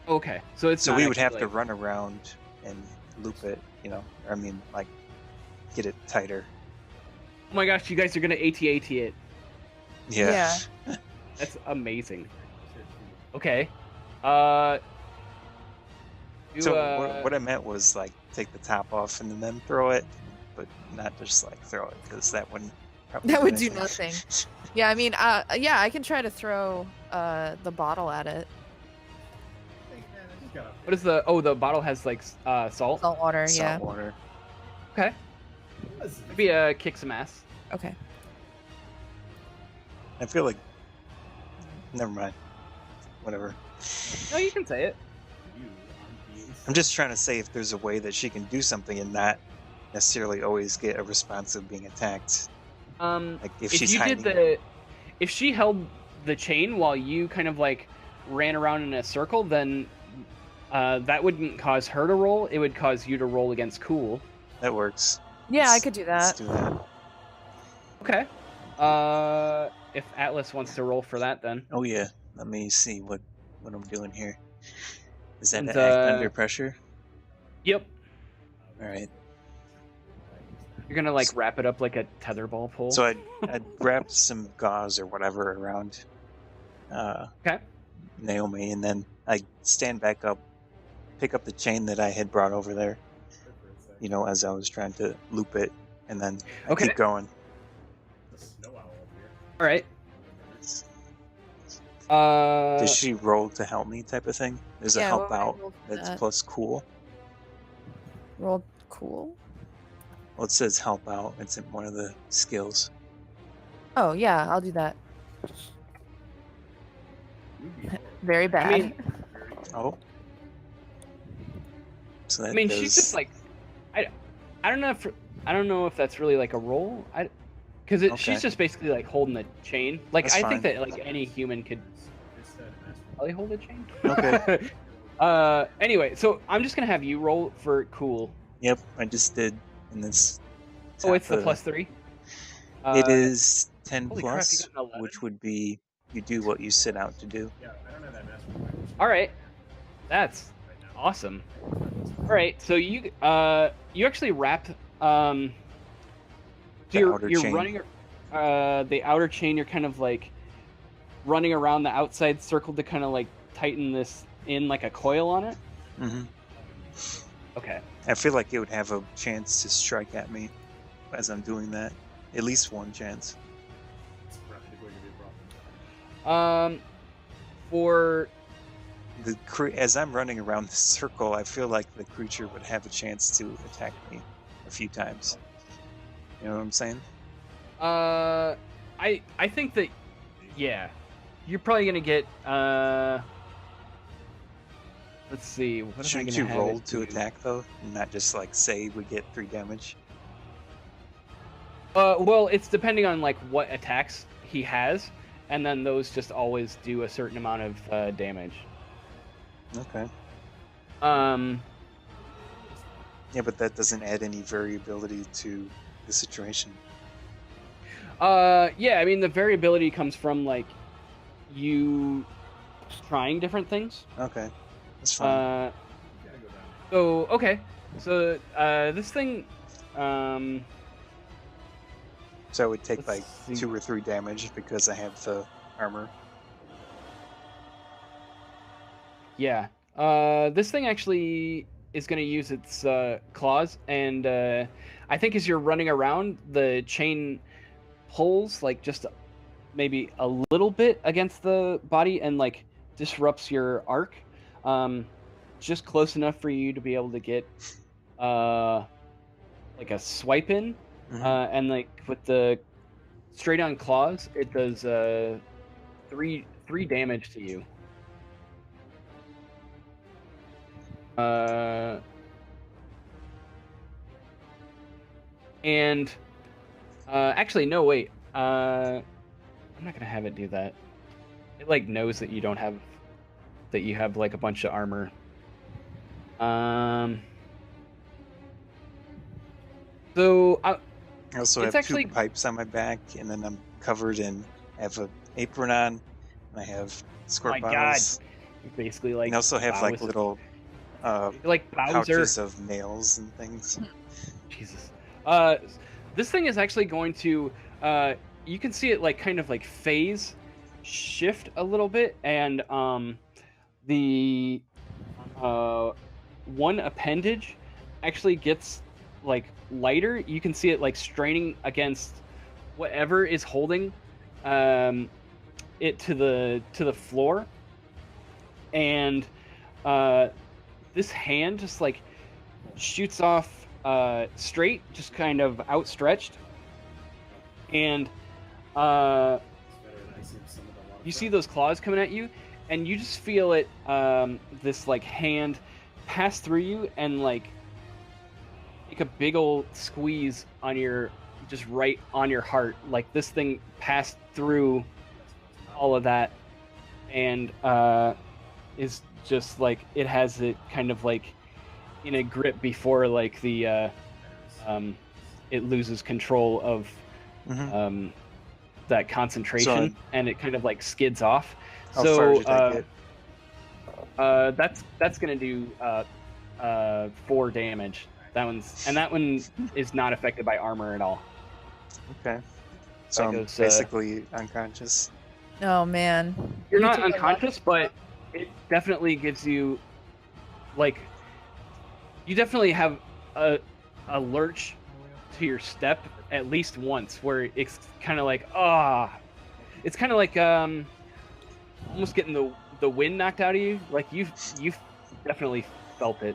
Speaker 1: Okay, so it's
Speaker 3: So
Speaker 1: not
Speaker 3: we would have
Speaker 1: actually,
Speaker 3: to
Speaker 1: like-
Speaker 3: run around and loop it, I mean, like, get it tighter.
Speaker 1: Oh my gosh, you guys are gonna AT-AT it.
Speaker 3: Yeah.
Speaker 1: That's amazing.
Speaker 4: shit,
Speaker 1: Okay.
Speaker 3: So what I meant was, like, take the top off and then throw it, but not just, like, throw it, because that wouldn't probably
Speaker 2: That would do
Speaker 3: anything.
Speaker 2: nothing. Yeah, I mean, yeah, I can try to throw the bottle at it.
Speaker 4: Hey, man, I just got up
Speaker 1: What is the? Oh, the bottle has like salt.
Speaker 2: Salt water, yeah.
Speaker 3: Salt water.
Speaker 1: Okay.
Speaker 4: there.
Speaker 1: Maybe kick some ass.
Speaker 2: Okay.
Speaker 3: I feel like... Never mind. Whatever.
Speaker 1: No, you can say it.
Speaker 4: You, I'm being
Speaker 3: I'm just trying to say if there's a way that she can do something and not necessarily always get a response of being attacked. Like if she's
Speaker 1: you
Speaker 3: hiding.
Speaker 1: if she held the chain while you kind of like ran around in a circle, then that wouldn't cause her to roll. It would cause you to roll against cool.
Speaker 3: That works.
Speaker 2: Yeah, I
Speaker 3: Let's-
Speaker 2: could do
Speaker 3: let's
Speaker 2: that.
Speaker 3: do that.
Speaker 1: Okay. If Atlas wants to roll for that, then
Speaker 3: Oh yeah. Let me see what I'm doing here. Is that
Speaker 1: And,
Speaker 3: an act under
Speaker 1: uh,
Speaker 3: pressure?
Speaker 1: yep,
Speaker 3: All right.
Speaker 1: you're gonna like wrap it up like a tetherball pull.
Speaker 3: So I'd wrap some gauze or whatever around
Speaker 1: Okay.
Speaker 3: Naomi, and then I stand back up, pick up the chain that I had brought over there, as I was trying to loop it, and then I
Speaker 1: Okay.
Speaker 3: keep going.
Speaker 4: The snow owl over here.
Speaker 1: All right.
Speaker 3: Does she roll to help me type of thing? There's a
Speaker 2: Yeah,
Speaker 3: help
Speaker 2: what would I
Speaker 3: out
Speaker 2: roll for
Speaker 3: that's
Speaker 2: that?
Speaker 3: plus cool.
Speaker 2: Roll cool.
Speaker 3: Well, it says help out. It's in one of the skills.
Speaker 2: Oh yeah, I'll do that.
Speaker 4: You'd be horrible.
Speaker 2: Very bad.
Speaker 1: mean-
Speaker 4: Very good.
Speaker 3: Oh. So that
Speaker 1: I mean, she's
Speaker 3: does-
Speaker 1: just like, I don't know if that's really like a roll. Because
Speaker 3: Okay.
Speaker 1: she's just basically like holding the chain. Like
Speaker 3: That's
Speaker 1: I
Speaker 3: fine.
Speaker 1: think that like any human could
Speaker 4: Just said ask for
Speaker 1: probably hold a chain.
Speaker 3: Okay.
Speaker 1: Anyway, so I'm just gonna have you roll for cool.
Speaker 3: Yep, I just did in this.
Speaker 1: Oh, it's the
Speaker 3: top,
Speaker 1: +3.
Speaker 3: It is 10
Speaker 1: holy crap, you
Speaker 3: plus,
Speaker 1: got an 11?
Speaker 3: which would be you do what you set out to do.
Speaker 4: Yeah, I don't have that master point.
Speaker 1: All right, that's
Speaker 4: Right now.
Speaker 1: awesome. All right, so you actually wrap so
Speaker 3: The
Speaker 1: you're
Speaker 3: outer chain.
Speaker 1: running the outer chain. You're kind of like running around the outside circle to kind of like tighten this in like a coil on it.
Speaker 3: Hmm.
Speaker 1: Okay.
Speaker 3: I feel like it would have a chance to strike at me as I'm doing that. At least one chance.
Speaker 4: It's practically gonna be a problem.
Speaker 1: For
Speaker 3: As I'm running around the circle, I feel like the creature would have a chance to attack me a few times. You know what I'm saying?
Speaker 1: I think that yeah, you're probably gonna get let's see. What am I
Speaker 3: Shouldn't
Speaker 1: gonna
Speaker 3: you
Speaker 1: have
Speaker 3: roll
Speaker 1: it
Speaker 3: to
Speaker 1: do?
Speaker 3: attack though, and not just like say we get 3 damage?
Speaker 1: Well, it's depending on like what attacks he has, and then those just always do a certain amount of damage.
Speaker 3: Okay.
Speaker 1: Um,
Speaker 3: Yeah, but that doesn't add any variability to the situation.
Speaker 1: yeah, I mean the variability comes from like you trying different things.
Speaker 3: Okay, that's fine.
Speaker 1: Uh,
Speaker 4: You gotta go down.
Speaker 1: so okay, so this thing,
Speaker 3: So it would take
Speaker 1: let's
Speaker 3: like
Speaker 1: see.
Speaker 3: 2 or 3 damage because I have the armor.
Speaker 1: Yeah. This thing actually is going to use its claws, and I think as you're running around, the chain pulls like just maybe a little bit against the body and like disrupts your arc, just close enough for you to be able to get like a swipe in,
Speaker 3: Mhm.
Speaker 1: and like with the straight on claws, it does three damage to you. And actually, no, wait. I'm not gonna have it do that. It like knows that you don't have that you have like a bunch of armor. So
Speaker 3: I also
Speaker 1: it's
Speaker 3: have
Speaker 1: actually
Speaker 3: 2 pipes on my back, and then I'm covered in. I have an apron on, and I have squirt
Speaker 1: my God,
Speaker 3: bottles.
Speaker 1: you're basically like
Speaker 3: And I also have like
Speaker 1: Bowser.
Speaker 3: little
Speaker 1: You're like Bowser.
Speaker 3: pouches of nails and things.
Speaker 1: Jesus. This thing is actually going to. You can see it like kind of like phase shift a little bit, and the one appendage actually gets like lighter. You can see it like straining against whatever is holding it to the floor, and this hand just like shoots off straight, just kind of outstretched, and
Speaker 4: It's better than I see some of the water.
Speaker 1: you see those claws coming at you, and you just feel it this like hand pass through you and like take a big old squeeze on your just right on your heart. Like this thing passed through all of that and is just like it has it kind of like in a grip before like the it loses control of
Speaker 3: Mhm.
Speaker 1: that concentration,
Speaker 3: So-
Speaker 1: and it kind of like skids off.
Speaker 3: How
Speaker 1: so
Speaker 3: far did I get?
Speaker 1: that's gonna do 4 damage. That one is not affected by armor at all.
Speaker 3: Okay. So
Speaker 1: That
Speaker 3: I'm
Speaker 1: goes,
Speaker 3: basically unconscious.
Speaker 2: Oh man.
Speaker 1: You're
Speaker 2: You
Speaker 1: not
Speaker 2: take a
Speaker 1: unconscious, but it definitely gives you like you definitely have a lurch to your step at least once where it's kind of like it's kind of like almost getting the wind knocked out of you. Like you've definitely felt it.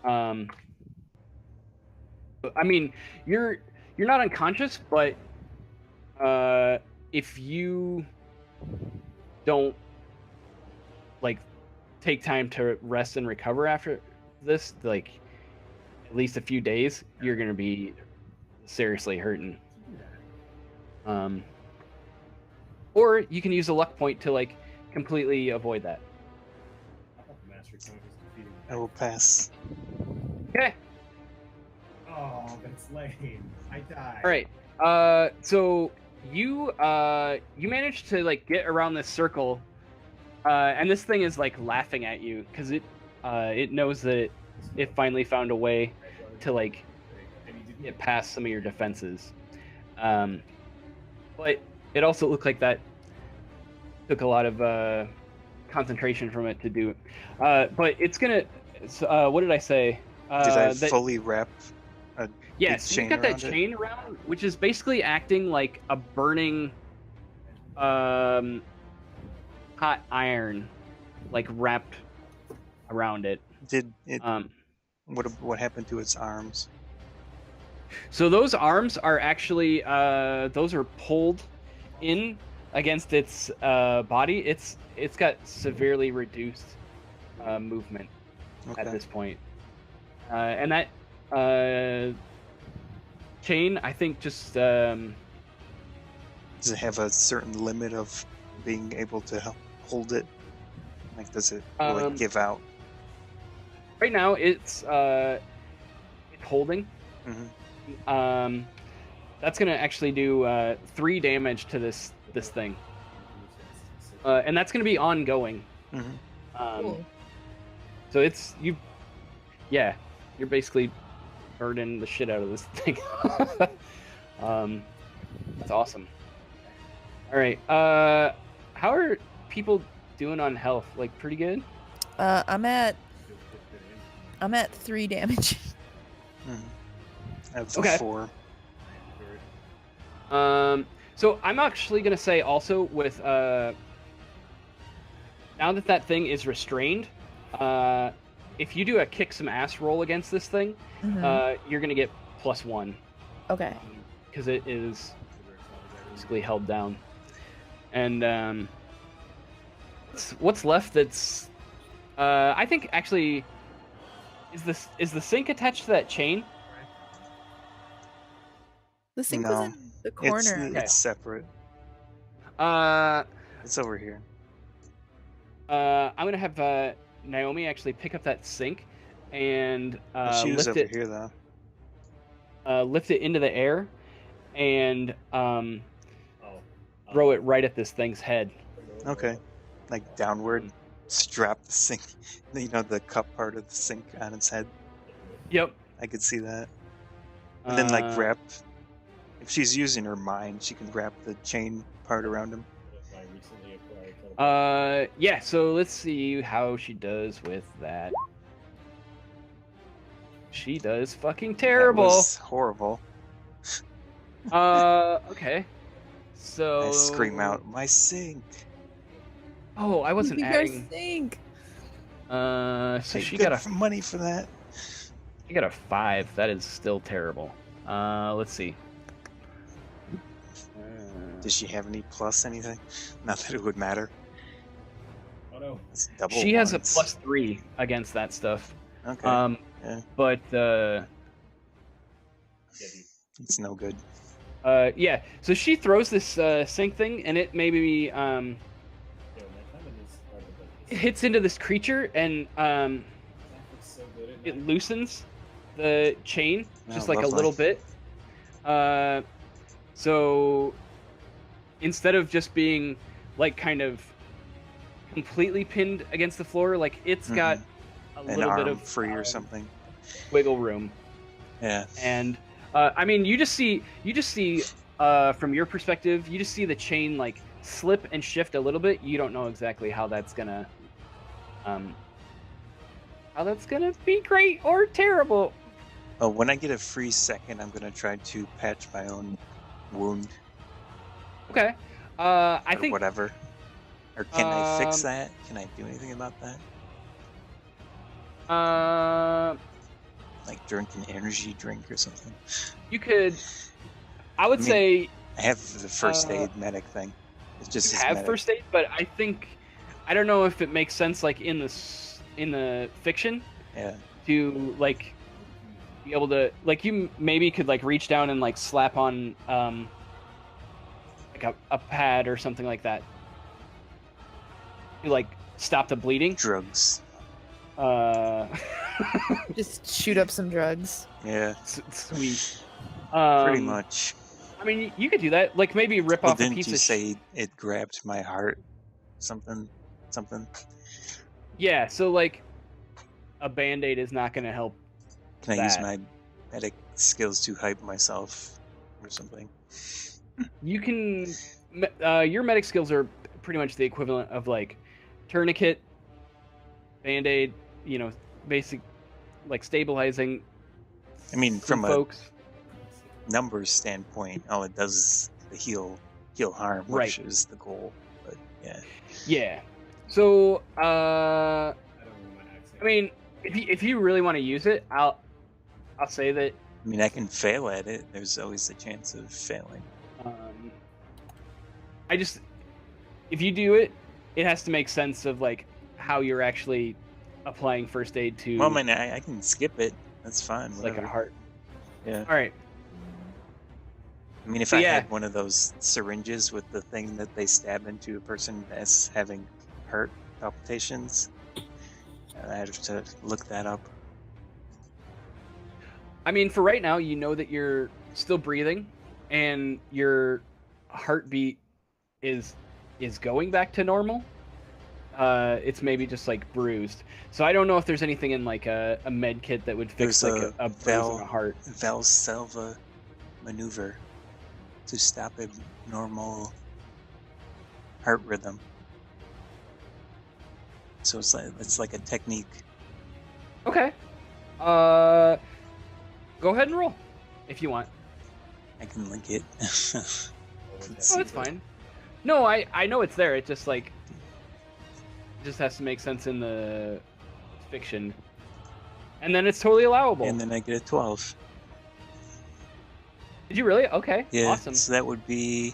Speaker 1: I mean, you're not unconscious, but if you don't like take time to rest and recover after this, like at least a few days, you're gonna be seriously hurting. Or you can use a luck point to like completely avoid that.
Speaker 4: I thought the mastery point was defeating
Speaker 3: I will pass.
Speaker 1: Okay.
Speaker 4: Oh, that's lame. I died.
Speaker 1: All right. So you managed to like get around this circle, and this thing is like laughing at you because it knows that it finally found a way to like get past some of your defenses. But it also looked like that took a lot of concentration from it to do. But it's gonna. What did I say?
Speaker 3: Did I
Speaker 1: that-
Speaker 3: fully wrap a
Speaker 1: Yes,
Speaker 3: big
Speaker 1: you got that
Speaker 3: around it?
Speaker 1: chain around, which is basically acting like a burning, hot iron, like wrapped around it.
Speaker 3: Did it?
Speaker 1: Um,
Speaker 3: What happened to its arms?
Speaker 1: so those arms are actually those are pulled in against its body. It's got severely reduced movement
Speaker 3: Okay.
Speaker 1: at this point, and that chain, I think, just
Speaker 3: Does it have a certain limit of being able to hold it? Like, does it will it give out?
Speaker 1: right now it's holding.
Speaker 3: Hmm.
Speaker 1: That's gonna actually do 3 damage to this thing, and that's gonna be ongoing.
Speaker 3: Hmm.
Speaker 2: Cool.
Speaker 1: So it's you're basically burning the shit out of this thing. That's awesome. All right, how are people doing on health? Like pretty good.
Speaker 2: I'm at 3 damage.
Speaker 3: I have
Speaker 1: Okay.
Speaker 3: 4.
Speaker 1: So I'm actually gonna say also with now that thing is restrained, if you do a kick some ass roll against this thing, you're gonna get +1
Speaker 2: Okay.
Speaker 1: because it is basically held down. And what's left? That's I think actually is the sink attached to that chain?
Speaker 2: The sink
Speaker 3: No.
Speaker 2: was in the corner.
Speaker 3: It's separate.
Speaker 1: Uh,
Speaker 3: It's over here.
Speaker 1: I'm gonna have Naomi actually pick up that sink and
Speaker 3: She was
Speaker 1: lift
Speaker 3: over
Speaker 1: it.
Speaker 3: here though.
Speaker 1: Lift it into the air and throw it right at this thing's head.
Speaker 3: Okay. Like downward, strap the sink. You know, the cup part of the sink on its head.
Speaker 1: Yep.
Speaker 3: I could see that. And then like
Speaker 1: Uh,
Speaker 3: wrap. If she's using her mind, she can wrap the chain part around him.
Speaker 1: Yeah, so let's see how she does with that. She does fucking terrible.
Speaker 3: That was horrible.
Speaker 1: Okay. So
Speaker 3: I scream out, "My sink!"
Speaker 1: Oh, I wasn't
Speaker 2: Your
Speaker 1: adding.
Speaker 2: sink.
Speaker 1: So
Speaker 3: Pay
Speaker 1: she
Speaker 3: good
Speaker 1: got a
Speaker 3: money for that.
Speaker 1: 5. That is still terrible. Let's see.
Speaker 3: Does she have any plus anything? Not that it would matter.
Speaker 4: Oh no.
Speaker 3: It's double.
Speaker 1: She has a
Speaker 3: ones.
Speaker 1: +3 against that stuff.
Speaker 3: Okay. Yeah.
Speaker 1: But
Speaker 3: It's no good.
Speaker 1: yeah. So she throws this sink thing, and it maybe it hits into this creature, and it loosens the chain just
Speaker 3: Oh,
Speaker 1: like a
Speaker 3: lovely.
Speaker 1: little bit. So instead of just being like kind of completely pinned against the floor, like it's got a
Speaker 3: An
Speaker 1: little
Speaker 3: arm
Speaker 1: bit of
Speaker 3: free or something.
Speaker 1: wiggle room.
Speaker 3: Yeah.
Speaker 1: And I mean, you just see from your perspective, you just see the chain like slip and shift a little bit. You don't know exactly how that's gonna be great or terrible.
Speaker 3: Oh, when I get a free second, I'm gonna try to patch my own wound
Speaker 1: Okay. I
Speaker 3: or
Speaker 1: think
Speaker 3: whatever. Or can I fix
Speaker 1: Um,
Speaker 3: that? Can I do anything about that? Like drink an energy drink or something.
Speaker 1: you could. I would
Speaker 3: I mean,
Speaker 1: say
Speaker 3: I have the first
Speaker 1: Uh,
Speaker 3: aid medic thing. It's just
Speaker 1: you
Speaker 3: his
Speaker 1: have
Speaker 3: medic.
Speaker 1: first aid, but I don't know if it makes sense like in the fiction
Speaker 3: Yeah.
Speaker 1: to like be able to like you maybe could like reach down and like slap on like a pad or something like that to like stop the bleeding.
Speaker 3: Drugs.
Speaker 2: Just shoot up some drugs.
Speaker 3: Yeah.
Speaker 1: Sweet.
Speaker 3: Pretty much.
Speaker 1: I mean, you could do that. Like maybe rip
Speaker 3: Well,
Speaker 1: off a
Speaker 3: didn't
Speaker 1: piece
Speaker 3: you
Speaker 1: of.
Speaker 3: say it grabbed my heart? Something.
Speaker 1: Yeah. So like, a band-aid is not going to help.
Speaker 3: Can I use
Speaker 1: That.
Speaker 3: my medic skills to hype myself or something?
Speaker 1: You can. Your medic skills are pretty much the equivalent of like, tourniquet, band-aid. You know, basic, like stabilizing.
Speaker 3: I mean,
Speaker 1: some
Speaker 3: from a
Speaker 1: folks.
Speaker 3: numbers standpoint, all it does is the heal harm, which is the goal. But yeah.
Speaker 1: Yeah. So,
Speaker 4: I don't know my accent.
Speaker 1: I mean, if you really want to use it, I'll say that.
Speaker 3: I mean, I can fail at it. There's always a chance of failing.
Speaker 1: If you do it, it has to make sense of like how you're actually applying first aid to.
Speaker 3: Well, I mean, I can skip it. That's fine.
Speaker 1: like
Speaker 3: Whatever.
Speaker 1: a heart.
Speaker 3: Yeah.
Speaker 1: All right.
Speaker 3: I mean, if
Speaker 1: So,
Speaker 3: I
Speaker 1: yeah.
Speaker 3: had one of those syringes with the thing that they stab into a person that's having heart palpitations, I'd have to look that up.
Speaker 1: I mean, for right now, you know that you're still breathing, and your heartbeat is going back to normal. It's maybe just like bruised. So I don't know if there's anything in like a med kit that would fix
Speaker 3: There's
Speaker 1: like a bruise on a heart.
Speaker 3: Valsalva maneuver to stop a normal heart rhythm. So it's like a technique.
Speaker 1: Okay. Go ahead and roll if you want.
Speaker 3: I can link it.
Speaker 1: Oh, it's fine. No, I know it's there. It just like just has to make sense in the fiction, and then it's totally allowable.
Speaker 3: And then I get a 12.
Speaker 1: Did you really? Okay.
Speaker 3: Yeah.
Speaker 1: Awesome.
Speaker 3: So that would be.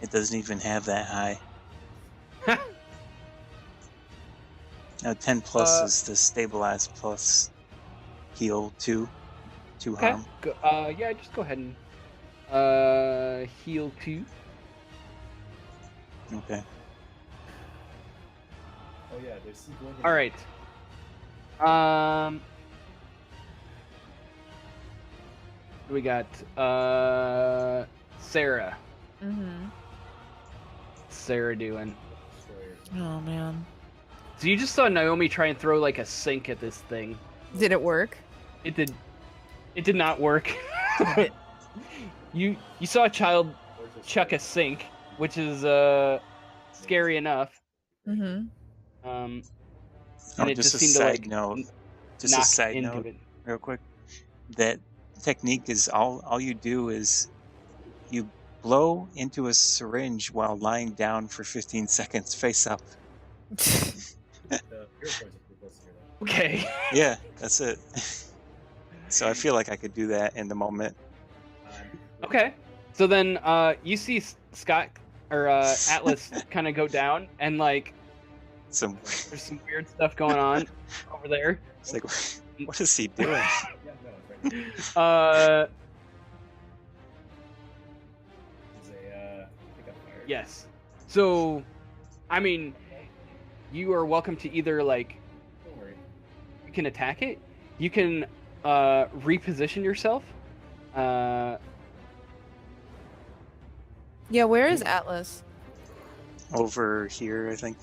Speaker 3: It doesn't even have that high. Now 10 plus is the stabilize plus heal 2
Speaker 1: Okay.
Speaker 3: harm.
Speaker 1: Yeah, just go ahead and heal 2.
Speaker 3: Okay.
Speaker 4: Oh yeah, there's some blood.
Speaker 1: All right. We got Sarah.
Speaker 2: Mm-hmm.
Speaker 1: Sarah doing.
Speaker 2: Oh man.
Speaker 1: So you just saw Naomi try and throw like a sink at this thing.
Speaker 2: Did it work?
Speaker 1: It did not work. You saw a child chuck a sink, which is scary enough.
Speaker 2: Mm-hmm.
Speaker 1: And
Speaker 3: Oh,
Speaker 1: it
Speaker 3: just
Speaker 1: just
Speaker 3: a
Speaker 1: seemed to
Speaker 3: side
Speaker 1: like
Speaker 3: note. Just a
Speaker 1: knock
Speaker 3: side
Speaker 1: into
Speaker 3: note,
Speaker 1: it.
Speaker 3: real quick. That technique is all you do is you blow into a syringe while lying down for 15 seconds face up.
Speaker 4: The hero points are pretty close to here, though.
Speaker 1: Okay.
Speaker 3: Yeah, that's it. So I feel like I could do that in the moment.
Speaker 1: Okay. So then you see Scott or Atlas kind of go down, and like
Speaker 3: So
Speaker 1: there's some weird stuff going on over there.
Speaker 3: it's like, what is he doing?
Speaker 4: Yeah, no, it's right. Is a pickup fire.
Speaker 1: Yes. So, I mean, you are welcome to either like
Speaker 4: Don't worry.
Speaker 1: you can attack it, you can reposition yourself.
Speaker 2: Yeah, where is Atlas?
Speaker 3: Over here, I think.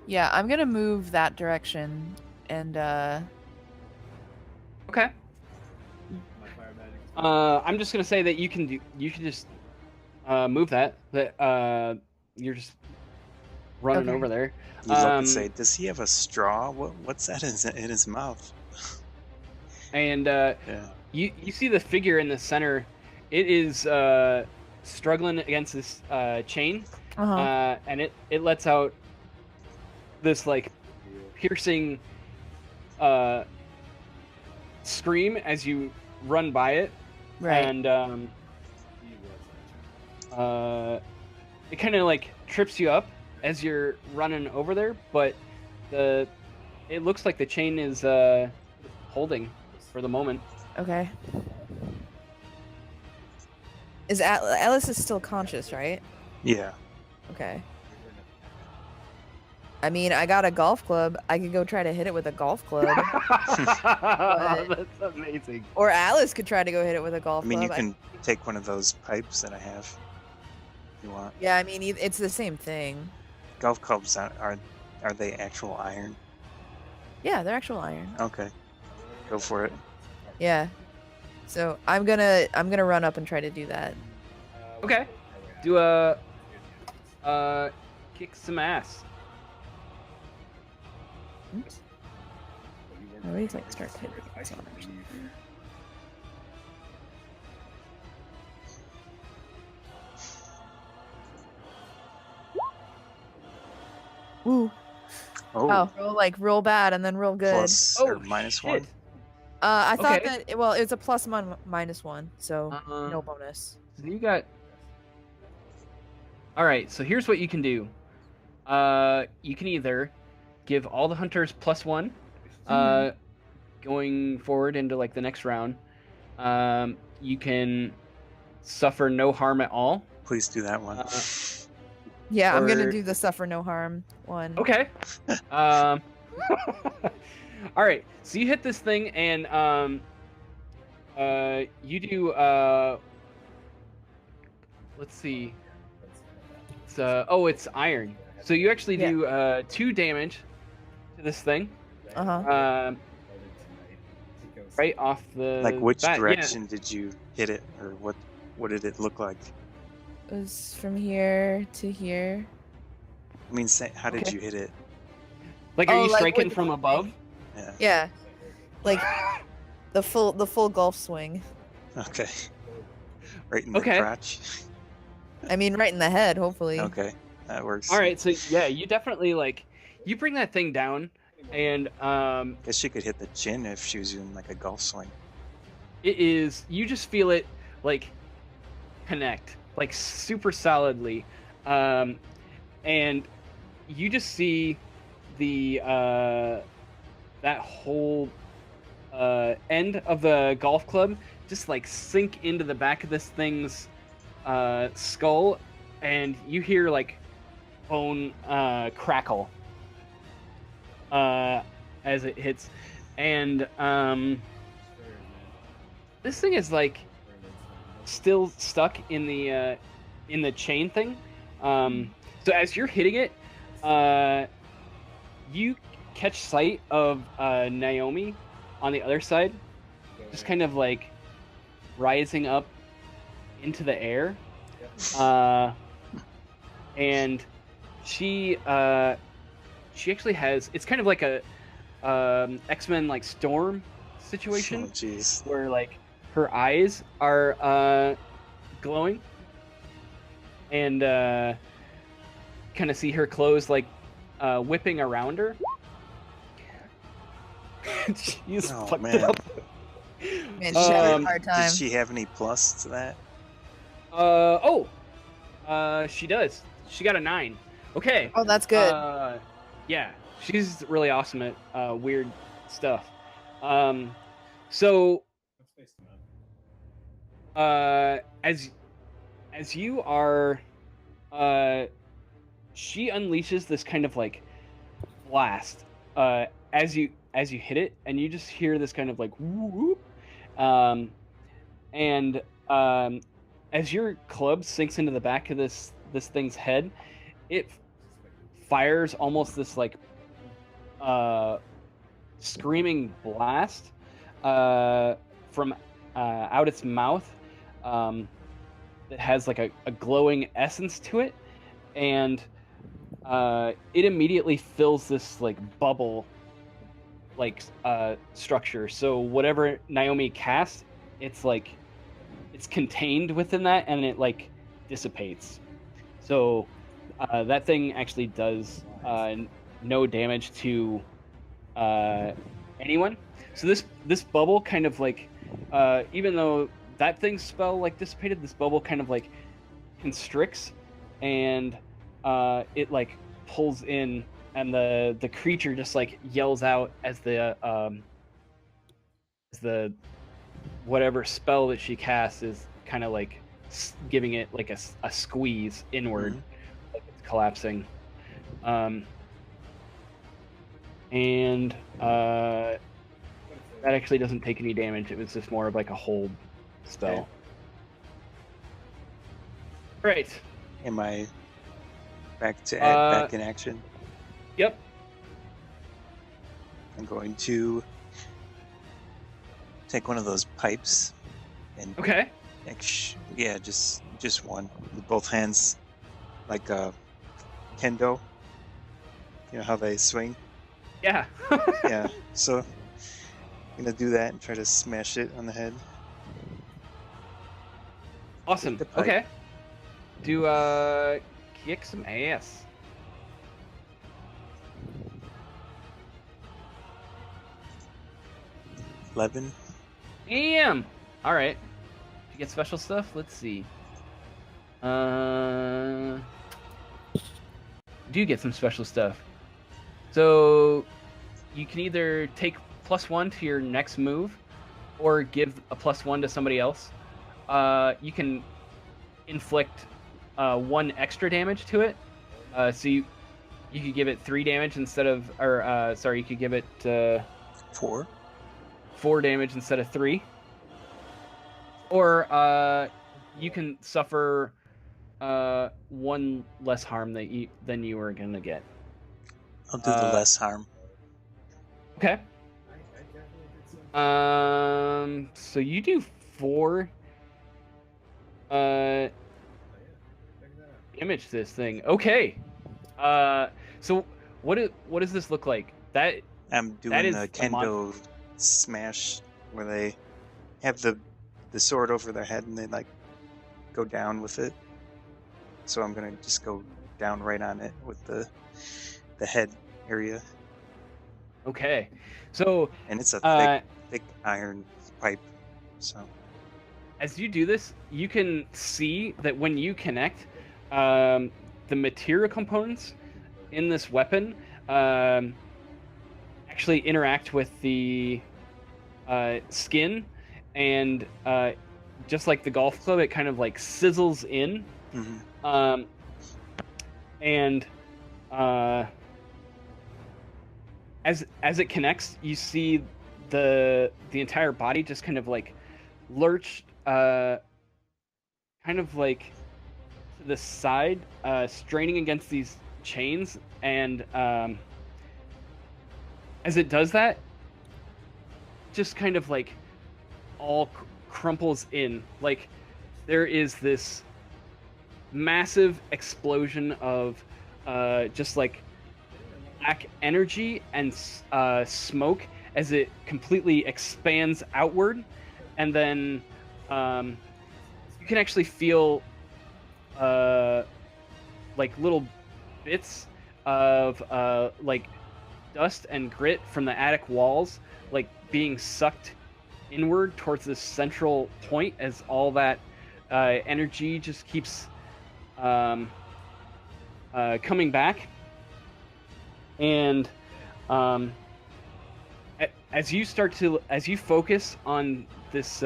Speaker 2: Yeah, I'm gonna move that direction and
Speaker 1: Okay.
Speaker 4: My fire magic.
Speaker 1: I'm just gonna say that you can just move that. You're just running
Speaker 2: Okay.
Speaker 1: over there.
Speaker 3: You look and say, does he have a straw? What's that in his mouth?
Speaker 1: And
Speaker 3: Yeah.
Speaker 1: you see the figure in the center. It is struggling against this chain,
Speaker 2: uh-huh.
Speaker 1: and it lets out this like piercing scream as you run by it,
Speaker 2: Right.
Speaker 1: and
Speaker 4: He was
Speaker 1: it kind of like trips you up as you're running over there, but it looks like the chain is holding for the moment.
Speaker 2: Okay. Is Atlas is still conscious, right?
Speaker 3: Yeah.
Speaker 2: Okay. I mean, I got a golf club. I could go try to hit it with a golf club.
Speaker 1: That's amazing.
Speaker 2: Or Alice could try to go hit it with a golf
Speaker 3: I mean, you
Speaker 2: club.
Speaker 3: can take one of those pipes that I have. If you want.
Speaker 2: Yeah, I mean, it's the same thing.
Speaker 3: Golf clubs are they actual iron?
Speaker 2: Yeah, they're actual iron.
Speaker 3: Okay, go for it.
Speaker 2: Yeah. So I'm gonna run up and try to do that.
Speaker 1: Okay. Do a kick some ass.
Speaker 2: Oops. I always like start hitting.
Speaker 4: I
Speaker 2: So
Speaker 4: can
Speaker 2: much.
Speaker 4: leave.
Speaker 2: Ooh.
Speaker 3: Oh,
Speaker 2: Oh, real bad and then real good.
Speaker 3: plus
Speaker 1: Oh,
Speaker 3: or minus
Speaker 1: shit.
Speaker 3: 1.
Speaker 2: I thought
Speaker 1: Okay.
Speaker 2: that it's a plus one minus one, so
Speaker 1: Uh-huh.
Speaker 2: no bonus.
Speaker 1: So you got. All right. So here's what you can do. You can either give all the hunters +1, going forward into like the next round. You can suffer no harm at all.
Speaker 3: Please do that one.
Speaker 2: Yeah, I'm gonna
Speaker 1: Or-
Speaker 2: do the suffer no harm one.
Speaker 1: Okay. All right. So you hit this thing, and you do. Let's see. It's it's iron. So you actually do 2 damage to this thing.
Speaker 2: Uh huh.
Speaker 1: Right off the
Speaker 3: Like which
Speaker 1: bat.
Speaker 3: direction did you hit it, or what did it look like?
Speaker 2: It was from here to here.
Speaker 3: I mean, how did
Speaker 1: Okay.
Speaker 3: you hit it?
Speaker 1: Yeah. Like, are
Speaker 2: Oh,
Speaker 1: you
Speaker 2: like
Speaker 1: striking
Speaker 2: with-
Speaker 1: from above?
Speaker 3: Yeah.
Speaker 2: Yeah, like the full golf swing.
Speaker 3: Okay. Right in the
Speaker 1: Okay.
Speaker 3: crotch.
Speaker 2: I mean, right in the head, hopefully.
Speaker 3: Okay, that works.
Speaker 1: All right. So yeah, you definitely you bring that thing down, and
Speaker 3: Guess she could hit the chin if she was doing like a golf swing.
Speaker 1: it is, you just feel it like connect like super solidly, and you just see the that whole end of the golf club just like sink into the back of this thing's skull, and you hear like bone crackle as it hits, and this thing is like still stuck in the chain thing. So as you're hitting it, you catch sight of Naomi on the other side, just kind of like rising up into the air, and she actually has, it's kind of like a X-Men like Storm situation.
Speaker 3: Oh, jeez.
Speaker 1: Where like her eyes are glowing, and kind of see her clothes like whipping around her. She's
Speaker 3: Oh,
Speaker 1: fucked
Speaker 3: man.
Speaker 1: up.
Speaker 2: Man, she had a
Speaker 1: Um,
Speaker 2: hard time.
Speaker 3: Did she have any plus to that?
Speaker 1: She does. She got a 9. Okay.
Speaker 2: Oh, that's good.
Speaker 1: Yeah, she's really awesome at weird stuff. So as you are, she unleashes this kind of like blast as you hit it, and you just hear this kind of like whoop, and as your club sinks into the back of this thing's head, it fires almost this like screaming blast from out its mouth that has like a glowing essence to it, and it immediately fills this like bubble like structure. So whatever Naomi casts, it's contained within that, and it like dissipates. So that thing actually does no damage to anyone. So this bubble kind of like, even though that thing's spell like dissipated, this bubble kind of like constricts, and it like pulls in, and the creature just like yells out as the whatever spell that she casts is kind of like giving it like a squeeze inward,
Speaker 3: Mhm.
Speaker 1: like it's collapsing. and that actually doesn't take any damage. It was just more of like a hold spell.
Speaker 3: Okay.
Speaker 1: Right.
Speaker 3: Am I back to back in action?
Speaker 1: Yep.
Speaker 3: I'm going to take one of those pipes and
Speaker 1: Okay.
Speaker 3: yeah, just one with both hands, like a kendo. You know how they swing?
Speaker 1: Yeah.
Speaker 3: Yeah. So I'm gonna do that and try to smash it on the head.
Speaker 1: Awesome.
Speaker 3: The pipe.
Speaker 1: Okay. Do kick some ass.
Speaker 3: 11.
Speaker 1: Damn. All right. Did you get special stuff? Let's see. Do get some special stuff. So you can either take +1 to your next move, or give a +1 to somebody else. You can inflict 1 extra damage to it. So you could give it 3 damage instead of, or sorry, you could give it
Speaker 3: 4.
Speaker 1: 4 damage instead of 3. Or you can suffer 1 less harm than you were gonna get.
Speaker 3: I'll do the less harm.
Speaker 1: Okay.
Speaker 4: I definitely did some.
Speaker 1: So you do 4
Speaker 4: Oh yeah, check that out.
Speaker 1: damage to this thing. Okay. So what does this look like? That
Speaker 3: I'm
Speaker 1: that
Speaker 3: doing
Speaker 1: is
Speaker 3: the
Speaker 1: a
Speaker 3: kendo smash where they have the sword over their head and they like go down with it. So I'm gonna just go down right on it with the head area.
Speaker 1: Okay. So
Speaker 3: And it's a thick iron pipe. So
Speaker 1: as you do this, you can see that when you connect, the material components in this weapon actually interact with the skin, and just like the golf club, it kind of like sizzles in.
Speaker 3: mhm.
Speaker 1: And as it connects, you see the entire body just kind of like lurch, kind of like to the side, straining against these chains, and as it does that, just kind of like all crumples in. Like there is this massive explosion of just like black energy and smoke as it completely expands outward, and then you can actually feel like little bits of like dust and grit from the attic walls like being sucked inward towards this central point, as all that energy just keeps coming back. And as you focus on this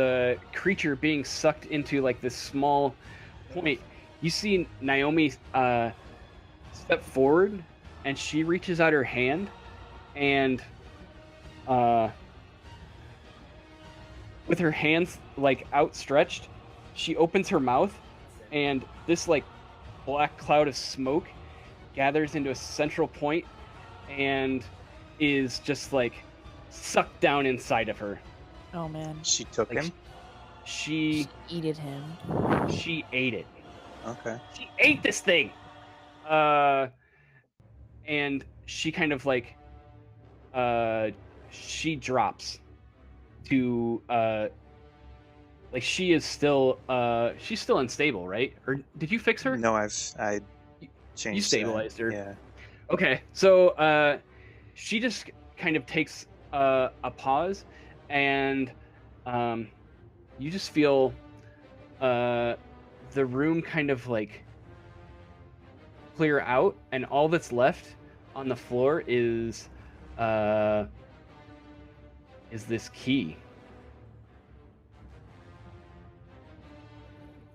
Speaker 1: creature being sucked into like this small point, you see Naomi step forward, and she reaches out her hand, and with her hands like outstretched, she opens her mouth, and this like black cloud of smoke gathers into a central point and is just like sucked down inside of her.
Speaker 2: Oh man.
Speaker 3: She took
Speaker 1: Like,
Speaker 3: him?
Speaker 2: She eated him.
Speaker 1: She ate it.
Speaker 3: Okay.
Speaker 1: She ate this thing. And she kind of like she drops to like she's still unstable, right? Or did you fix her?
Speaker 3: No, I changed
Speaker 1: You stabilized her.
Speaker 3: Yeah.
Speaker 1: Okay, so she just kind of takes a pause, and you just feel the room kind of like clear out, and all that's left on the floor is this key.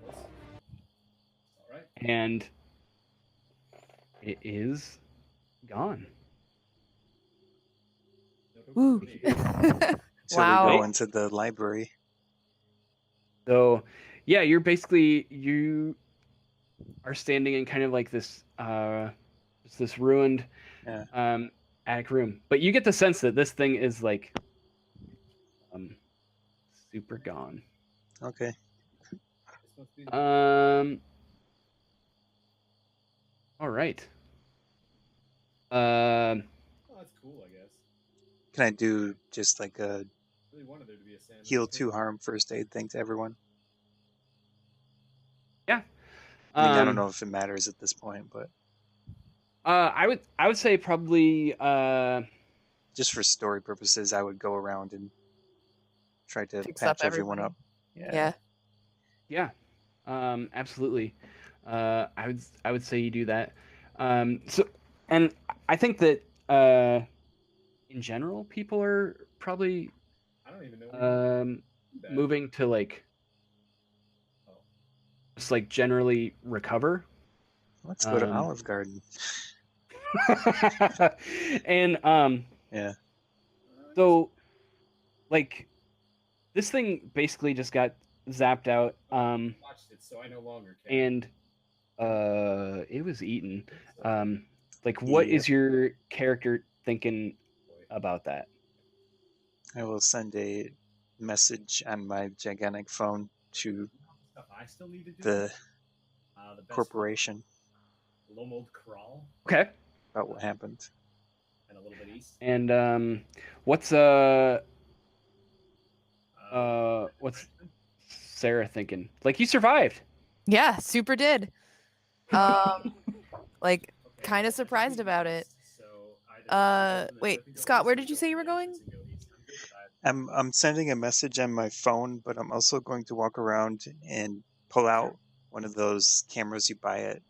Speaker 4: All right.
Speaker 1: And it is gone.
Speaker 4: No
Speaker 2: Woo.
Speaker 4: for me.
Speaker 3: So
Speaker 2: Wow.
Speaker 3: we go into the library.
Speaker 1: So, yeah, you are standing in kind of like this ruined
Speaker 3: Yeah.
Speaker 1: attic room, but you get the sense that this thing is like super gone.
Speaker 3: Okay.
Speaker 4: This must be the
Speaker 1: All right.
Speaker 4: Oh, that's cool, I guess.
Speaker 3: Can I do just like a
Speaker 4: Really wanted there to be a sand.
Speaker 3: heal 2 harm first aid thing to everyone?
Speaker 1: Yeah.
Speaker 3: I mean, I don't know if it matters at this point, but
Speaker 1: I would say probably
Speaker 3: just for story purposes, I would go around and try to
Speaker 2: Fix
Speaker 3: patch
Speaker 2: up
Speaker 3: everyone
Speaker 2: everybody.
Speaker 3: up.
Speaker 2: Yeah.
Speaker 1: yeah. Absolutely. I would say you do that. So, and I think that in general, people are probably
Speaker 4: I don't even know where
Speaker 1: moving to like
Speaker 4: Oh.
Speaker 1: just like generally recover.
Speaker 3: Let's go to Olive Garden.
Speaker 1: And
Speaker 3: Yeah.
Speaker 1: so like this thing basically just got zapped out
Speaker 4: Watched it, so I no longer care.
Speaker 1: and it was eaten. Like what
Speaker 3: Yep.
Speaker 1: is your character thinking about that?
Speaker 3: I will send a message on my gigantic phone to
Speaker 4: Stuff I still need to do.
Speaker 3: the
Speaker 4: best
Speaker 3: corporation
Speaker 4: Lomold Crawl
Speaker 1: Okay.
Speaker 3: about what happened.
Speaker 4: and a little bit east.
Speaker 1: And what's Sarah thinking? Like you survived.
Speaker 2: Yeah, super did. Like kind of surprised about it. Wait, Scott, where did you say you were going?
Speaker 3: I'm sending a message on my phone, but I'm also going to walk around and pull out one of those cameras you buy at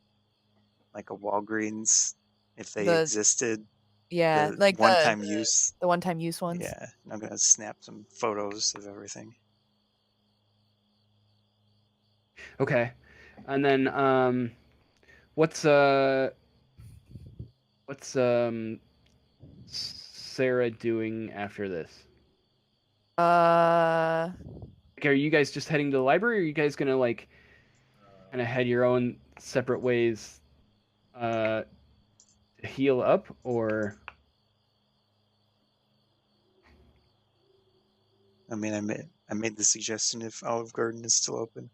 Speaker 3: like a Walgreens if they existed.
Speaker 2: Yeah,
Speaker 3: the
Speaker 2: like
Speaker 3: one-time use.
Speaker 2: The one-time use ones.
Speaker 3: Yeah, I'm gonna snap some photos of everything.
Speaker 1: Okay. And then what's Sarah doing after this? Like, are you guys just heading to the library, or are you guys gonna like kind of head your own separate ways to heal up, or?
Speaker 3: I mean, I made the suggestion if Olive Garden is still open,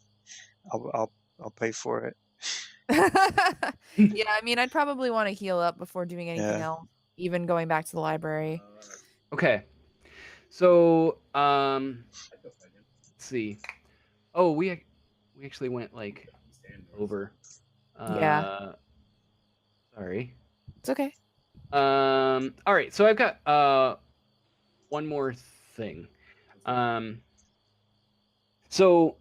Speaker 3: I'll pay for it.
Speaker 2: Yeah, I mean, I'd probably want to heal up before doing anything
Speaker 3: Yeah.
Speaker 2: else, even going back to the library.
Speaker 1: Okay. So let's see. Oh, we actually went like over.
Speaker 2: Yeah.
Speaker 1: Sorry.
Speaker 2: It's okay.
Speaker 1: All right. So I've got one more thing. So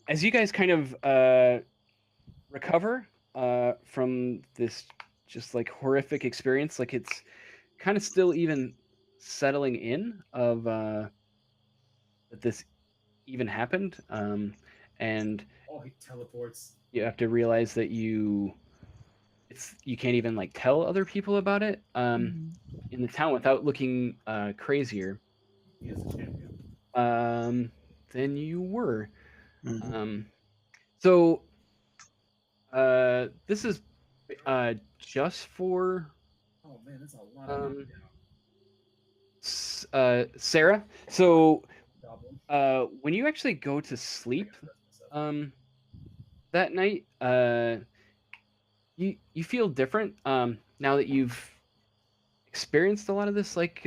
Speaker 1: as you guys kind of recover from this just like horrific experience, like it's kind of still even settling in of that this even happened, and
Speaker 4: he teleports.
Speaker 1: you have to realize that you can't even like tell other people about it in the town without looking crazier
Speaker 4: He is a champion.
Speaker 1: than you were.
Speaker 3: Mm-hmm.
Speaker 1: So this is just for
Speaker 4: Oh man, that's a lot of
Speaker 1: Sarah. So when you actually go to sleep that night, you feel different now that you've experienced a lot of this like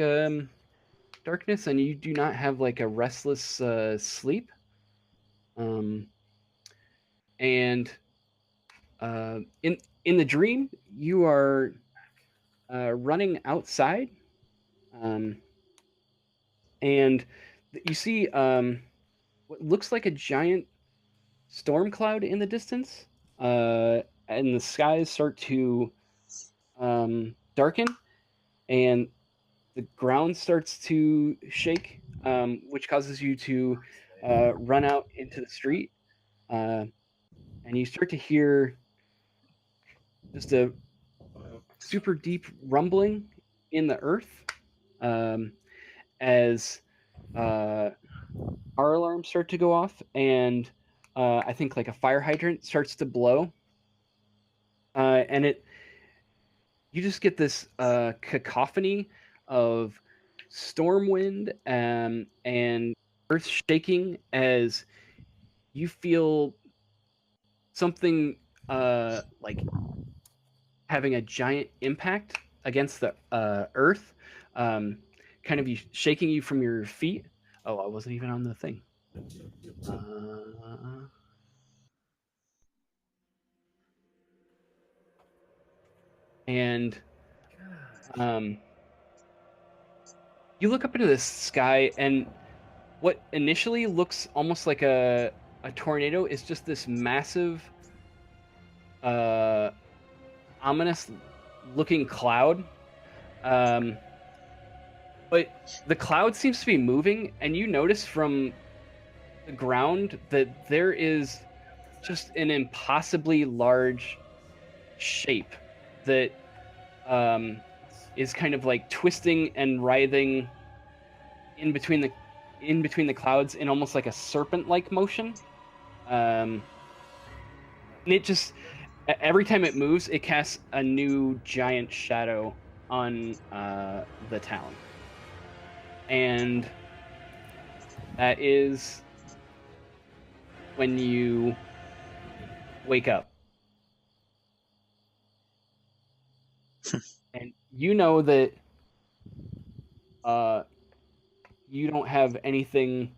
Speaker 1: darkness, and you do not have like a restless sleep. And in the dream, you are running outside, and you see what looks like a giant storm cloud in the distance, and the skies start to darken, and the ground starts to shake, which causes you to run out into the street, and you start to hear just a super deep rumbling in the earth, as our alarms start to go off, and I think like a fire hydrant starts to blow, and you just get this cacophony of storm wind and earth shaking as you feel something like having a giant impact against the earth, kind of shaking you from your feet. Oh, I wasn't even on the thing. And you look up into the sky, and what initially looks almost like a tornado is just this massive, ominous looking cloud. But the cloud seems to be moving, and you notice from the ground that there is just an impossibly large shape that is kind of like twisting and writhing in between the clouds in almost like a serpent-like motion. And it just every time it moves, it casts a new giant shadow on the town. And that is when you wake up. And you know that you don't have anything,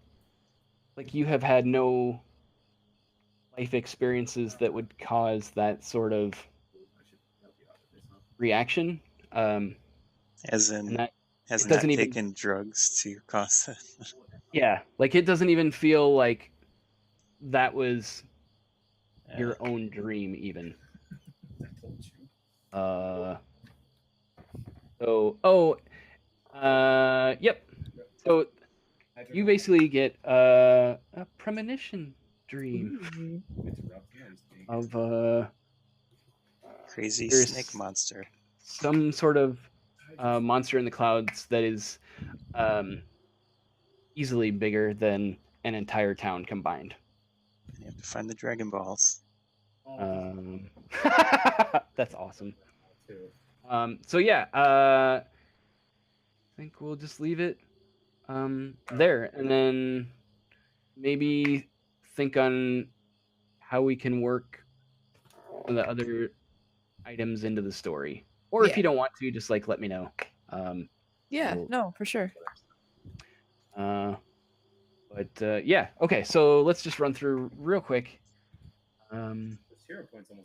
Speaker 1: like you have had no life experiences that would cause that sort of reaction.
Speaker 3: As in,
Speaker 1: and that
Speaker 3: has
Speaker 1: it
Speaker 3: not
Speaker 1: doesn't even
Speaker 3: taken drugs to cause that.
Speaker 1: yeah, like it doesn't even feel like that was your own dream even.
Speaker 4: I told you.
Speaker 1: Yep. So you basically get a premonition dream of
Speaker 3: Crazy
Speaker 1: there's
Speaker 3: snake monster.
Speaker 1: some sort of monster in the clouds that is easily bigger than an entire town combined.
Speaker 3: And you have to find the Dragon Balls.
Speaker 1: That's awesome. So yeah, I think we'll just leave it there, and then maybe think on how we can work the other items into the story. Or if
Speaker 2: Yeah.
Speaker 1: you don't want to, just like let me know.
Speaker 2: Yeah,
Speaker 1: we'll-
Speaker 2: no, for sure.
Speaker 1: But yeah, okay. So let's just run through real quick.
Speaker 4: Those hero points almost